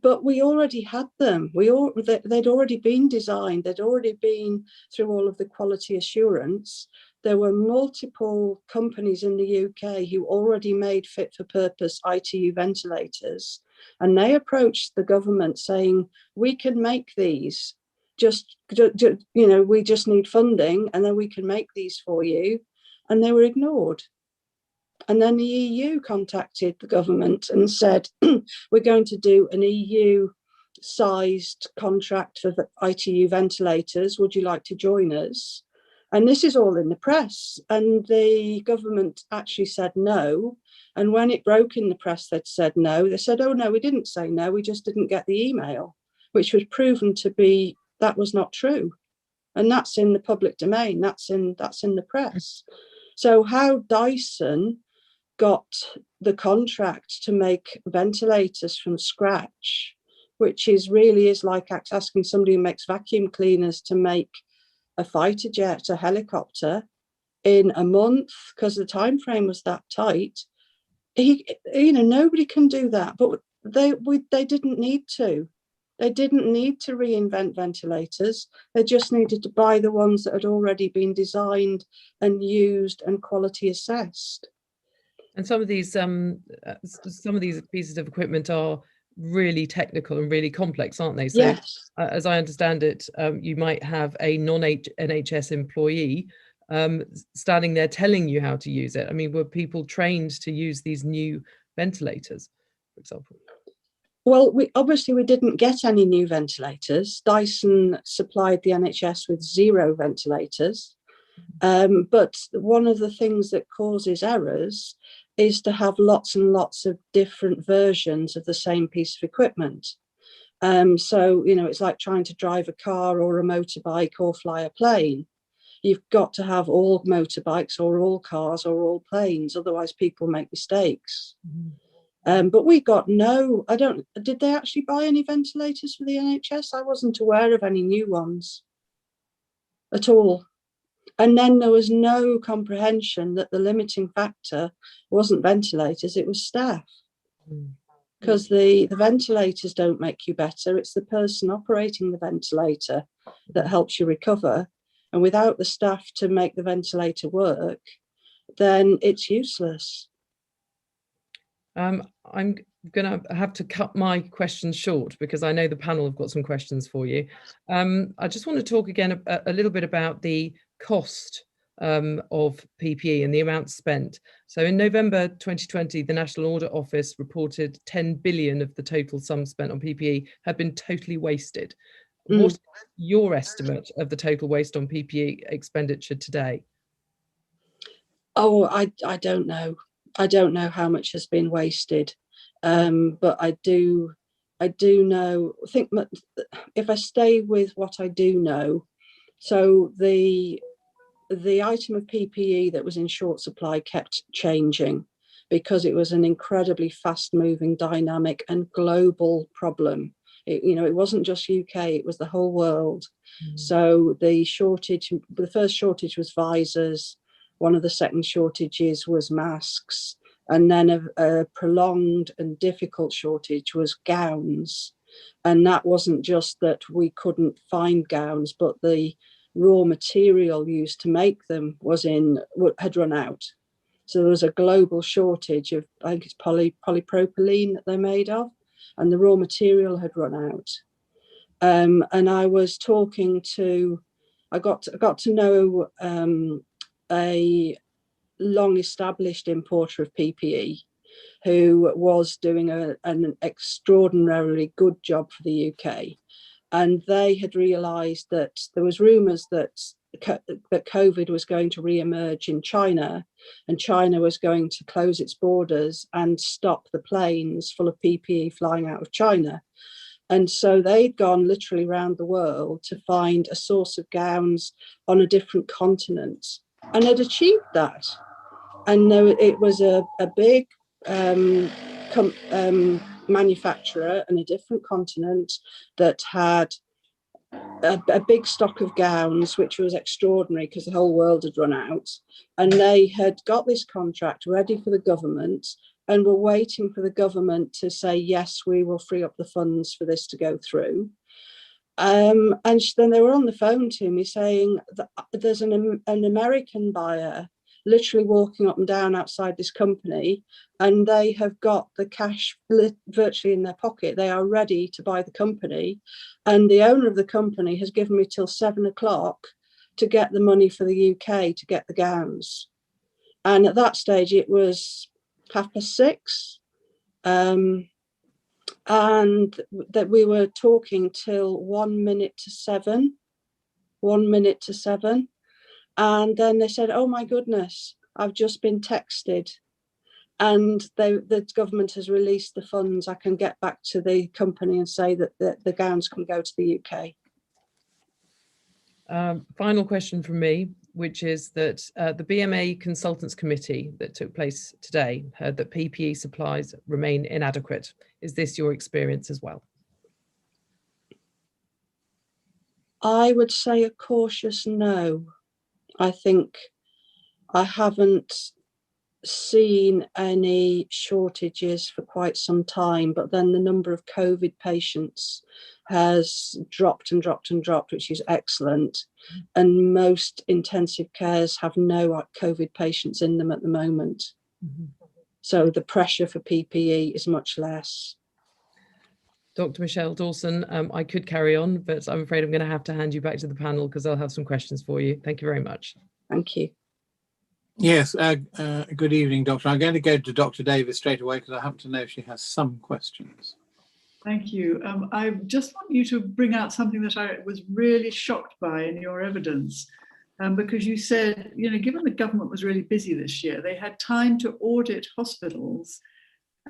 Speaker 12: but we already had them. They'd already been designed. They'd already been through all of the quality assurance. there were multiple companies in the UK who already made fit for purpose ITU ventilators, and they approached the government saying, we can make these, we just need funding and then we can make these for you. And they were ignored. And then the EU contacted the government and said, we're going to do an EU-sized contract for the ITU ventilators. Would you like to join us? And this is all in the press. And the government actually said no. And when it broke in the press, they'd said no. They said, oh, no, we didn't say no. We just didn't get the email, which was proven to be that was not true. And that's in the public domain. That's in the press. So how Dyson got the contract to make ventilators from scratch, which really is like asking somebody who makes vacuum cleaners to make a fighter jet, a helicopter, in a month, because the time frame was that tight. Nobody can do that, but they didn't need to. They didn't need to reinvent ventilators. They just needed to buy the ones that had already been designed and used and quality assessed.
Speaker 4: And some of these pieces of equipment are really technical and really complex, aren't they? So,
Speaker 12: yes.
Speaker 4: As I understand it, you might have a non-NHS employee standing there telling you how to use it. I mean, were people trained to use these new ventilators, for example?
Speaker 12: Well, we didn't get any new ventilators. Dyson supplied the NHS with 0 ventilators. But one of the things that causes errors is to have lots and lots of different versions of the same piece of equipment. So, it's like trying to drive a car or a motorbike or fly a plane. You've got to have all motorbikes or all cars or all planes, otherwise people make mistakes. Mm-hmm. But we got did they actually buy any ventilators for the NHS? I wasn't aware of any new ones at all. And then there was no comprehension that the limiting factor wasn't ventilators, it was staff. Because the ventilators don't make you better, it's the person operating the ventilator that helps you recover. And without the staff to make the ventilator work, then it's useless.
Speaker 4: I'm going to have to cut my questions short because I know the panel have got some questions for you. I just want to talk again a little bit about the cost of PPE and the amount spent. So in November 2020, the National Audit Office reported 10 billion of the total sum spent on PPE had been totally wasted. What's your estimate of the total waste on PPE expenditure today?
Speaker 12: Oh, I don't know. I don't know how much has been wasted, but I do know. I think if I stay with what I do know, so the item of PPE that was in short supply kept changing because it was an incredibly fast-moving, dynamic, and global problem. It wasn't just UK; it was the whole world. So the first shortage was visors. One of the second shortages was masks, and then a prolonged and difficult shortage was gowns. And that wasn't just that we couldn't find gowns, but the raw material used to make them had run out. So there was a global shortage of, I think it's polypropylene that they're made of, and the raw material had run out. And I was talking to, I got to know a long established importer of PPE who was doing an extraordinarily good job for the UK. And they had realised that there was rumours that COVID was going to re-emerge in China, and China was going to close its borders and stop the planes full of PPE flying out of China. And so they'd gone literally around the world to find a source of gowns on a different continent, and they'd achieved that. And it was a big manufacturer in a different continent that had a big stock of gowns, which was extraordinary because the whole world had run out. And they had got this contract ready for the government and were waiting for the government to say, yes, we will free up the funds for this to go through. And then they were on the phone to me saying that there's an American buyer literally walking up and down outside this company, and they have got the cash virtually in their pocket. They are ready to buy the company, and the owner of the company has given me till 7 o'clock to get the money for the UK to get the gowns. And at that stage it was 6:30, and that we were talking till 1 minute to 7. And then they said, oh my goodness, I've just been texted and the government has released the funds. I can get back to the company and say that the gowns can go to the UK.
Speaker 4: Final question from me, which is that the BMA Consultants Committee that took place today heard that PPE supplies remain inadequate. Is this your experience as well?
Speaker 12: I would say a cautious no. I think I haven't seen any shortages for quite some time, but then the number of COVID patients has dropped and dropped and dropped, which is excellent. And most intensive cares have no COVID patients in them at the moment. Mm-hmm. So the pressure for PPE is much less.
Speaker 4: Dr. Michelle Dawson, I could carry on, but I'm afraid I'm going to have to hand you back to the panel because I'll have some questions for you. Thank you very much.
Speaker 12: Thank you.
Speaker 3: Yes, good evening, Doctor. I'm going to go to Dr. Davis straight away because I happen to know she has some questions.
Speaker 9: Thank you. I just want you to bring out something that I was really shocked by in your evidence, because you said, you know, given the government was really busy this year, they had time to audit hospitals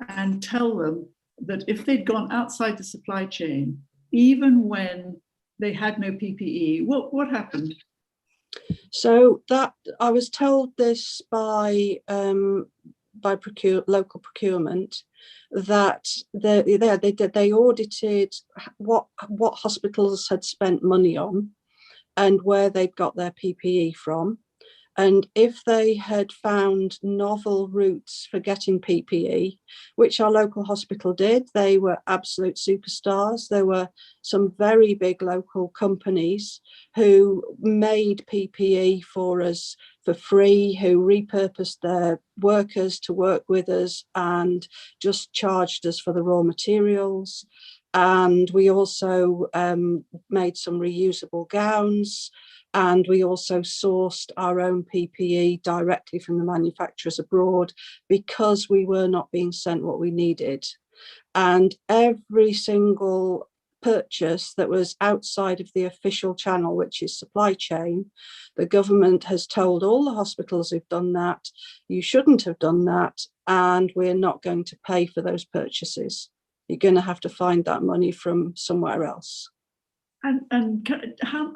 Speaker 9: and tell them that if they'd gone outside the supply chain, even when they had no PPE, what happened?
Speaker 12: So that I was told this by local procurement, that they audited what hospitals had spent money on and where they'd got their PPE from. And if they had found novel routes for getting PPE, which our local hospital did, they were absolute superstars. There were some very big local companies who made PPE for us for free, who repurposed their workers to work with us and just charged us for the raw materials. And we also made some reusable gowns. And we also sourced our own PPE directly from the manufacturers abroad because we were not being sent what we needed. And every single purchase that was outside of the official channel, which is supply chain, the government has told all the hospitals who've done that, you shouldn't have done that, and we're not going to pay for those purchases. You're going to have to find that money from somewhere else.
Speaker 9: And how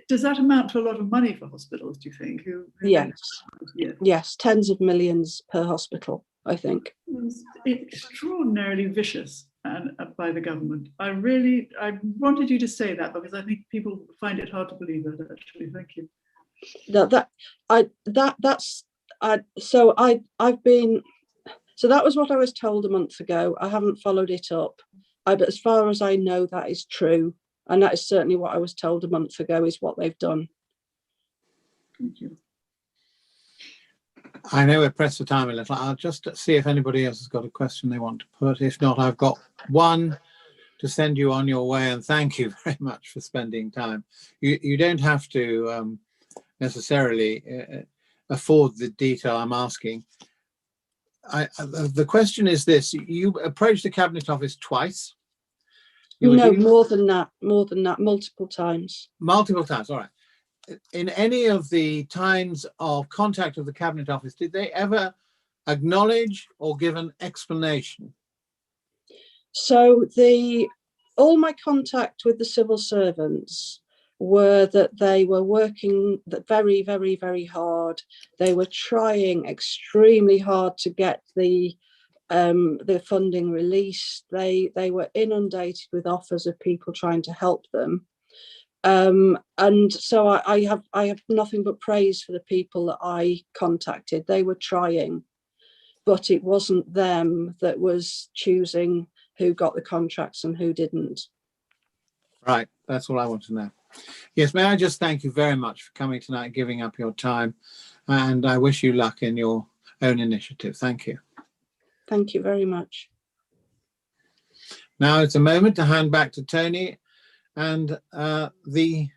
Speaker 9: does that amount to a lot of money for hospitals, do you think?
Speaker 12: Yes, tens of millions per hospital, I think.
Speaker 9: It's extraordinarily vicious by the government. I wanted you to say that because I think people find it hard to believe that, actually. Thank you.
Speaker 12: So that was what I was told a month ago. I haven't followed it up. But as far as I know, that is true. And that is certainly what I was told a month ago is what they've done.
Speaker 9: Thank you.
Speaker 3: I know we're pressed for time a little. I'll just see if anybody else has got a question they want to put. If not, I've got one to send you on your way. And thank you very much for spending time. You don't have to necessarily afford the detail I'm asking. The question is this: you approached the Cabinet Office twice.
Speaker 12: No, more than that, multiple times.
Speaker 3: Multiple times, all right. In any of the times of contact of the Cabinet Office, did they ever acknowledge or give an explanation?
Speaker 12: So all my contact with the civil servants were that they were working very, very, very hard. They were trying extremely hard to get the funding released. They were inundated with offers of people trying to help them. And so I have nothing but praise for the people that I contacted. They were trying, but it wasn't them that was choosing who got the contracts and who didn't.
Speaker 3: Right. That's all I want to know. Yes, may I just thank you very much for coming tonight, giving up your time, and I wish you luck in your own initiative. Thank you.
Speaker 12: Thank you very much.
Speaker 3: Now it's a moment to hand back to Tony and the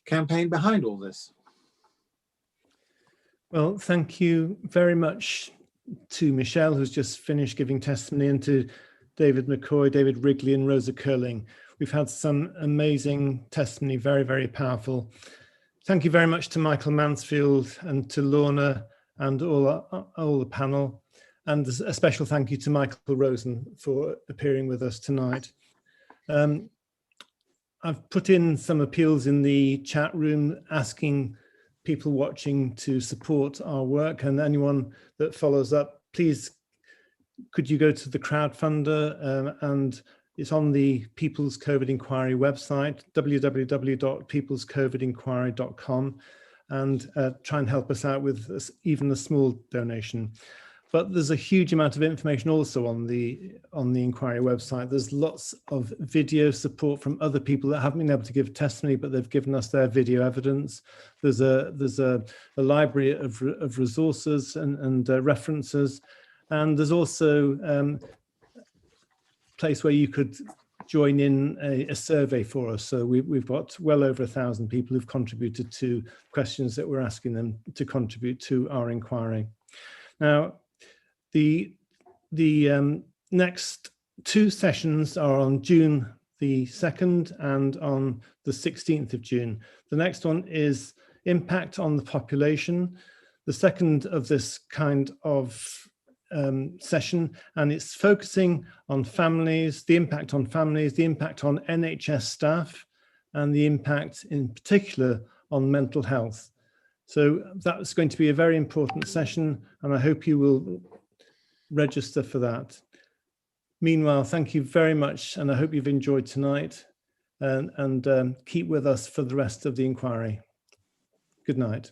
Speaker 3: campaign behind all this.
Speaker 1: Well, thank you very much to Michelle, who's just finished giving testimony, and to David McCoy, David Wrigley and Rosa Curling. We've had some amazing testimony, very, very powerful. Thank you very much to Michael Mansfield and to Lorna and all the panel. And a special thank you to Michael Rosen for appearing with us tonight. I've put in some appeals in the chat room asking people watching to support our work, and anyone that follows up, please could you go to the crowdfunder, and it's on the People's COVID Inquiry website, www.peoplescovidinquiry.com, and try and help us out with even a small donation. But there's a huge amount of information also on the inquiry website. There's lots of video support from other people that haven't been able to give testimony, but they've given us their video evidence. There's a library of resources and references, and there's also a place where you could join in a survey for us. So we've got well over 1,000 people who've contributed to questions that we're asking them to contribute to our inquiry. Now, the next two sessions are on June the 2nd and on the 16th of June. The next one is impact on the population, the second of this kind of session, and it's focusing on families, the impact on families, the impact on NHS staff, and the impact in particular on mental health. So that's going to be a very important session, and I hope you will register for that. Meanwhile, thank you very much, and I hope you've enjoyed tonight, and keep with us for the rest of the inquiry. Good night.